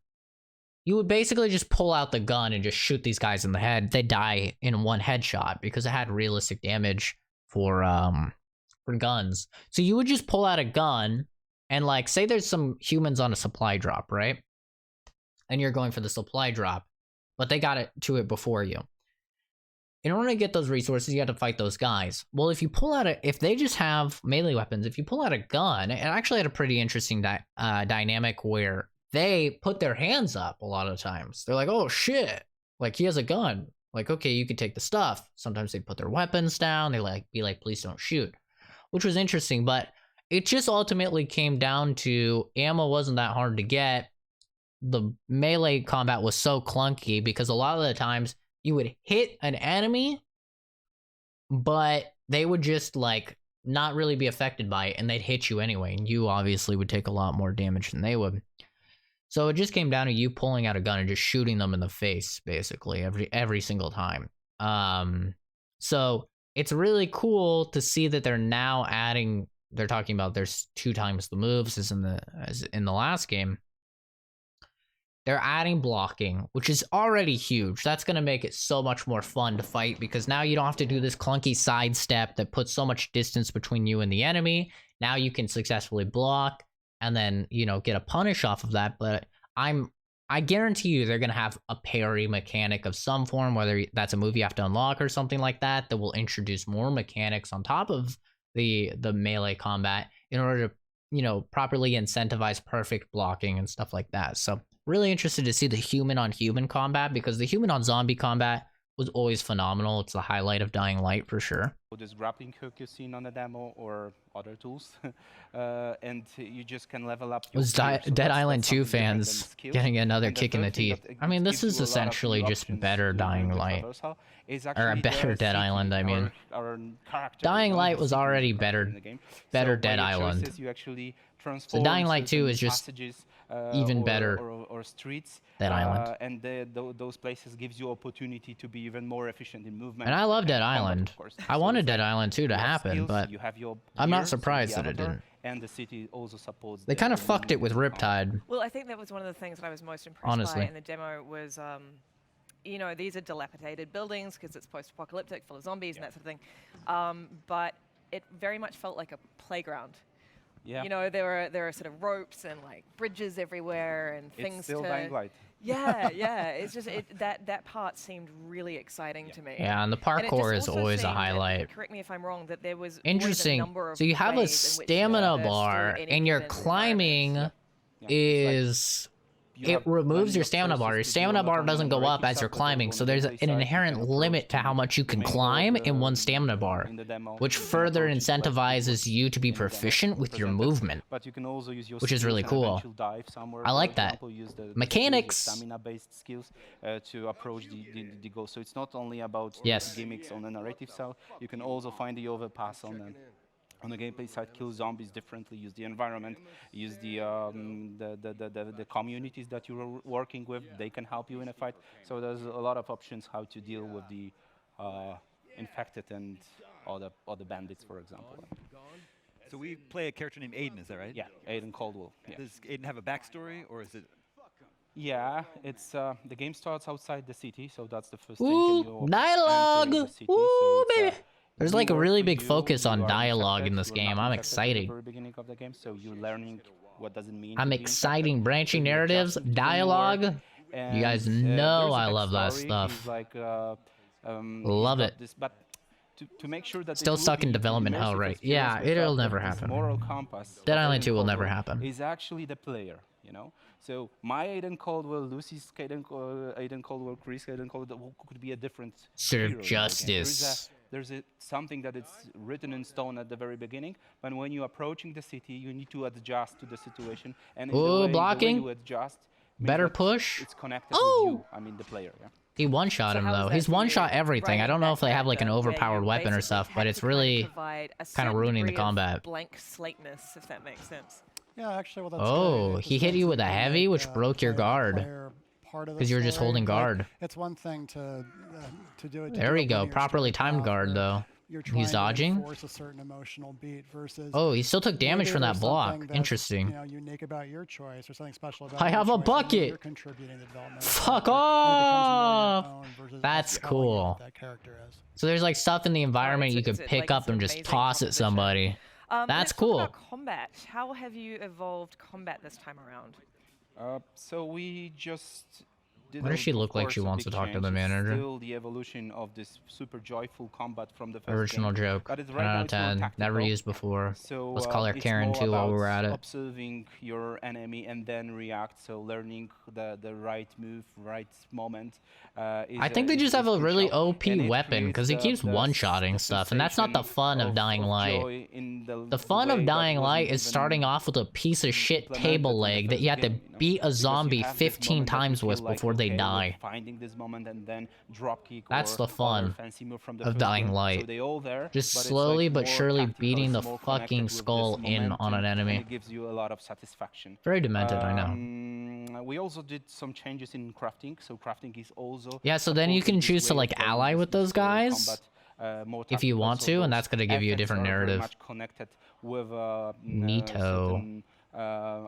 you would basically just pull out the gun and just shoot these guys in the head. They die in one headshot because it had realistic damage for guns. So you would just pull out a gun and like say there's some humans on a supply drop, right? And you're going for the supply drop, but they got to it before you. In order to get those resources, you have to fight those guys. Well, if you pull out if they just have melee weapons, if you pull out a gun, it actually had a pretty interesting dynamic where they put their hands up a lot of times. They're like, oh shit, like he has a gun. Like, okay, you can take the stuff. Sometimes they put their weapons down. They be like, please don't shoot, which was interesting. But it just ultimately came down to ammo wasn't that hard to get. The melee combat was so clunky because a lot of the times you would hit an enemy, but they would just like not really be affected by it and they'd hit you anyway. And you obviously would take a lot more damage than they would. So it just came down to you pulling out a gun and just shooting them in the face, basically, every single time. So it's really cool to see that they're now adding. They're talking about there's 2 times the moves as in the last game. They're adding blocking, which is already huge. That's gonna make it so much more fun to fight because now you don't have to do this clunky sidestep that puts so much distance between you and the enemy. Now you can successfully block and then, you know, get a punish off of that. But I guarantee you they're going to have a parry mechanic of some form, whether that's a move you have to unlock or something like that, that will introduce more mechanics on top of the melee combat in order to, you know, properly incentivize perfect blocking and stuff like that. So really interested to see the human on human combat because the human on zombie combat was always phenomenal. It's the highlight of Dying Light for sure. This grappling hook you've seen on the demo or other tools, and you just can level up. Was Dead Island 2 fans getting another kick in the teeth? I mean, this is essentially just better Dying Light. Or a better Dead Island, I mean. Dying Light was already better Dead Island. So Dying Light 2 is just even better or streets Dead Island. And those places gives you opportunity to be even more efficient in movement. And I love Dead Island. I wanted Dead Island 2 to happen, but I'm not surprised that it didn't. And the city also supports. They kind of fucked it with Riptide. Well, I think that was one of the things that I was most impressed by in the demo was, you know, these are dilapidated buildings because it's post-apocalyptic, full of zombies and that sort of thing. But it very much felt like a playground. Yeah. You know, there are sort of ropes and like bridges everywhere and things. It's still Dying Light. Yeah, yeah. It's just that part seemed really exciting to me. Yeah, and the parkour is always a highlight. Correct me if I'm wrong. That there was interesting. So you have a stamina bar, and your climbing is. It removes your stamina bar. Your stamina bar doesn't go up as you're climbing, so there's an inherent limit to how much you can climb in one stamina bar, which further incentivizes you to be proficient with your movement, which is really cool. I like that. Mechanics. Stamina-based skills to approach the goal. So it's not only about gimmicks on the narrative side. You can also find the overpass on the gameplay side, kill zombies differently, use the environment, use the communities that you're working with. They can help you in a fight. So there's a lot of options how to deal with the infected and other bandits, for example. So we play a character named Aiden, is that right? Yeah, Aiden Caldwell. Yeah. Does Aiden have a backstory, or is it? Yeah, it's the game starts outside the city, so that's the first thing. Ooh, dialogue! Ooh, baby! There's like a really big you, focus on dialogue in this game. I'm excited. At the very beginning of the game, so you're learning what does it mean. I'm exciting. Branching narratives, dialogue. You guys know I love that stuff. Like, love it. But to make sure that still stuck in development hell, right? Yeah, it'll never happen. Moral compass. Dead Island 2 will never happen. Is actually the player. you know. So my Aiden Caldwell, Lucy's Aiden Caldwell, Chris Aiden Caldwell could be a different Serve justice. There's something that it's written in stone at the very beginning, but when you're approaching the city, you need to adjust to the situation, and in the way you adjust, better push. It's connected with you. I mean, the player. Yeah. He one-shot him though. He's one-shot everything. I don't know if they have like an overpowered weapon or stuff, but it's really kind of ruining the combat. Blank slateness, if that makes sense. Yeah, actually, well, that's oh, he hit you with a heavy, which broke your guard. Because you were just holding guard. It's one thing to do it. There we go. Properly timed guard though. He's dodging. A certain emotional beat versus oh, he still took damage from that block. Interesting. You know, unique about your choice or something special about I have a bucket. You're contributing to development. Fuck off. That's cool. That character is. So there's like stuff in the environment you could pick up and just toss at somebody. That's cool. About combat. How have you evolved combat this time around? So we just did. Why does she look like she wants to talk to the manager? Still the evolution of this super joyful combat from the first original game. joke. 10 out of 10. Never used before. So, let's call her Karen too while we're at it. Observing your enemy and then react. So learning the right move, right moment. I think they just have a really OP weapon because he keeps one-shotting stuff, and that's not the fun of Dying Light. The fun of Dying Light is starting off with a piece of shit table leg that you have to beat a zombie 15 times with before they die. Finding this moment and then drop kick. That's the fun of Dying Light. Just slowly but surely beating the fucking skull in on an enemy. It gives you a lot of satisfaction. Very demented, I know. We also did some changes in crafting, so crafting is also... Yeah, so then you can choose to like ally with those guys if you want to, and that's going to give you a different narrative. Much connected with Neato.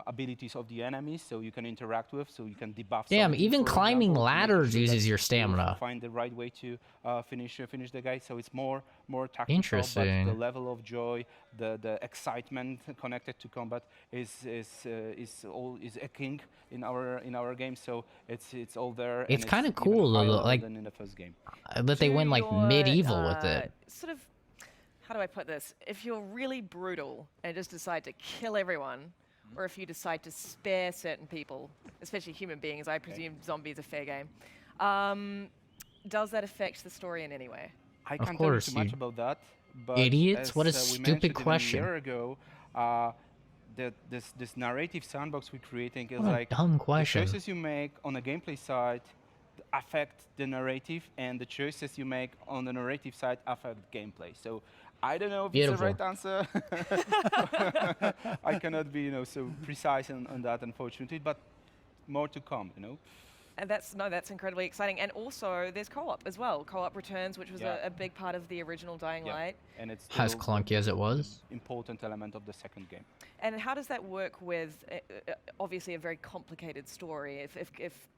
Abilities of the enemies, so you can interact with, so you can debuff. Damn, even climbing ladders uses your stamina. Find the right way to finish the guy, so it's more tactical. Interesting. But the level of joy, the excitement connected to combat is echoing in our game. So it's all there. It's kind of cool though, like in the first game. That they went like medieval with it. Sort of, how do I put this? If you're really brutal and just decide to kill everyone, or if you decide to spare certain people, especially human beings, I presume zombies are fair game, does that affect the story in any way? I can't tell you too much about that. But idiots, what a stupid question. A year ago, this narrative sandbox we're creating is what like a dumb question. The choices you make on the gameplay side affect the narrative, and the choices you make on the narrative side affect gameplay. So I don't know if it's the right answer. I cannot be, so precise on that, unfortunately, but more to come, And that's incredibly exciting. And also, there's co-op as well. Co-op returns, which was a big part of the original Dying Light. And it's as clunky as it was. Important element of the second game. And how does that work with, obviously, a very complicated story? If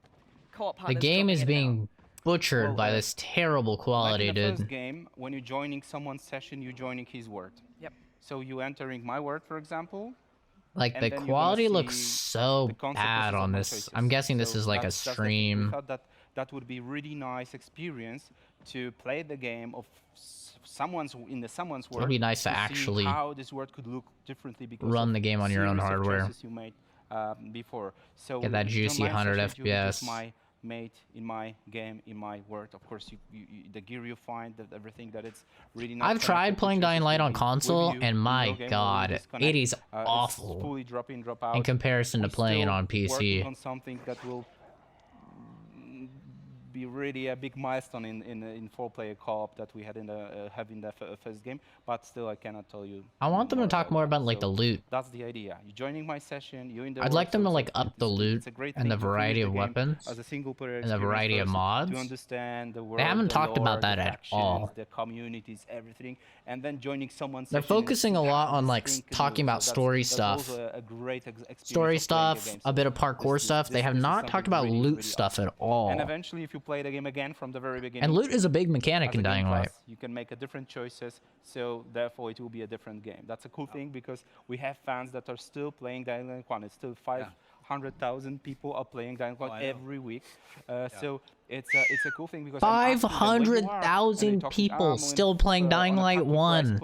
co-op partners... The game is being butchered by this terrible quality, like in the dude. First game, when you're joining someone's session, you're joining his world. Yep. So you entering my world, for example. Like the quality looks so bad on this. I'm guessing this is like a stream. We thought that would be really nice experience to play the game of someone's world. It would be nice to actually how this world could look differently because run the game on your own hardware. You made before. So get that juicy 100 FPS. Made in my game, in my world. Of course, the gear you find, everything that it's really nice. I've tried playing Dying Light on console, and my god, it is awful fully drop in, drop out. in comparison to playing on PC. On something that will be really a big milestone in 4-player co-op that we had in the first game, but still I cannannot tell you. I want them to talk more about like the loot. That's the idea. You're joining my session. You're in the. I'd like them to like up the loot and the variety of weapons as a single player and the variety of mods. To understand the world, they haven't talked about that at all. The communities, everything, and then joining someone's. They're focusing a lot on like talking about story stuff. A great story stuff, a bit of parkour stuff. They have not talked about loot stuff at all. And eventually, if you play the game again from the very beginning. And loot is a big mechanic in Dying Light. You can make different choices, so therefore it will be a different game. That's a cool thing because we have fans that are still playing Dying Light 1. It's still 500,000 people are playing Dying Light every week. So it's a cool thing because 500,000 people still playing Dying Light 1.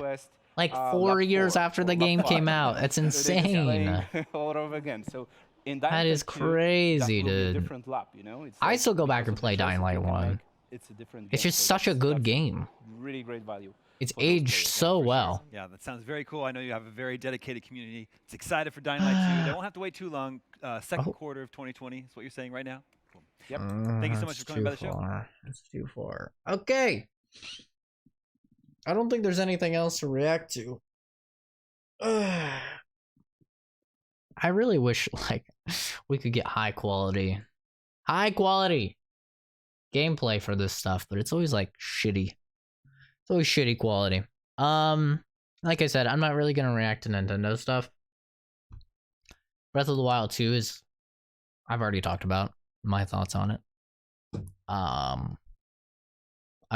Like 4 years after the game came out. That's insane. All over again. So in That is crazy, that will be a dude. different lap, you know? It's I like, still go back because and of the play Dying choices Light you can 1. make, it's a different It's game. just So such a that's good game. really great value. It's for those aged players. so well. Yeah, that sounds very cool. I know you have a very dedicated community. It's excited for Dying Light 2. They won't have to wait too long. Second quarter of 2020 is what you're saying right now. Cool. Yep. Thank you so much That's for coming by the too show. far. That's too far. Okay. I don't think there's anything else to react to. I really wish like we could get high quality gameplay for this stuff, but it's always like shitty. It's always shitty quality. Like I said, I'm not really gonna react to Nintendo stuff. Breath of the Wild 2 is I've already talked about my thoughts on it. I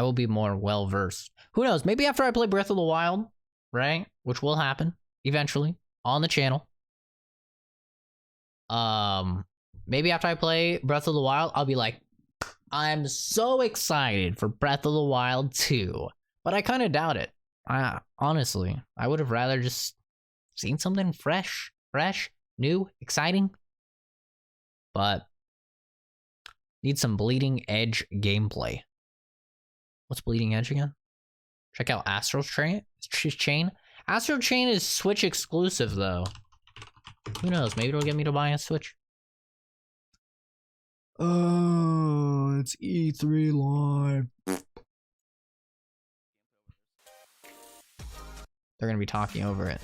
will be more well versed. Who knows? Maybe after I play Breath of the Wild, right? Which will happen eventually on the channel. Maybe after I play Breath of the Wild, I'll be like, I'm so excited for Breath of the Wild 2. But I kind of doubt it. Honestly, I would have rather just seen something fresh, new, exciting. But need some bleeding edge gameplay. What's bleeding edge again? Check out Astral Chain. Astral Chain is Switch exclusive though. Who knows? Maybe it'll get me to buy a Switch. Oh, it's E3 Live. They're gonna be talking over it.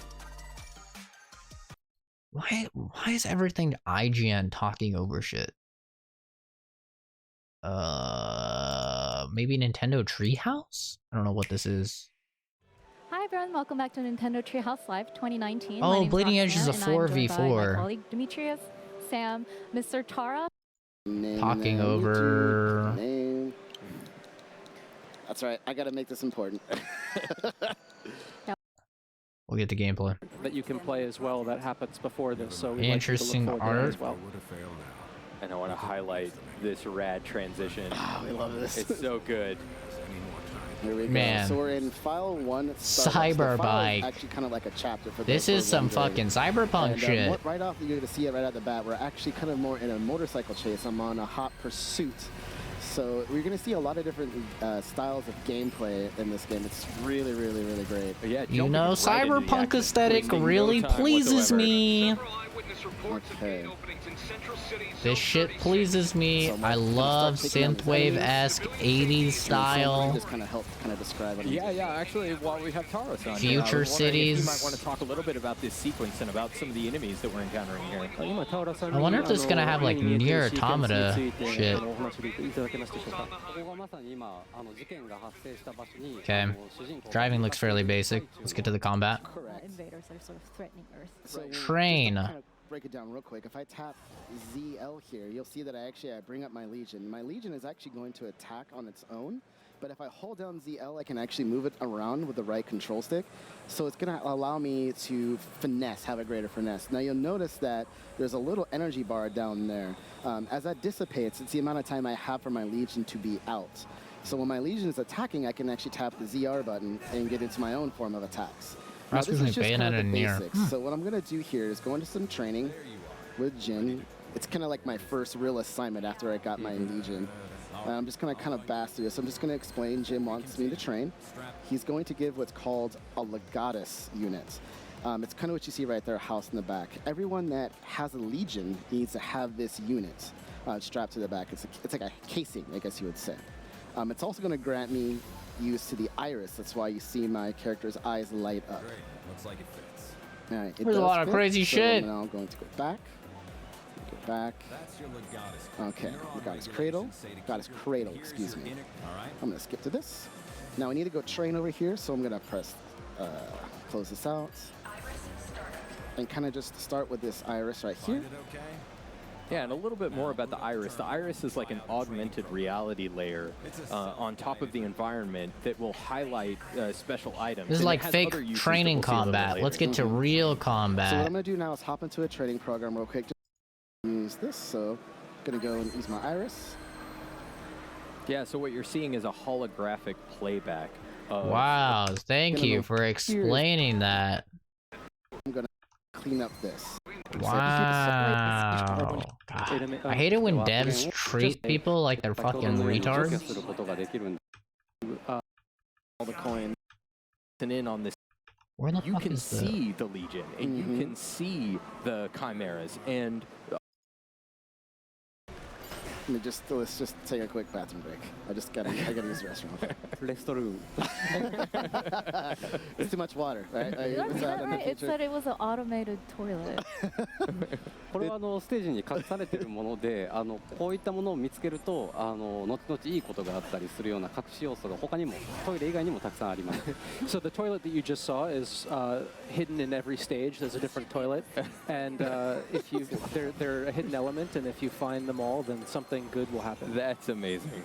Why is everything IGN talking over shit? Maybe Nintendo Treehouse? I don't know what this is. Hi everyone, welcome back to Nintendo Treehouse Live 2019. Oh, Bleeding Edge is a 4v4. My colleague Demetrius, Sam, Mr. Tara. Talking over. That's right. I gotta make this important. We'll get the gameplay. That you can play as well. That happens before this, so we'd interesting like you to look forward to that art. as well. And I want to highlight this rad transition. Oh, we love this. It's so good. Here we go. Man. So we're in file 1. Cyberbike. Actually, kind of like a chapter for This is some fucking cyberpunk and, shit. Right off, you're gonna see it right out the bat. We're actually kind of more in a motorcycle chase. I'm on a hot pursuit. So we're going to see a lot of different styles of gameplay in this game. It's really, really, really great. Yeah, you know, cyberpunk aesthetic really pleases me. Okay. This shit pleases me. I love synthwave-esque 80s style. Just kind of help describe it. Yeah. Actually, while we have Taros on Future here, cities. You might want to talk a little bit about this sequence and about some of the enemies that we're encountering here. I wonder if this is gonna have like Nier Automata shit. Okay. Driving looks fairly basic. Let's get to the combat. Invaders that are sort of threatening Earth. So Train. Break it down real quick. If I tap ZL here, you'll see that I bring up my Legion. My Legion is actually going to attack on its own, but if I hold down ZL, I can actually move it around with the right control stick. So it's going to allow me to have a greater finesse. Now you'll notice that there's a little energy bar down there. As that dissipates, it's the amount of time I have for my Legion to be out. So when my Legion is attacking, I can actually tap the ZR button and get into my own form of attacks. Now, this is just kind of the basics. So what I'm going to do here is go into some training with Jin. It's kind of like my first real assignment after I got my Legion. I'm just going to kind of bash through this. I'm just going to explain. Jin wants me to train. He's going to give what's called a Legatus unit. It's kind of what you see right there, house in the back. Everyone that has a Legion needs to have this unit strapped to the back. It's like a casing, I guess you would say. It's also going to grant me use to the iris. That's why you see my character's eyes light up. Great. Looks like it fits. All right, There's a lot of crazy shit. Now I'm going to go back. That's your Legatus. Okay, Legatus Cradle. Legatus Cradle, excuse me. I'm going to skip to this. Now I need to go train over here, so I'm going to press close this out. And kind of just start with this iris right here. Yeah, and a little bit more about the iris. The iris is like an augmented reality layer on top of the environment that will highlight special items. This is like fake training combat. Let's get to real combat. So what I'm going to do now is hop into a training program real quick. Just use this. So I'm going to go and use my iris. Yeah, so what you're seeing is a holographic playback. Wow, thank you for explaining that. I'm going to clean up this. Wow. God. I hate it when devs treat people like they're fucking retards. All the coins and in on this. Where the you fuck can is see the Legion and you can see the Chimeras and let's just take a quick bathroom break. I gotta use the restroom. It's too much water, right? It said it was an automated toilet. これはステージに隠されているもので、こういったものを見つけると、後々いいことがあったりするような隠し要素が他にもトイレ以外にもたくさんあります。So the toilet that you just saw is hidden in every stage. There's a different toilet, and if you they're a hidden element, and if you find them all, then something good will happen. That's amazing.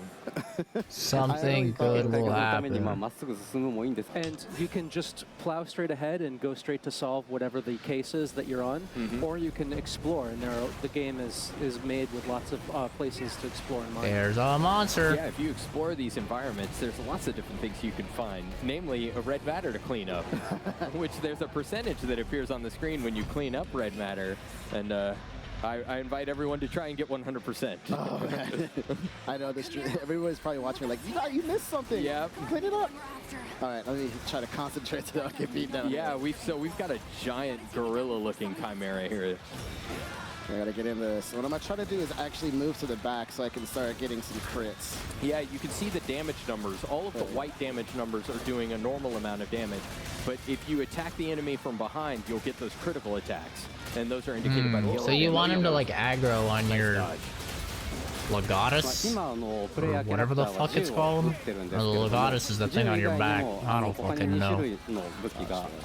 Something good will happen. And you can just plow straight ahead and go straight to solve whatever the case is that you're on, or you can explore. And the game is made with lots of places to explore and mine. There's a monster. Yeah, if you explore these environments, there's lots of different things you can find, namely a red matter to clean up, which there's a percentage that appears on the screen when you clean up red matter, and I invite everyone to try and get 100%. Oh, man. I know this. Everybody's probably watching me like, you missed something. Yeah. Clean it up. All right, let me try to concentrate so I don't get beat down. Yeah, we've got a giant gorilla-looking Chimera here. I gotta get in this. What I'm gonna try to do is actually move to the back so I can start getting some crits. Yeah, you can see the damage numbers. All of the white damage numbers are doing a normal amount of damage. But if you attack the enemy from behind, you'll get those critical attacks. And those are indicated by the yellow. So you want him to like aggro on your Legatus? Or whatever the fuck it's called? Or the Legatus is the thing on your back. I don't fucking know. I want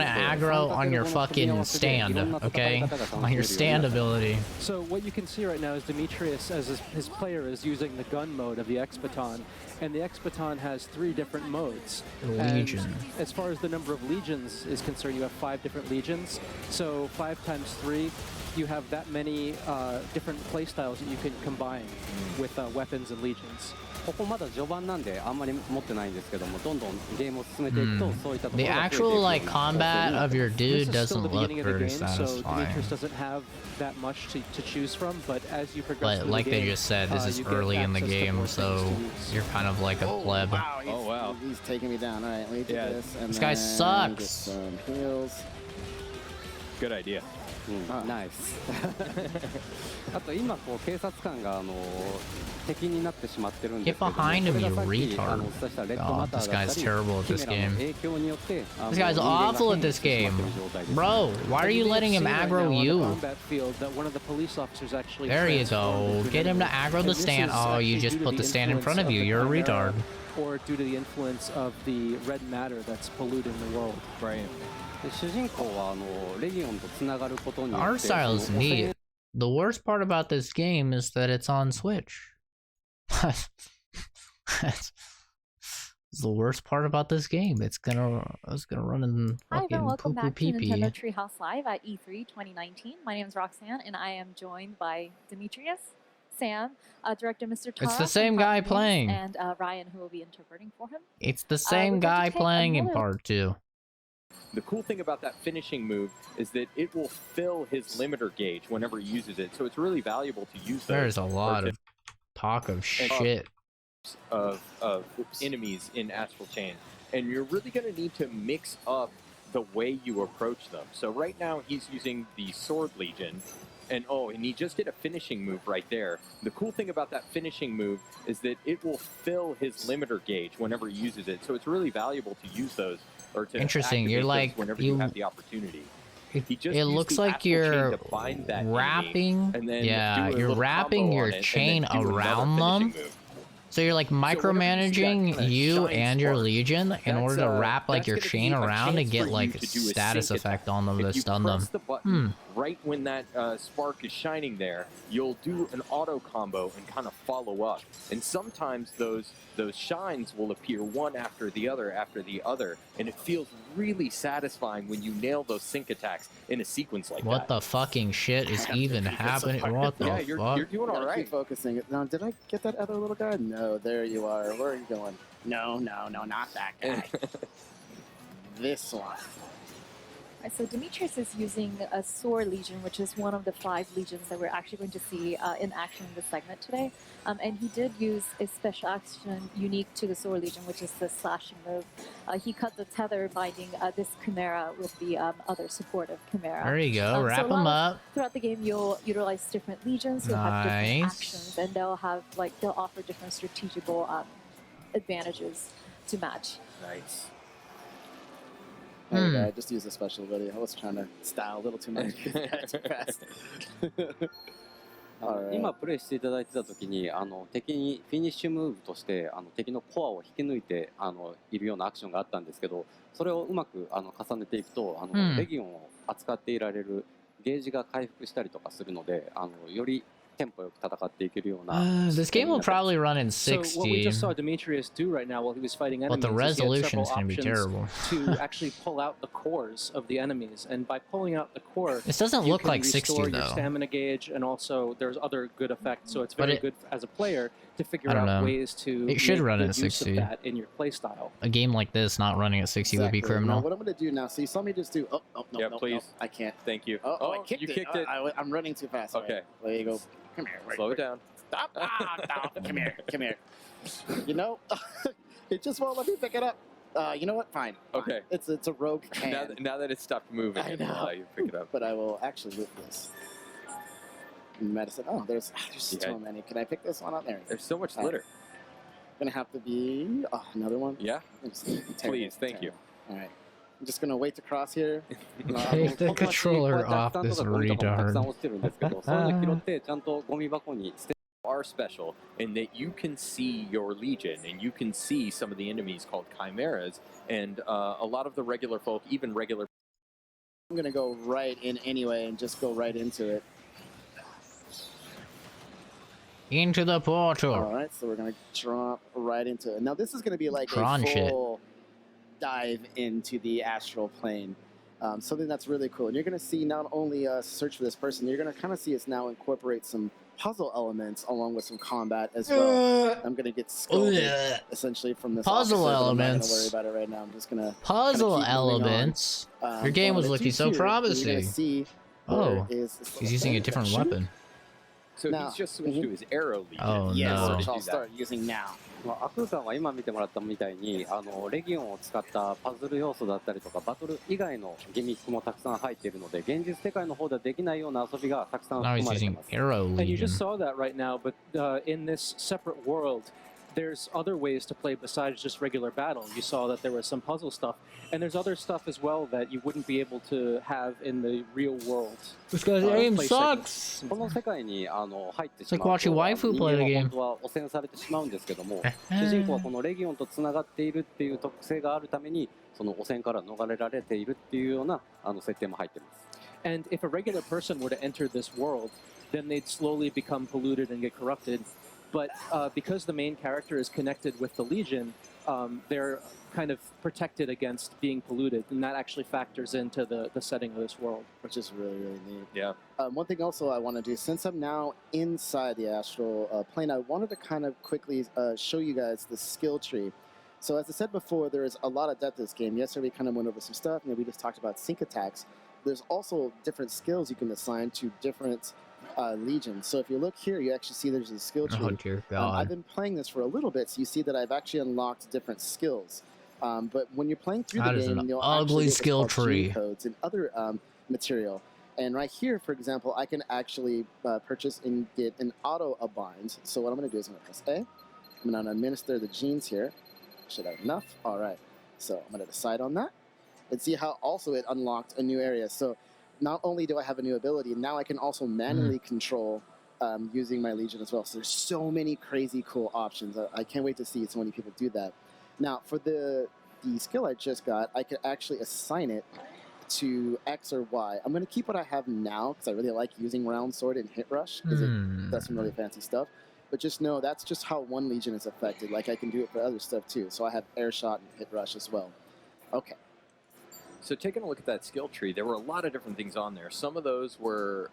to aggro on your fucking stand, okay? On your stand ability. So what you can see right now is Demetrius, as his player, is using the gun mode of the X-Baton. And the X-Baton has 3 different modes. Legion. And as far as the number of legions is concerned, you have 5 different legions. So 5 times 3, you have that many different playstyles that you can combine with weapons and legions. The actual like combat of your dude doesn't look very satisfying. So Demetrius doesn't have that much to choose from, but as you progress But like they just said, this is early in the game, so you're kind of like a pleb. Wow, he's taking me down. All right, let me do this. And this guy sucks. Get some heals. Good idea. Nice. あと今こう警察官が敵になってしまってるんですけども、 Get behind him, you retard. God, this guy's terrible at this game. This guy's awful at this game. Bro, why are you letting him aggro you? There you go. Get him to aggro the stand. Oh, you just put the stand in front of you. You're a retard. Or due to the influence of the red matter that's polluting the world. Right. Art style is neat. The worst part about this game is that it's on Switch. That's the worst part about this game. It's gonna run in Hi fucking everyone, welcome back to pee-pee. Nintendo Treehouse Live at E3 2019. My name is Roxanne, and I am joined by Demetrius, Sam, director Mr. Tara, It's the same guy playing. and Ryan, who will be interpreting for him. It's the same guy playing in part 2. The cool thing about that finishing move is that it will fill his limiter gauge whenever he uses it, so it's really valuable to use those. There's a lot of talk of shit of enemies in Astral Chain, and you're really going to need to mix up the way you approach them. So right now he's using the Sword Legion, and he just did a finishing move right there. The cool thing about that finishing move is that it will fill his limiter gauge whenever he uses it, so it's really valuable to use those. Or to Interesting. You're like whenever you have the opportunity. It looks like you're wrapping. Yeah, you're wrapping your chain around them. So you're like micromanaging you and your Legion in order to wrap like your chain around to get like status effect on them to stun them. Right when that spark is shining there, you'll do an auto combo and kind of follow up. And sometimes those shines will appear one after the other, and it feels really satisfying when you nail those sync attacks in a sequence like that. What the fucking shit is even happening? What the fuck? You're doing all right. Focusing. Now, did I get that other little guy? No, there you are. Where are you going? No, not that guy. This one. Right, so Demetrius is using a Sword Legion, which is one of the 5 legions that we're actually going to see in action in this segment today. And he did use a special action unique to the Sword Legion, which is the slashing move. He cut the tether binding this Chimera with the other supportive Chimera. There you go. Wrap them up. Throughout the game, you'll utilize different legions. You'll have different actions, and they'll offer different strategical advantages to match. Nice. I just used a special ability. I was trying to style a little too much. Too fast. 今プレイしていただいてた時に敵にフィニッシュムーブとして敵のコアを引き抜いているようなアクションがあったんですけど、それをうまく重ねていくとレギオンを扱っていられるゲージが回復したりとかするのでより This game will probably run in 60. So what we just saw Demetrius do right now while he was fighting enemies, but the resolution is going to be terrible. To actually pull out the cores of the enemies, and by pulling out the core, this doesn't look like 60 though. Your stamina gauge, and also there's other good effects. So it's very good as a player to figure out ways to it should run at 60. Use of that in your playstyle. A game like this not running at 60 would be criminal. Now, what I'm going to do now? So you saw me just do. No, please. No, I can't. Thank you. I kicked it. Kicked it. I'm running too fast. Okay. There you go. Come here. Slow it down. Stop. Stop. Come here. Come here. You know, it just won't let me pick it up. You know what? Fine. Okay. It's a rogue can. Now that it stopped moving, I know. You pick it up. But I will actually move this. Medicine. Oh, there's so many. Can I pick this one up? There's so much litter. Gonna have to be another one. Yeah. Please. Thank you. All right. I'm just gonna wait to cross here. Take the controller off this retard. Are special in that you can see your legion and you can see some of the enemies called chimeras and a lot of the regular folk, even regular. I'm gonna go right in anyway and just go right into it. Into the portal. All right, so we're gonna drop right into it. Now this is gonna be like a full dive into the astral plane. Something that's really cool. And you're gonna see not only search for this person, you're gonna kind of see us now incorporate some puzzle elements along with some combat as well. I'm gonna get scolded essentially from this puzzle elements. I'm not gonna worry about it right now. I'm just gonna puzzle elements. Your game was looking so promising. Oh, he's using a different weapon. So he's just switched to his arrow legion. Oh no! Which I'll start using now. アクーさんは今見てもらったみたいにレギオンを使ったパズル要素だったりとかバトル以外のギミックもたくさん入っているので現実世界の方ではできないような遊びがたくさん含まれています。And you just saw that right now, but in this separate world, there's other ways to play besides just regular battle. You saw that there was some puzzle stuff, and there's other stuff as well that you wouldn't be able to have in the real world. This guy's aim sucks! この世界に入ってしまうと、 It's like watching waifu play the game. 本当は汚染されてしまうんですけども、主人公はこのレギオンとつながっているっていう特性があるために、その汚染から逃れられているっていうような設定も入っています。And if a regular person were to enter this world, then they'd slowly become polluted and get corrupted. But because the main character is connected with the Legion, they're kind of protected against being polluted, and that actually factors into the setting of this world. Which is really, really neat. Yeah. One thing also I want to do, since I'm now inside the astral plane, I wanted to kind of quickly show you guys the skill tree. So as I said before, there is a lot of depth to this game. Yesterday we kind of went over some stuff, and we just talked about sync attacks. There's also different skills you can assign to different legions. So if you look here, you actually see there's a skill tree. Oh dear God. I've been playing this for a little bit, so you see that I've actually unlocked different skills. But when you're playing through the game, you'll ugly actually skill get tree gene codes and other material. And right here, for example, I can actually purchase and get an auto-bind. So what I'm going to do is I'm going to press A. I'm going to administer the genes here. Should I have enough? All right. So I'm going to decide on that. And see how also it unlocked a new area. So not only do I have a new ability, now I can also manually control using my Legion as well. So there's so many crazy cool options. I can't wait to see so many people do that. Now, for the skill I just got, I could actually assign it to X or Y. I'm going to keep what I have now because I really like using Round Sword and Hit Rush because it does some really fancy stuff. But just know that's just how one Legion is affected. Like I can do it for other stuff too. So I have Air Shot and Hit Rush as well. Okay. So taking a look at that skill tree, there were a lot of different things on there. Some of those were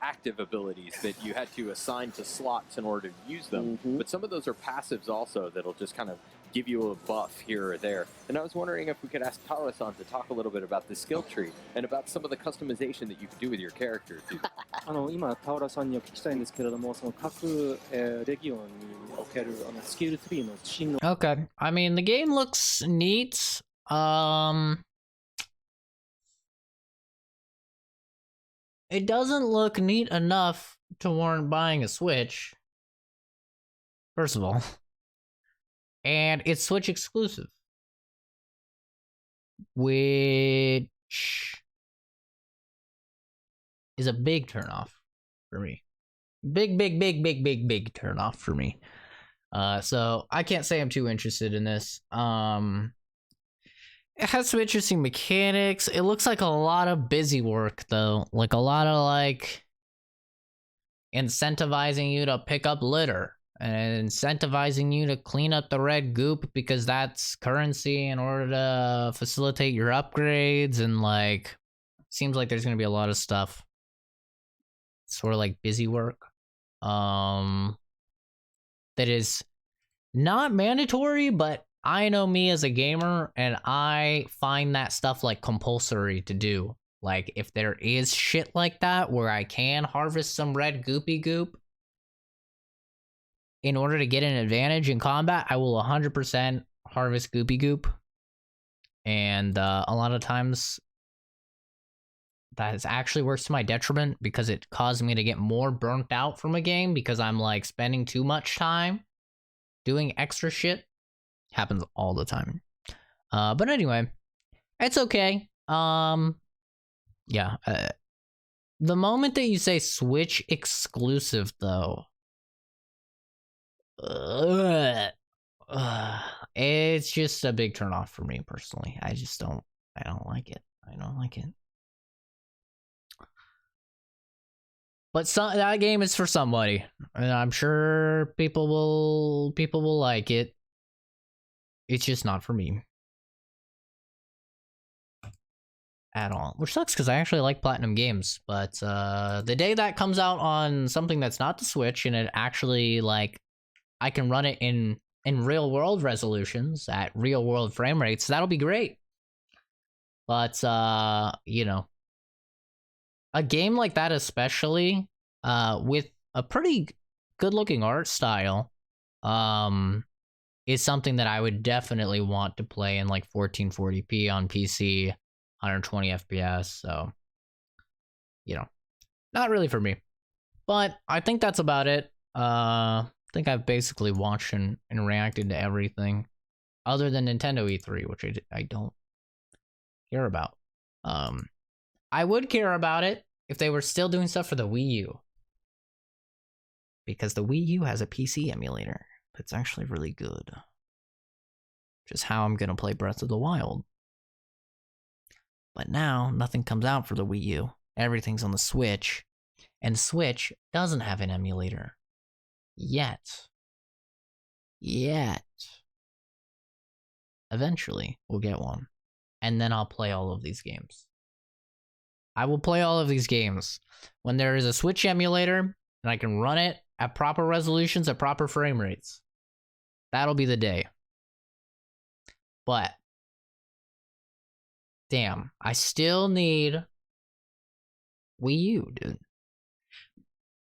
active abilities that you had to assign to slots in order to use them. But some of those are passives also that'll just kind of give you a buff here or there. And I was wondering if we could ask Taro-san to talk a little bit about the skill tree and about some of the customization that you can do with your character. 今タオラさんにお聞きしたいんですけれども、その各、レギオンにおけるスキルツリーの進路。 Okay, I mean the game looks neat. It doesn't look neat enough to warrant buying a Switch. First of all. And it's Switch exclusive. Which is a big turnoff for me. Big turnoff for me. So I can't say I'm too interested in this. It has some interesting mechanics. It looks like a lot of busy work though. Like a lot of like incentivizing you to pick up litter and incentivizing you to clean up the red goop because that's currency in order to facilitate your upgrades, and like seems like there's gonna be a lot of stuff. Sort of like busy work. That is not mandatory, but I know me as a gamer, and I find that stuff like compulsory to do. Like if there is shit like that where I can harvest some red goopy goop in order to get an advantage in combat, I will 100% harvest goopy goop. And a lot of times that actually works to my detriment because it caused me to get more burnt out from a game because I'm like spending too much time doing extra shit. Happens all the time. But anyway, it's okay. Yeah. The moment that you say Switch exclusive, though, it's just a big turnoff for me personally. I don't like it. I don't like it. But that game is for somebody, and I'm sure people will like it. It's just not for me. At all. Which sucks because I actually like Platinum games. But the day that comes out on something that's not the Switch and it actually, like, I can run it in real world resolutions at real world frame rates, that'll be great. But, you know, a game like that especially, with a pretty good looking art style, is something that I would definitely want to play in like 1440p on PC, 120 FPS, so, you know, not really for me. But I think that's about it. I think I've basically watched and reacted to everything, other than Nintendo E3, which I don't care about. I would care about it if they were still doing stuff for the Wii U. Because the Wii U has a PC emulator. It's actually really good. Just how I'm gonna play Breath of the Wild. But now, nothing comes out for the Wii U. Everything's on the Switch. And Switch doesn't have an emulator. Yet. Eventually, we'll get one. And then I'll play all of these games. I will play all of these games when there is a Switch emulator and I can run it at proper resolutions, at proper frame rates. That'll be the day. But, damn, I still need Wii U, dude.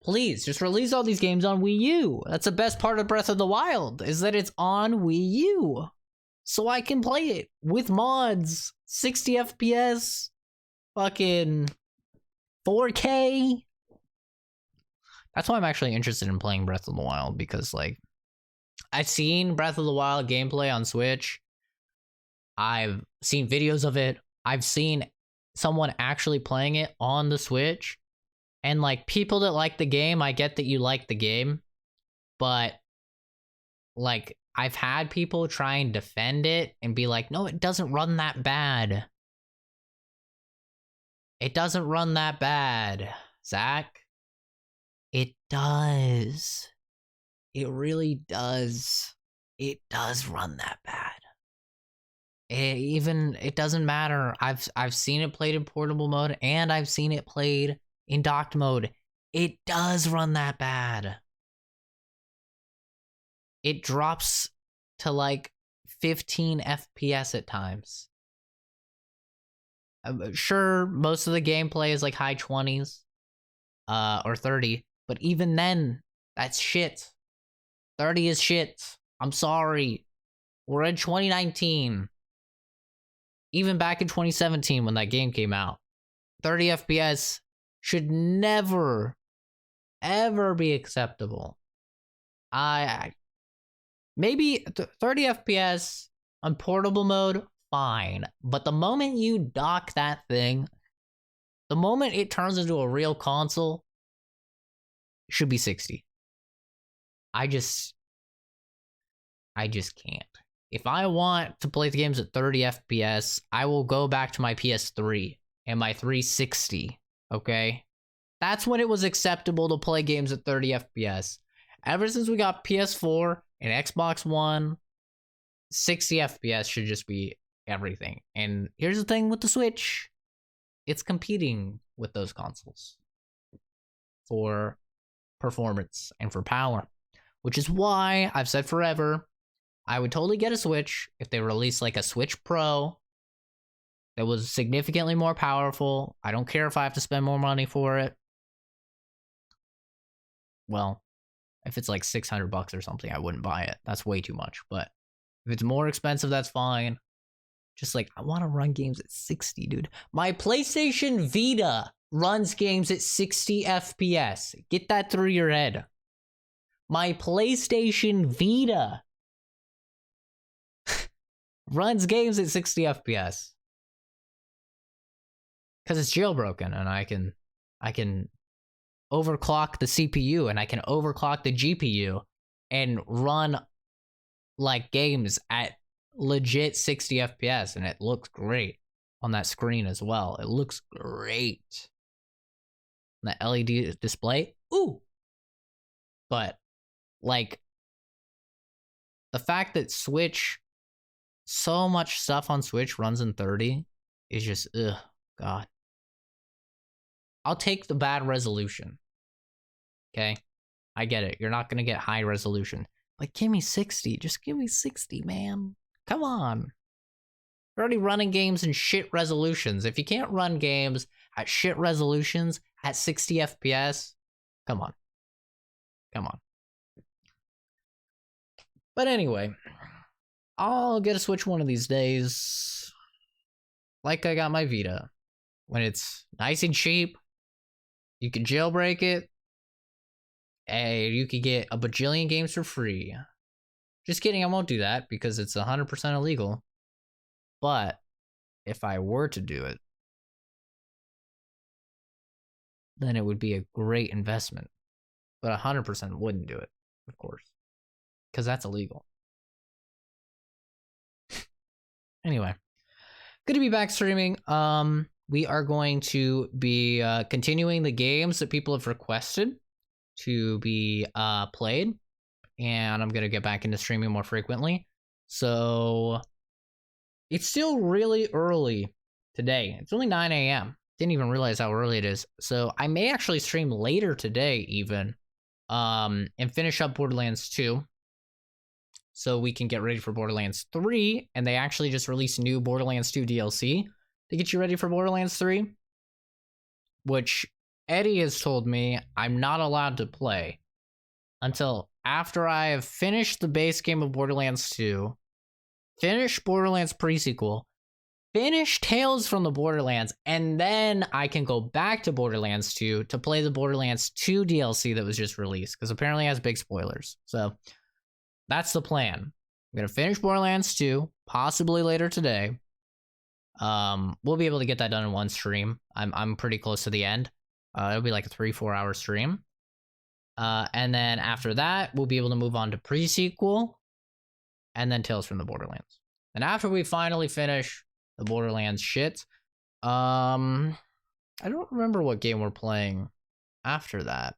Please, just release all these games on Wii U. That's the best part of Breath of the Wild, is that it's on Wii U. So I can play it with mods, 60 FPS, fucking 4K. That's why I'm actually interested in playing Breath of the Wild, because, like, I've seen Breath of the Wild gameplay on Switch. I've seen videos of it. I've seen someone actually playing it on the Switch. And, like, people that like the game, I get that you like the game. But, like, I've had people try and defend it and be like, no, it doesn't run that bad. It doesn't run that bad, Zach. It does. It really does. It does run that bad. It doesn't matter. I've seen it played in portable mode and I've seen it played in docked mode. It does run that bad. It drops to like 15 FPS at times. Sure, most of the gameplay is like high 20s or 30, but even then, that's shit. 30 is shit. I'm sorry. We're in 2019. Even back in 2017 when that game came out, 30 FPS should never, ever be acceptable. Maybe 30 FPS on portable mode, fine. But the moment you dock that thing, the moment it turns into a real console, it should be 60. I just can't. If I want to play the games at 30 FPS, I will go back to my PS3 and my 360, okay? That's when it was acceptable to play games at 30 FPS. Ever since we got PS4 and Xbox One, 60 FPS should just be everything. And here's the thing with the Switch. It's competing with those consoles for performance and for power, which is why I've said forever, I would totally get a Switch if they released like a Switch Pro that was significantly more powerful. I don't care if I have to spend more money for it. Well, if it's like $600 or something, I wouldn't buy it. That's way too much. But if it's more expensive, that's fine. Just like, I want to run games at 60, dude. My PlayStation Vita runs games at 60 FPS. Get that through your head. My PlayStation Vita runs games at 60 FPS. Because it's jailbroken, and I can overclock the CPU, and I can overclock the GPU, and run like games at legit 60 FPS, and it looks great on that screen as well. It looks great. And that LED display, ooh. But like the fact that so much stuff on Switch runs in 30 is just, ugh, God. I'll take the bad resolution. Okay? I get it. You're not going to get high resolution. But give me 60. Just give me 60, man. Come on. You're already running games in shit resolutions. If you can't run games at shit resolutions at 60 FPS, come on. Come on. But anyway, I'll get a Switch one of these days. Like I got my Vita. When it's nice and cheap, you can jailbreak it. And you could get a bajillion games for free. Just kidding, I won't do that because it's 100% illegal. But if I were to do it, then it would be a great investment. But 100% wouldn't do it, of course. Because that's illegal. Anyway, good to be back streaming. We are going to be continuing the games that people have requested to be played. And I'm going to get back into streaming more frequently. So it's still really early today. It's only 9 a.m. Didn't even realize how early it is. So I may actually stream later today even and finish up Borderlands 2. So we can get ready for Borderlands 3. And they actually just released a new Borderlands 2 DLC to get you ready for Borderlands 3. Which Eddie has told me I'm not allowed to play until after I have finished the base game of Borderlands 2, finished Borderlands pre-sequel, finished Tales from the Borderlands, and then I can go back to Borderlands 2 to play the Borderlands 2 DLC that was just released, because apparently it has big spoilers. So that's the plan. I'm going to finish Borderlands 2, possibly later today. We'll be able to get that done in one stream. I'm pretty close to the end. It'll be like a 3-4 hour stream. And then after that, we'll be able to move on to pre-sequel and then Tales from the Borderlands. And after we finally finish the Borderlands shit, I don't remember what game we're playing after that.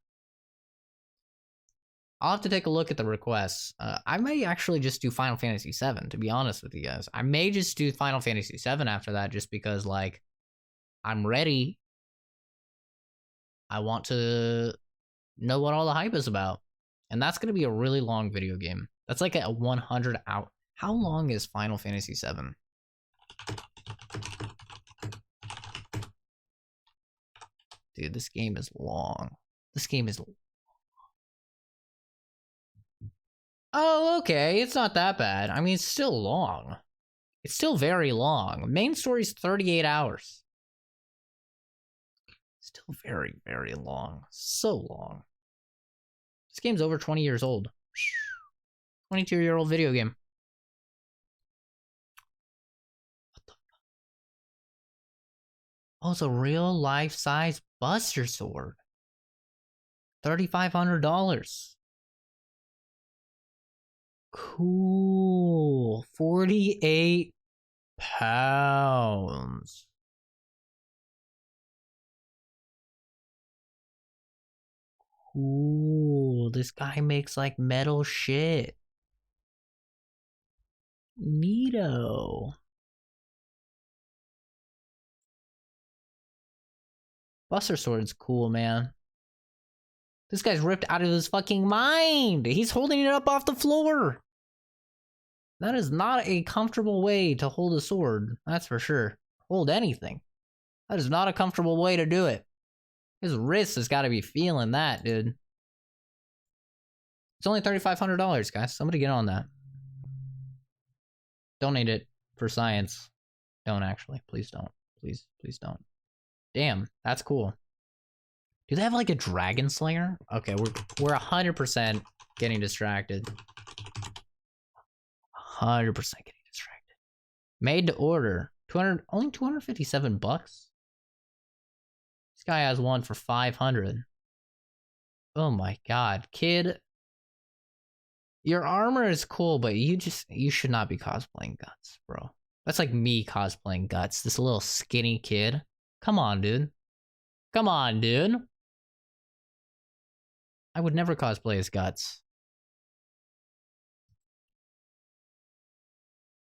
I'll have to take a look at the requests. I may actually just do Final Fantasy VII, to be honest with you guys. I may just do Final Fantasy VII after that just because, like, I'm ready. I want to know what all the hype is about. And that's going to be a really long video game. That's like a 100 hour. How long is Final Fantasy VII? Dude, this game is long. This game is... Oh, okay. It's not that bad. I mean, it's still long. It's still very long. Main story's 38 hours. Still very, very long. So long. This game's over 20 years old. 22-year-old video game. What the fuck? Oh, it's a real life-size Buster Sword. $3,500. Cool. 48 pounds. Cool. This guy makes like metal shit. Neato. Buster Sword's cool, man. This guy's ripped out of his fucking mind. He's holding it up off the floor. That is not a comfortable way to hold a sword. That's for sure. Hold anything. That is not a comfortable way to do it. His wrist has got to be feeling that, dude. It's only $3,500, guys. Somebody get on that. Donate it for science. Don't actually. Please don't. Please, please don't. Damn, that's cool. Do they have like a Dragon Slayer? Okay, we're 100% getting distracted. 100% getting distracted. Made to order. Only 257 bucks. This guy has one for 500. Oh my god, kid. Your armor is cool, but you should not be cosplaying Guts, bro. That's like me cosplaying Guts. This little skinny kid. Come on, dude. Come on, dude. I would never cosplay as Guts.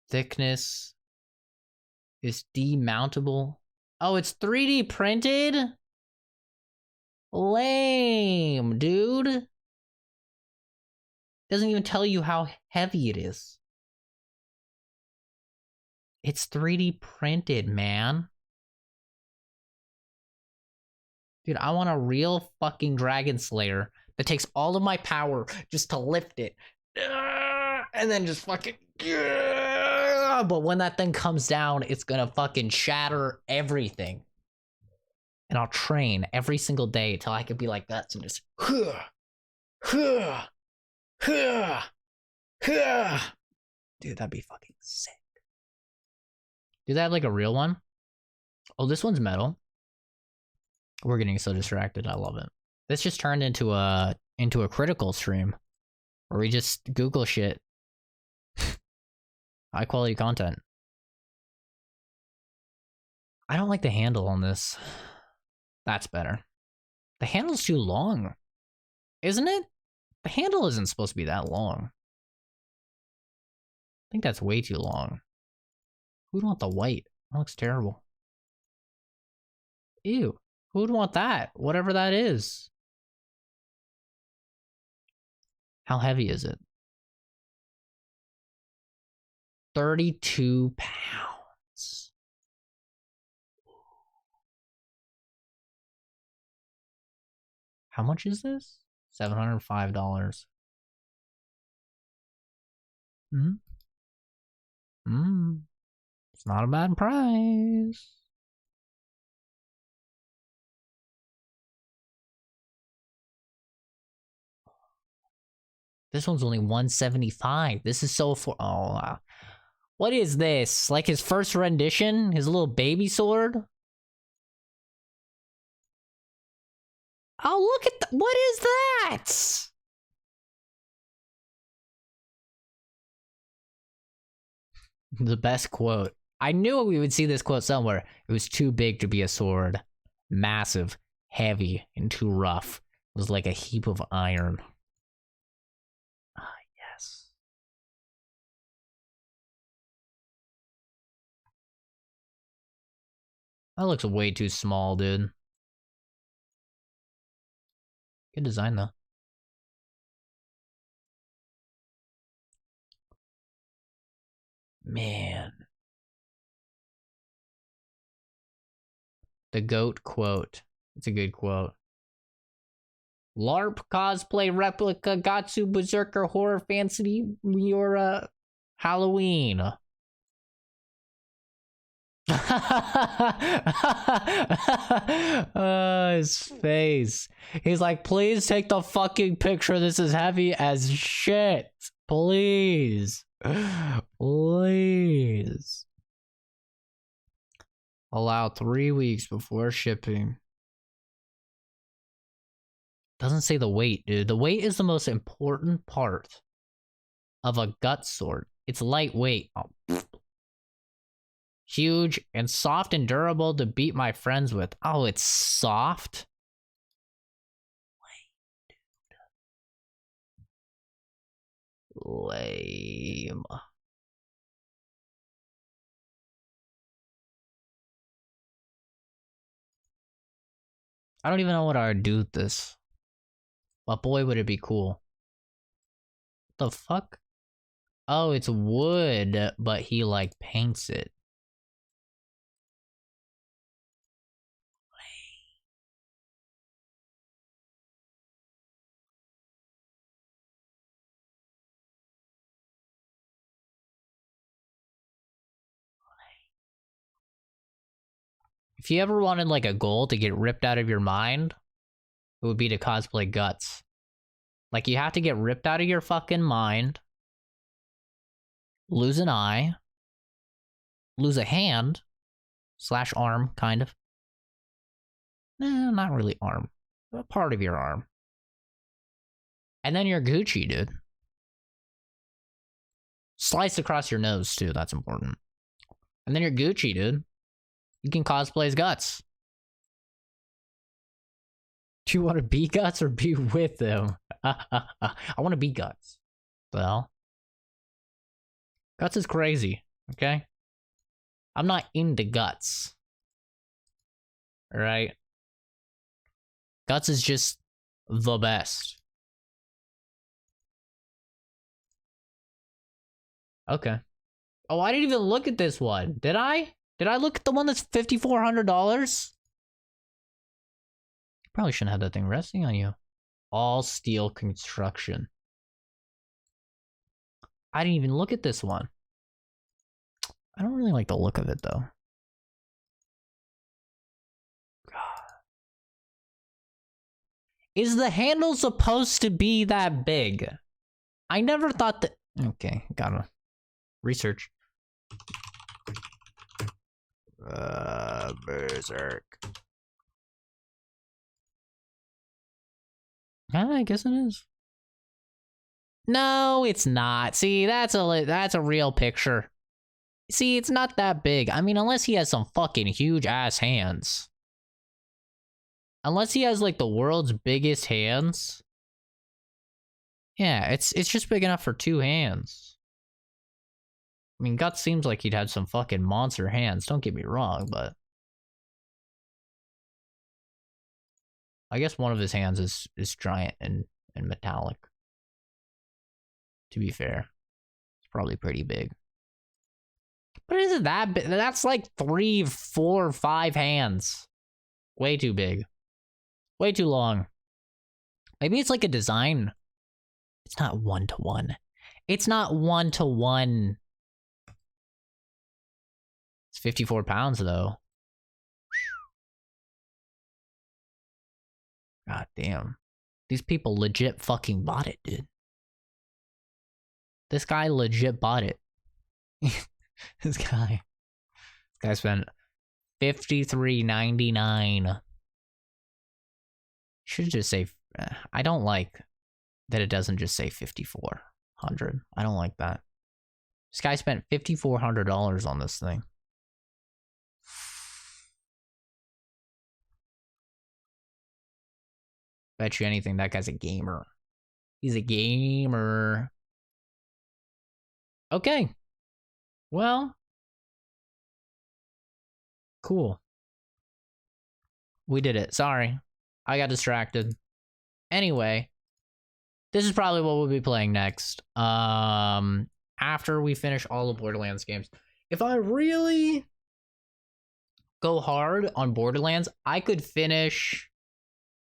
Thickness is demountable. Oh, it's 3D printed? Lame, dude. Doesn't even tell you how heavy it is. It's 3D printed, man. Dude, I want a real fucking Dragon Slayer that takes all of my power just to lift it. And then just fucking... But when that thing comes down, it's gonna fucking shatter everything. And I'll train every single day till I could be like that and just... Dude, that'd be fucking sick. Do they have like a real one? Oh, this one's metal. We're getting so distracted. I love it. This just turned into a critical stream where we just Google shit. High quality content. I don't like the handle on this. That's better. The handle's too long. Isn't it? The handle isn't supposed to be that long. I think that's way too long. Who'd want the white? That looks terrible. Ew. Who would want that? Whatever that is. How heavy is it? 32 pounds. How much is this? $705. It's not a bad price. This one's only $175. This is so for what is this? Like his first rendition? His little baby sword? Oh, look at what is that? The best quote. I knew we would see this quote somewhere. It was too big to be a sword. Massive, heavy, and too rough. It was like a heap of iron. Ah, yes. That looks way too small, dude. Good design, though. Man. The GOAT quote. It's a good quote. LARP cosplay replica Gatsu Berserker horror fantasy Miura Halloween. His face. He's like, please take the fucking picture. This is heavy as shit. Please. Please. Allow 3 weeks before shipping. Doesn't say the weight, dude. The weight is the most important part of a gut sword. It's lightweight. Oh. Huge and soft and durable to beat my friends with. Oh, it's soft? Lame. I don't even know what I would do with this. But boy, would it be cool. What the fuck? Oh, it's wood, but he like paints it. If you ever wanted like a goal to get ripped out of your mind, it would be to cosplay Guts. Like you have to get ripped out of your fucking mind, lose an eye, lose a hand, / arm, kind of. Not really arm, but part of your arm. And then you're Gucci, dude. Sliced across your nose, too, that's important. And then you're Gucci, dude. You can cosplay as Guts. Do you want to be Guts or be with them? I want to be Guts. Well, Guts is crazy, okay? I'm not into Guts. Alright? Guts is just the best. Okay. Oh, I didn't even look at this one. Did I? Did I look at the one that's $5,400? Probably shouldn't have that thing resting on you. All steel construction. I didn't even look at this one. I don't really like the look of it, though. God. Is the handle supposed to be that big? I never thought that... Okay, gotta research. Berserk. I guess it is. No, it's not. See, that's a real picture. See, it's not that big. I mean, unless he has some fucking huge ass hands. Unless he has like the world's biggest hands. Yeah, it's just big enough for 2 hands. I mean, Guts seems like he'd had some fucking monster hands. Don't get me wrong, but I guess one of his hands is giant and metallic. To be fair, it's probably pretty big. But isn't that big? That's like 3, 4, 5 hands. Way too big. Way too long. Maybe it's like a design. It's not 1-to-1. It's not 1-to-1. It's 54 pounds though. God damn. These people legit fucking bought it, dude. This guy legit bought it. This guy spent $53.99. Should just say, I don't like that it doesn't just say 5,400. I don't like that. This guy spent $5,400 on this thing. Bet you anything that guy's a gamer. He's a gamer. Okay. Well. Cool. We did it. Sorry. I got distracted. Anyway. This is probably what we'll be playing next. after we finish all the Borderlands games. If I really go hard on Borderlands, I could finish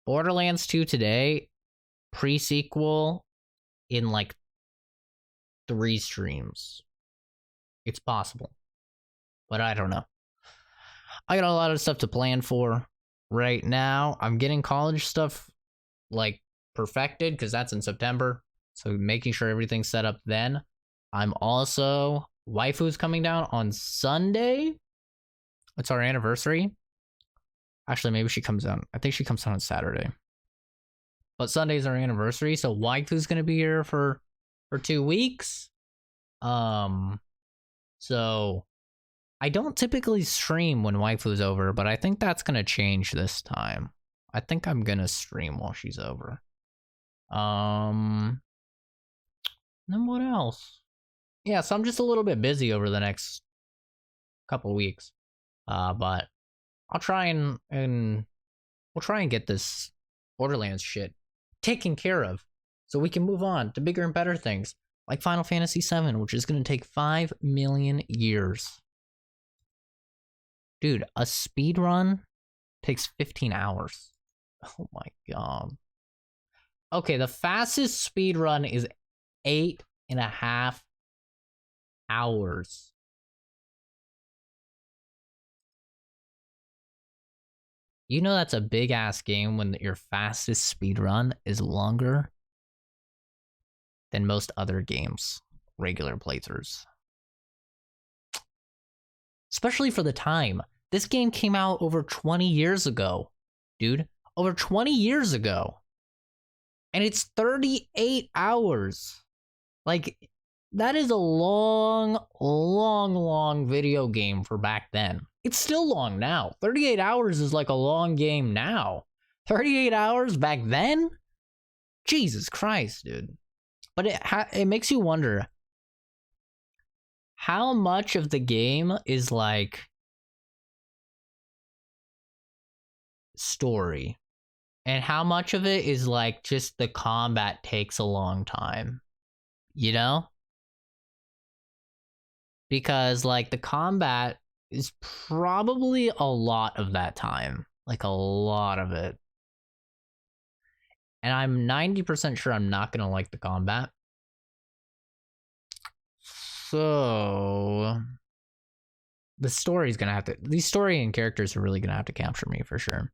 Borderlands 2 today, pre-sequel, in like 3 streams. It's possible, but I don't know. I got a lot of stuff to plan for right now. I'm getting college stuff like perfected because that's in September. So making sure everything's set up then. I'm also, waifu's coming down on Sunday. It's our anniversary. Actually, maybe she comes down. I think she comes down on Saturday. But Sunday's our anniversary, so waifu's gonna be here for 2 weeks. So I don't typically stream when waifu's over, but I think that's gonna change this time. I think I'm gonna stream while she's over. Then what else? Yeah, so I'm just a little bit busy over the next couple weeks. But I'll try and we'll try and get this Borderlands shit taken care of so we can move on to bigger and better things like Final Fantasy VII, which is going to take 5 million years. Dude, a speed run takes 15 hours. Oh my god. Okay, the fastest speed run is 8.5 hours. You know that's a big ass game when your fastest speed run is longer than most other games, regular playthroughs. Especially for the time. This game came out over 20 years ago, dude. Over 20 years ago. And it's 38 hours. Like, that is a long, long, long video game for back then. It's still long now. 38 hours is like a long game now. 38 hours back then? Jesus Christ, dude. But it makes you wonder how much of the game is like story and how much of it is like just the combat takes a long time, you know? Because like the combat is probably a lot of that time, like a lot of it. And I'm 90% sure I'm not going to like the combat. So the story's going to have to, these story and characters are really going to have to capture me for sure.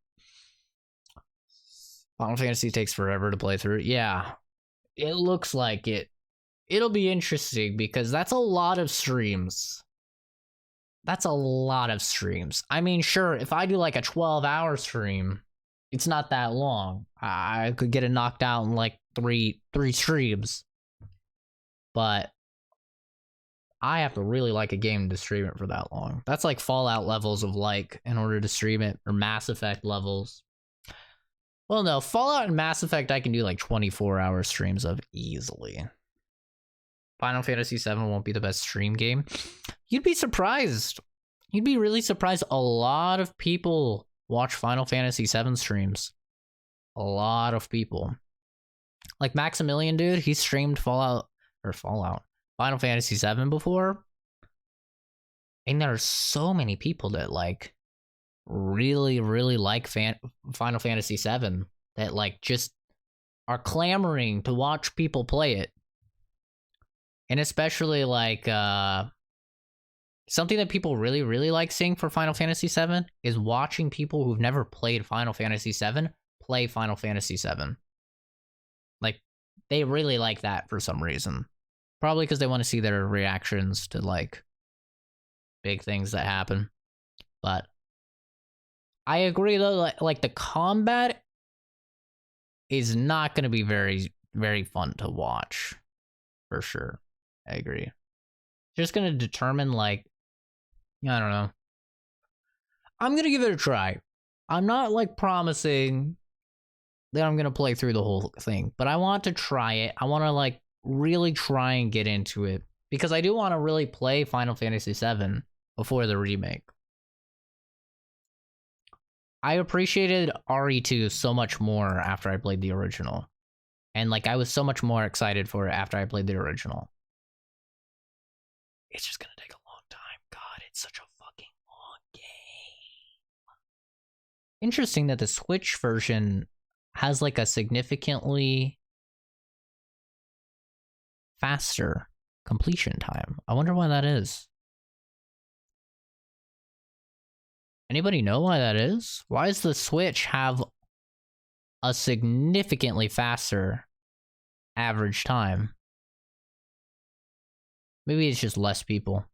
Final Fantasy takes forever to play through. Yeah, it looks like it. It'll be interesting because that's a lot of streams. That's a lot of streams. I mean, sure, if I do like a 12-hour stream, it's not that long. I could get it knocked out in like three streams. But I have to really like a game to stream it for that long. That's like Fallout levels of like in order to stream it, or Mass Effect levels. Well, no, Fallout and Mass Effect I can do like 24-hour streams of easily. Final Fantasy VII won't be the best stream game. You'd be surprised. You'd be really surprised. A lot of people watch Final Fantasy VII streams. A lot of people. Like Maximilian, dude, he streamed Final Fantasy VII before. And there are so many people that like really, really like Final Fantasy VII that like just are clamoring to watch people play it. And especially like something that people really, really like seeing for Final Fantasy VII is watching people who've never played Final Fantasy VII play Final Fantasy VII. Like, they really like that for some reason. Probably because they want to see their reactions to like big things that happen. But I agree though, like the combat is not going to be very, very fun to watch. For sure. I agree. Just going to determine like, I don't know. I'm going to give it a try. I'm not like promising that I'm going to play through the whole thing, but I want to try it. I want to like really try and get into it because I do want to really play Final Fantasy VII before the remake. I appreciated RE2 so much more after I played the original. And like I was so much more excited for it after I played the original. It's just gonna take a long time. God, it's such a fucking long game. Interesting that the Switch version has like a significantly faster completion time. I wonder why that is. Anybody know why that is? Why does the Switch have a significantly faster average time? Maybe it's just less people.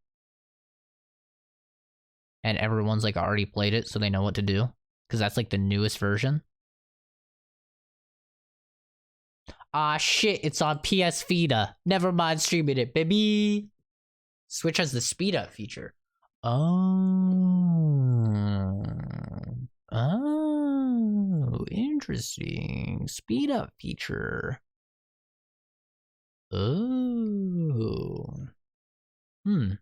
And everyone's like already played it, so they know what to do. Because that's like the newest version. Ah shit, it's on PS Vita. Never mind streaming it, baby. Switch has the speed up feature. Oh. Oh, interesting. Speed up feature. Oh. Gonna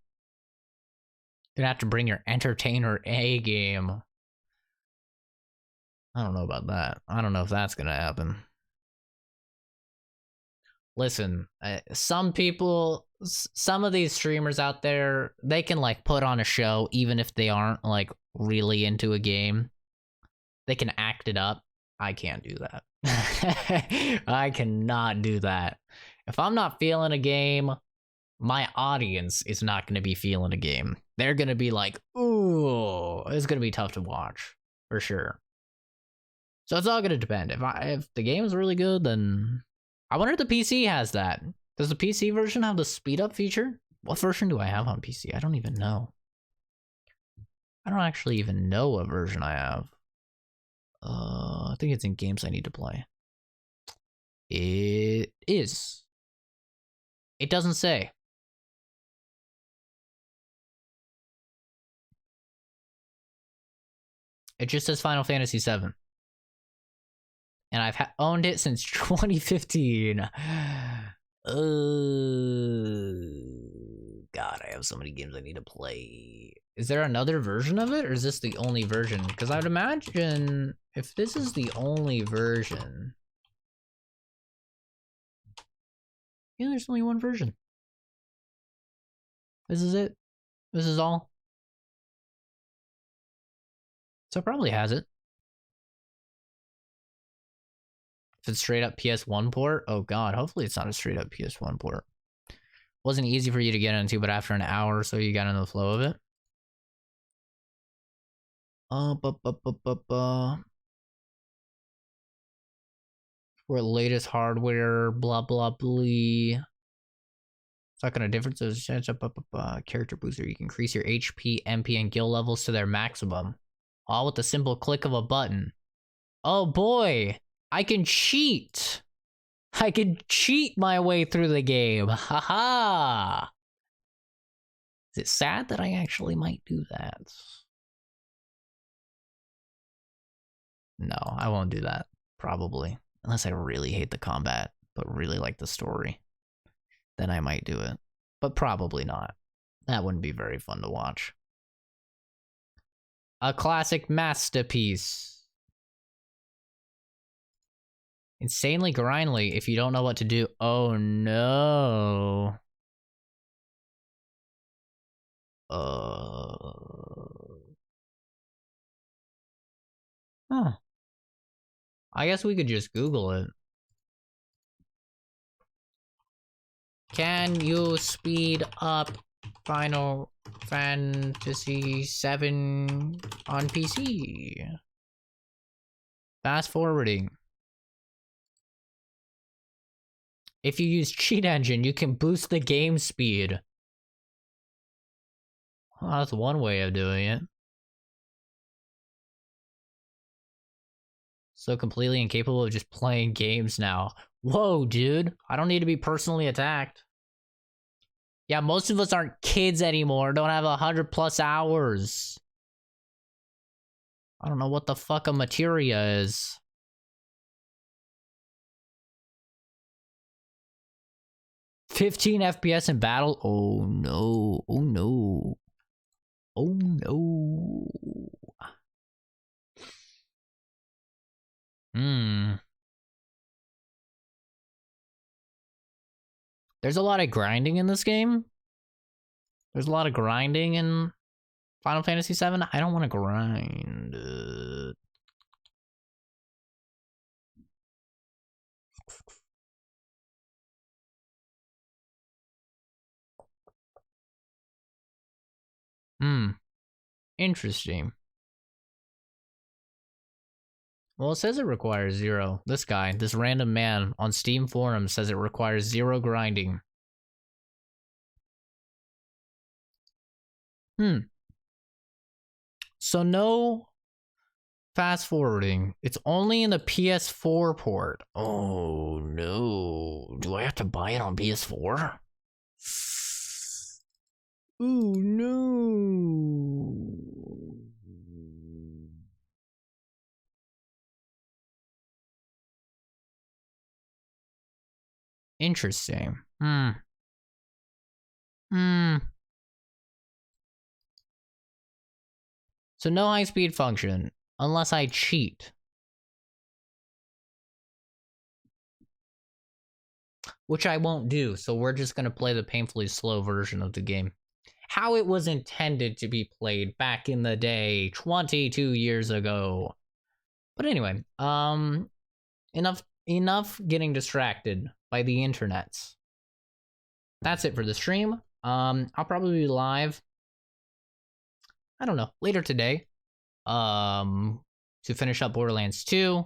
have to bring your entertainer A game. I don't know about that. I don't know if that's gonna happen. Listen, some people, some of these streamers out there, they can like put on a show even if they aren't like really into a game. They can act it up. I can't do that. I cannot do that. If I'm not feeling a game, my audience is not going to be feeling a game. They're going to be like, ooh, it's going to be tough to watch for sure. So it's all going to depend. If the game is really good, then I wonder if the PC has that. Does the PC version have the speed up feature? What version do I have on PC? I don't even know. I don't actually even know what version I have. I think it's in games I need to play. It is. It doesn't say. It just says Final Fantasy VII. And I've owned it since 2015. God, I have so many games I need to play. Is there another version of it, or is this the only version? Because I would imagine if this is the only version... Yeah, there's only one version. This is it. This is all. So it probably has it. If it's straight up PS1 port, oh god, hopefully it's not a straight up PS1 port. Wasn't easy for you to get into, but after an hour or so you got into the flow of it. For latest hardware, blah blah blah. Talking a differences, character booster. You can increase your HP, MP, and gil levels to their maximum, all with the simple click of a button. Oh boy, I can cheat. I can cheat my way through the game. Haha. Is it sad that I actually might do that? No, I won't do that. Probably. Unless I really hate the combat, but really like the story. Then I might do it. But probably not. That wouldn't be very fun to watch. A classic masterpiece. Insanely grindly if you don't know what to do. Oh no. Huh. I guess we could just Google it. Can you speed up Final Fantasy VII on PC? Fast forwarding. If you use Cheat Engine, you can boost the game speed. Well, that's one way of doing it. So completely incapable of just playing games now. Whoa, dude. I don't need to be personally attacked. Yeah, most of us aren't kids anymore. Don't have 100+ hours. I don't know what the fuck a materia is. $15 FPS in battle? Oh no. Oh no. Oh no. There's a lot of grinding in this game. There's a lot of grinding in Final Fantasy VII. I don't want to grind. Interesting. Well, it says it requires 0. This guy, this random man on Steam forums says it requires 0 grinding. So no fast forwarding. It's only in the PS4 port. Oh no. Do I have to buy it on PS4? Oh no. Interesting. So no high-speed function, unless I cheat. Which I won't do, so we're just gonna play the painfully slow version of the game. How it was intended to be played back in the day, 22 years ago. But anyway, enough getting distracted by the internets. That's it for the stream. I'll probably be live, I don't know, later today. To finish up Borderlands 2.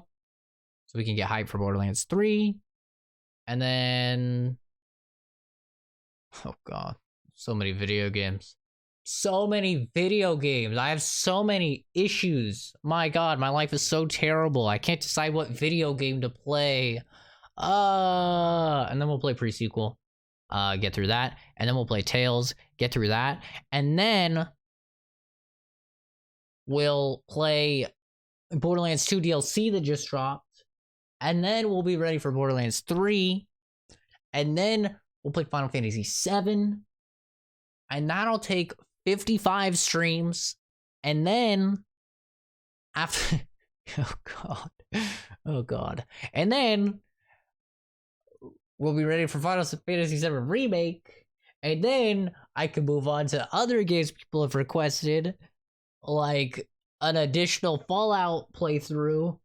So we can get hyped for Borderlands 3. And then... oh god. So many video games. So many video games. I have so many issues. My god, my life is so terrible. I can't decide what video game to play. And then we'll play pre-sequel. Get through that. And then we'll play Tales. Get through that. And then we'll play Borderlands 2 DLC that just dropped. And then we'll be ready for Borderlands 3. And then we'll play Final Fantasy 7. And that'll take 55 streams. And then after oh god. And then we'll be ready for Final Fantasy 7 Remake. And then I can move on to other games people have requested, like an additional Fallout playthrough,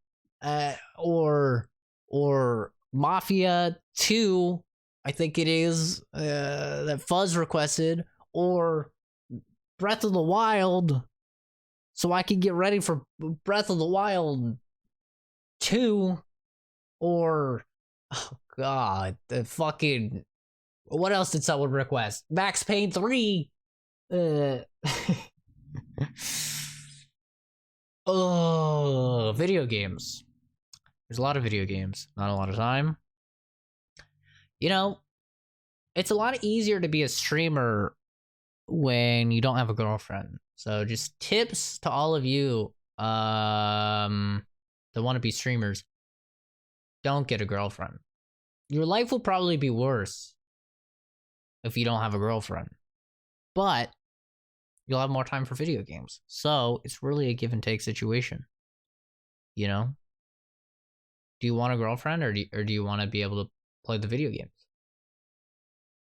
or Mafia 2, I think it is, that Fuzz requested, or Breath of the Wild, so I can get ready for Breath of the Wild 2, or, oh god, the fucking, what else did someone request? Max Payne 3, oh, video games. There's a lot of video games, not a lot of time. You know, it's a lot easier to be a streamer when you don't have a girlfriend. So just tips to all of you that want to be streamers. Don't get a girlfriend. Your life will probably be worse if you don't have a girlfriend. But you'll have more time for video games. So it's really a give and take situation. You know? Do you want a girlfriend or do you want to be able to play the video games?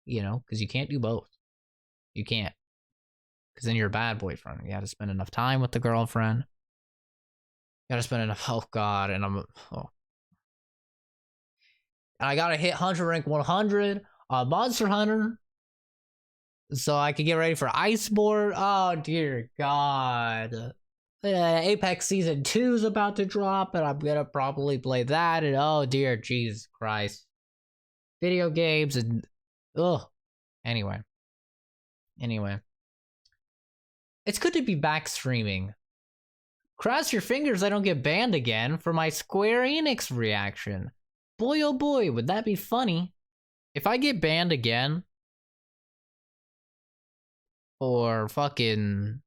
You know, because you can't do both. You can't. Because then you're a bad boyfriend. You got to spend enough time with the girlfriend. You got to spend enough... oh, God. And I'm... oh. And I got to hit Hunter rank 100 on Monster Hunter, so I can get ready for Iceborne. Oh, dear God. Apex Season 2 is about to drop, and I'm going to probably play that. And oh, dear Jesus Christ. Video games and... ugh. Anyway. It's good to be back streaming. Cross your fingers I don't get banned again for my Square Enix reaction. Boy, oh boy, would that be funny. If I get banned again for fucking...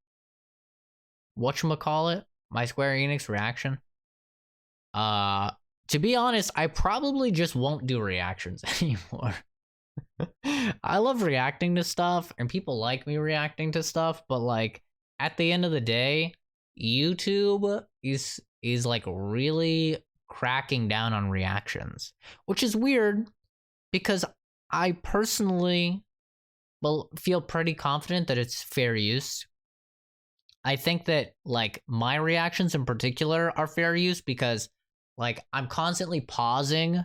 whatchamacallit? My Square Enix reaction. To be honest, I probably just won't do reactions anymore. I love reacting to stuff, and people like me reacting to stuff, but like, at the end of the day, YouTube is like really cracking down on reactions, which is weird because I personally feel pretty confident that it's fair use. I think that like my reactions in particular are fair use because like I'm constantly pausing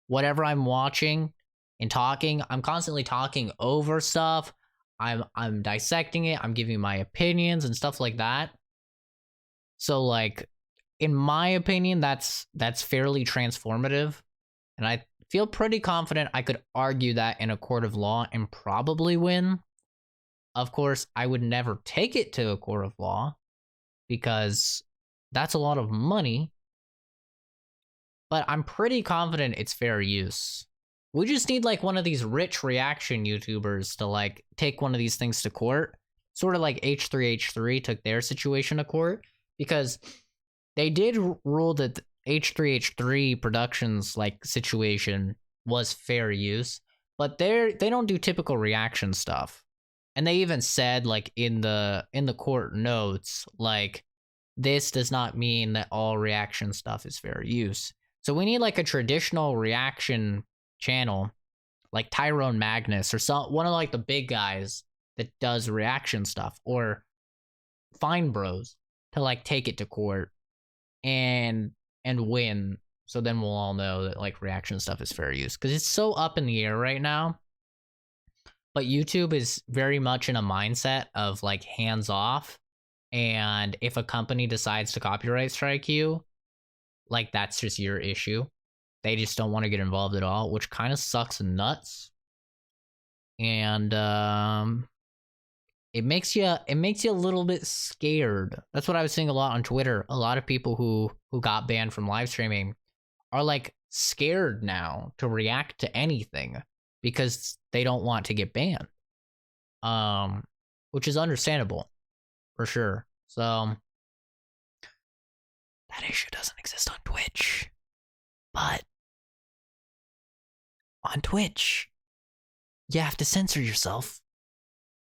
whatever I'm watching and talking. I'm constantly talking over stuff. I'm dissecting it. I'm giving my opinions and stuff like that. So like in my opinion, that's fairly transformative, and I feel pretty confident I could argue that in a court of law and probably win. Of course, I would never take it to a court of law because that's a lot of money, but I'm pretty confident it's fair use. We just need like one of these rich reaction YouTubers to like take one of these things to court, sort of like H3H3 took their situation to court, because they did rule that H3H3 Productions like situation was fair use, but they don't do typical reaction stuff. And they even said like in the court notes, like this does not mean that all reaction stuff is fair use. So we need like a traditional reaction channel like Tyrone Magnus or one of like the big guys that does reaction stuff, or Fine Bros, to like take it to court and win. So then we'll all know that like reaction stuff is fair use, because it's so up in the air right now. But YouTube is very much in a mindset of like hands off, and if a company decides to copyright strike you, like that's just your issue. They just don't want to get involved at all, which kind of sucks nuts. And it makes you a little bit scared. That's what I was seeing a lot on Twitter. A lot of people who got banned from live streaming are like scared now to react to anything because they don't want to get banned. Which is understandable for sure. So that issue doesn't exist on Twitch. But on Twitch, you have to censor yourself,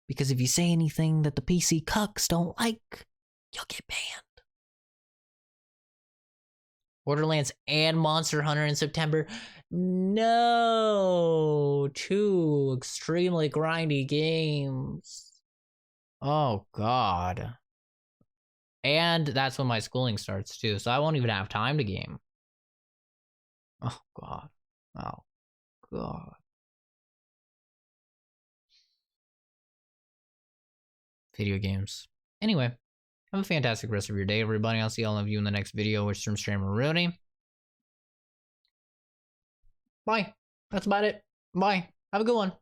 because if you say anything that the PC cucks don't like, you'll get banned. Borderlands and Monster Hunter in September. No, 2 extremely grindy games. Oh God. And that's when my schooling starts too, so I won't even have time to game. Oh God. Oh God. Video games. Anyway, have a fantastic rest of your day, everybody. I'll see all of you in the next video with Streamer Rooney. Bye. That's about it. Bye. Have a good one.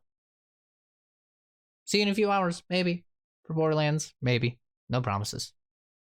See you in a few hours, maybe. For Borderlands, maybe. No promises.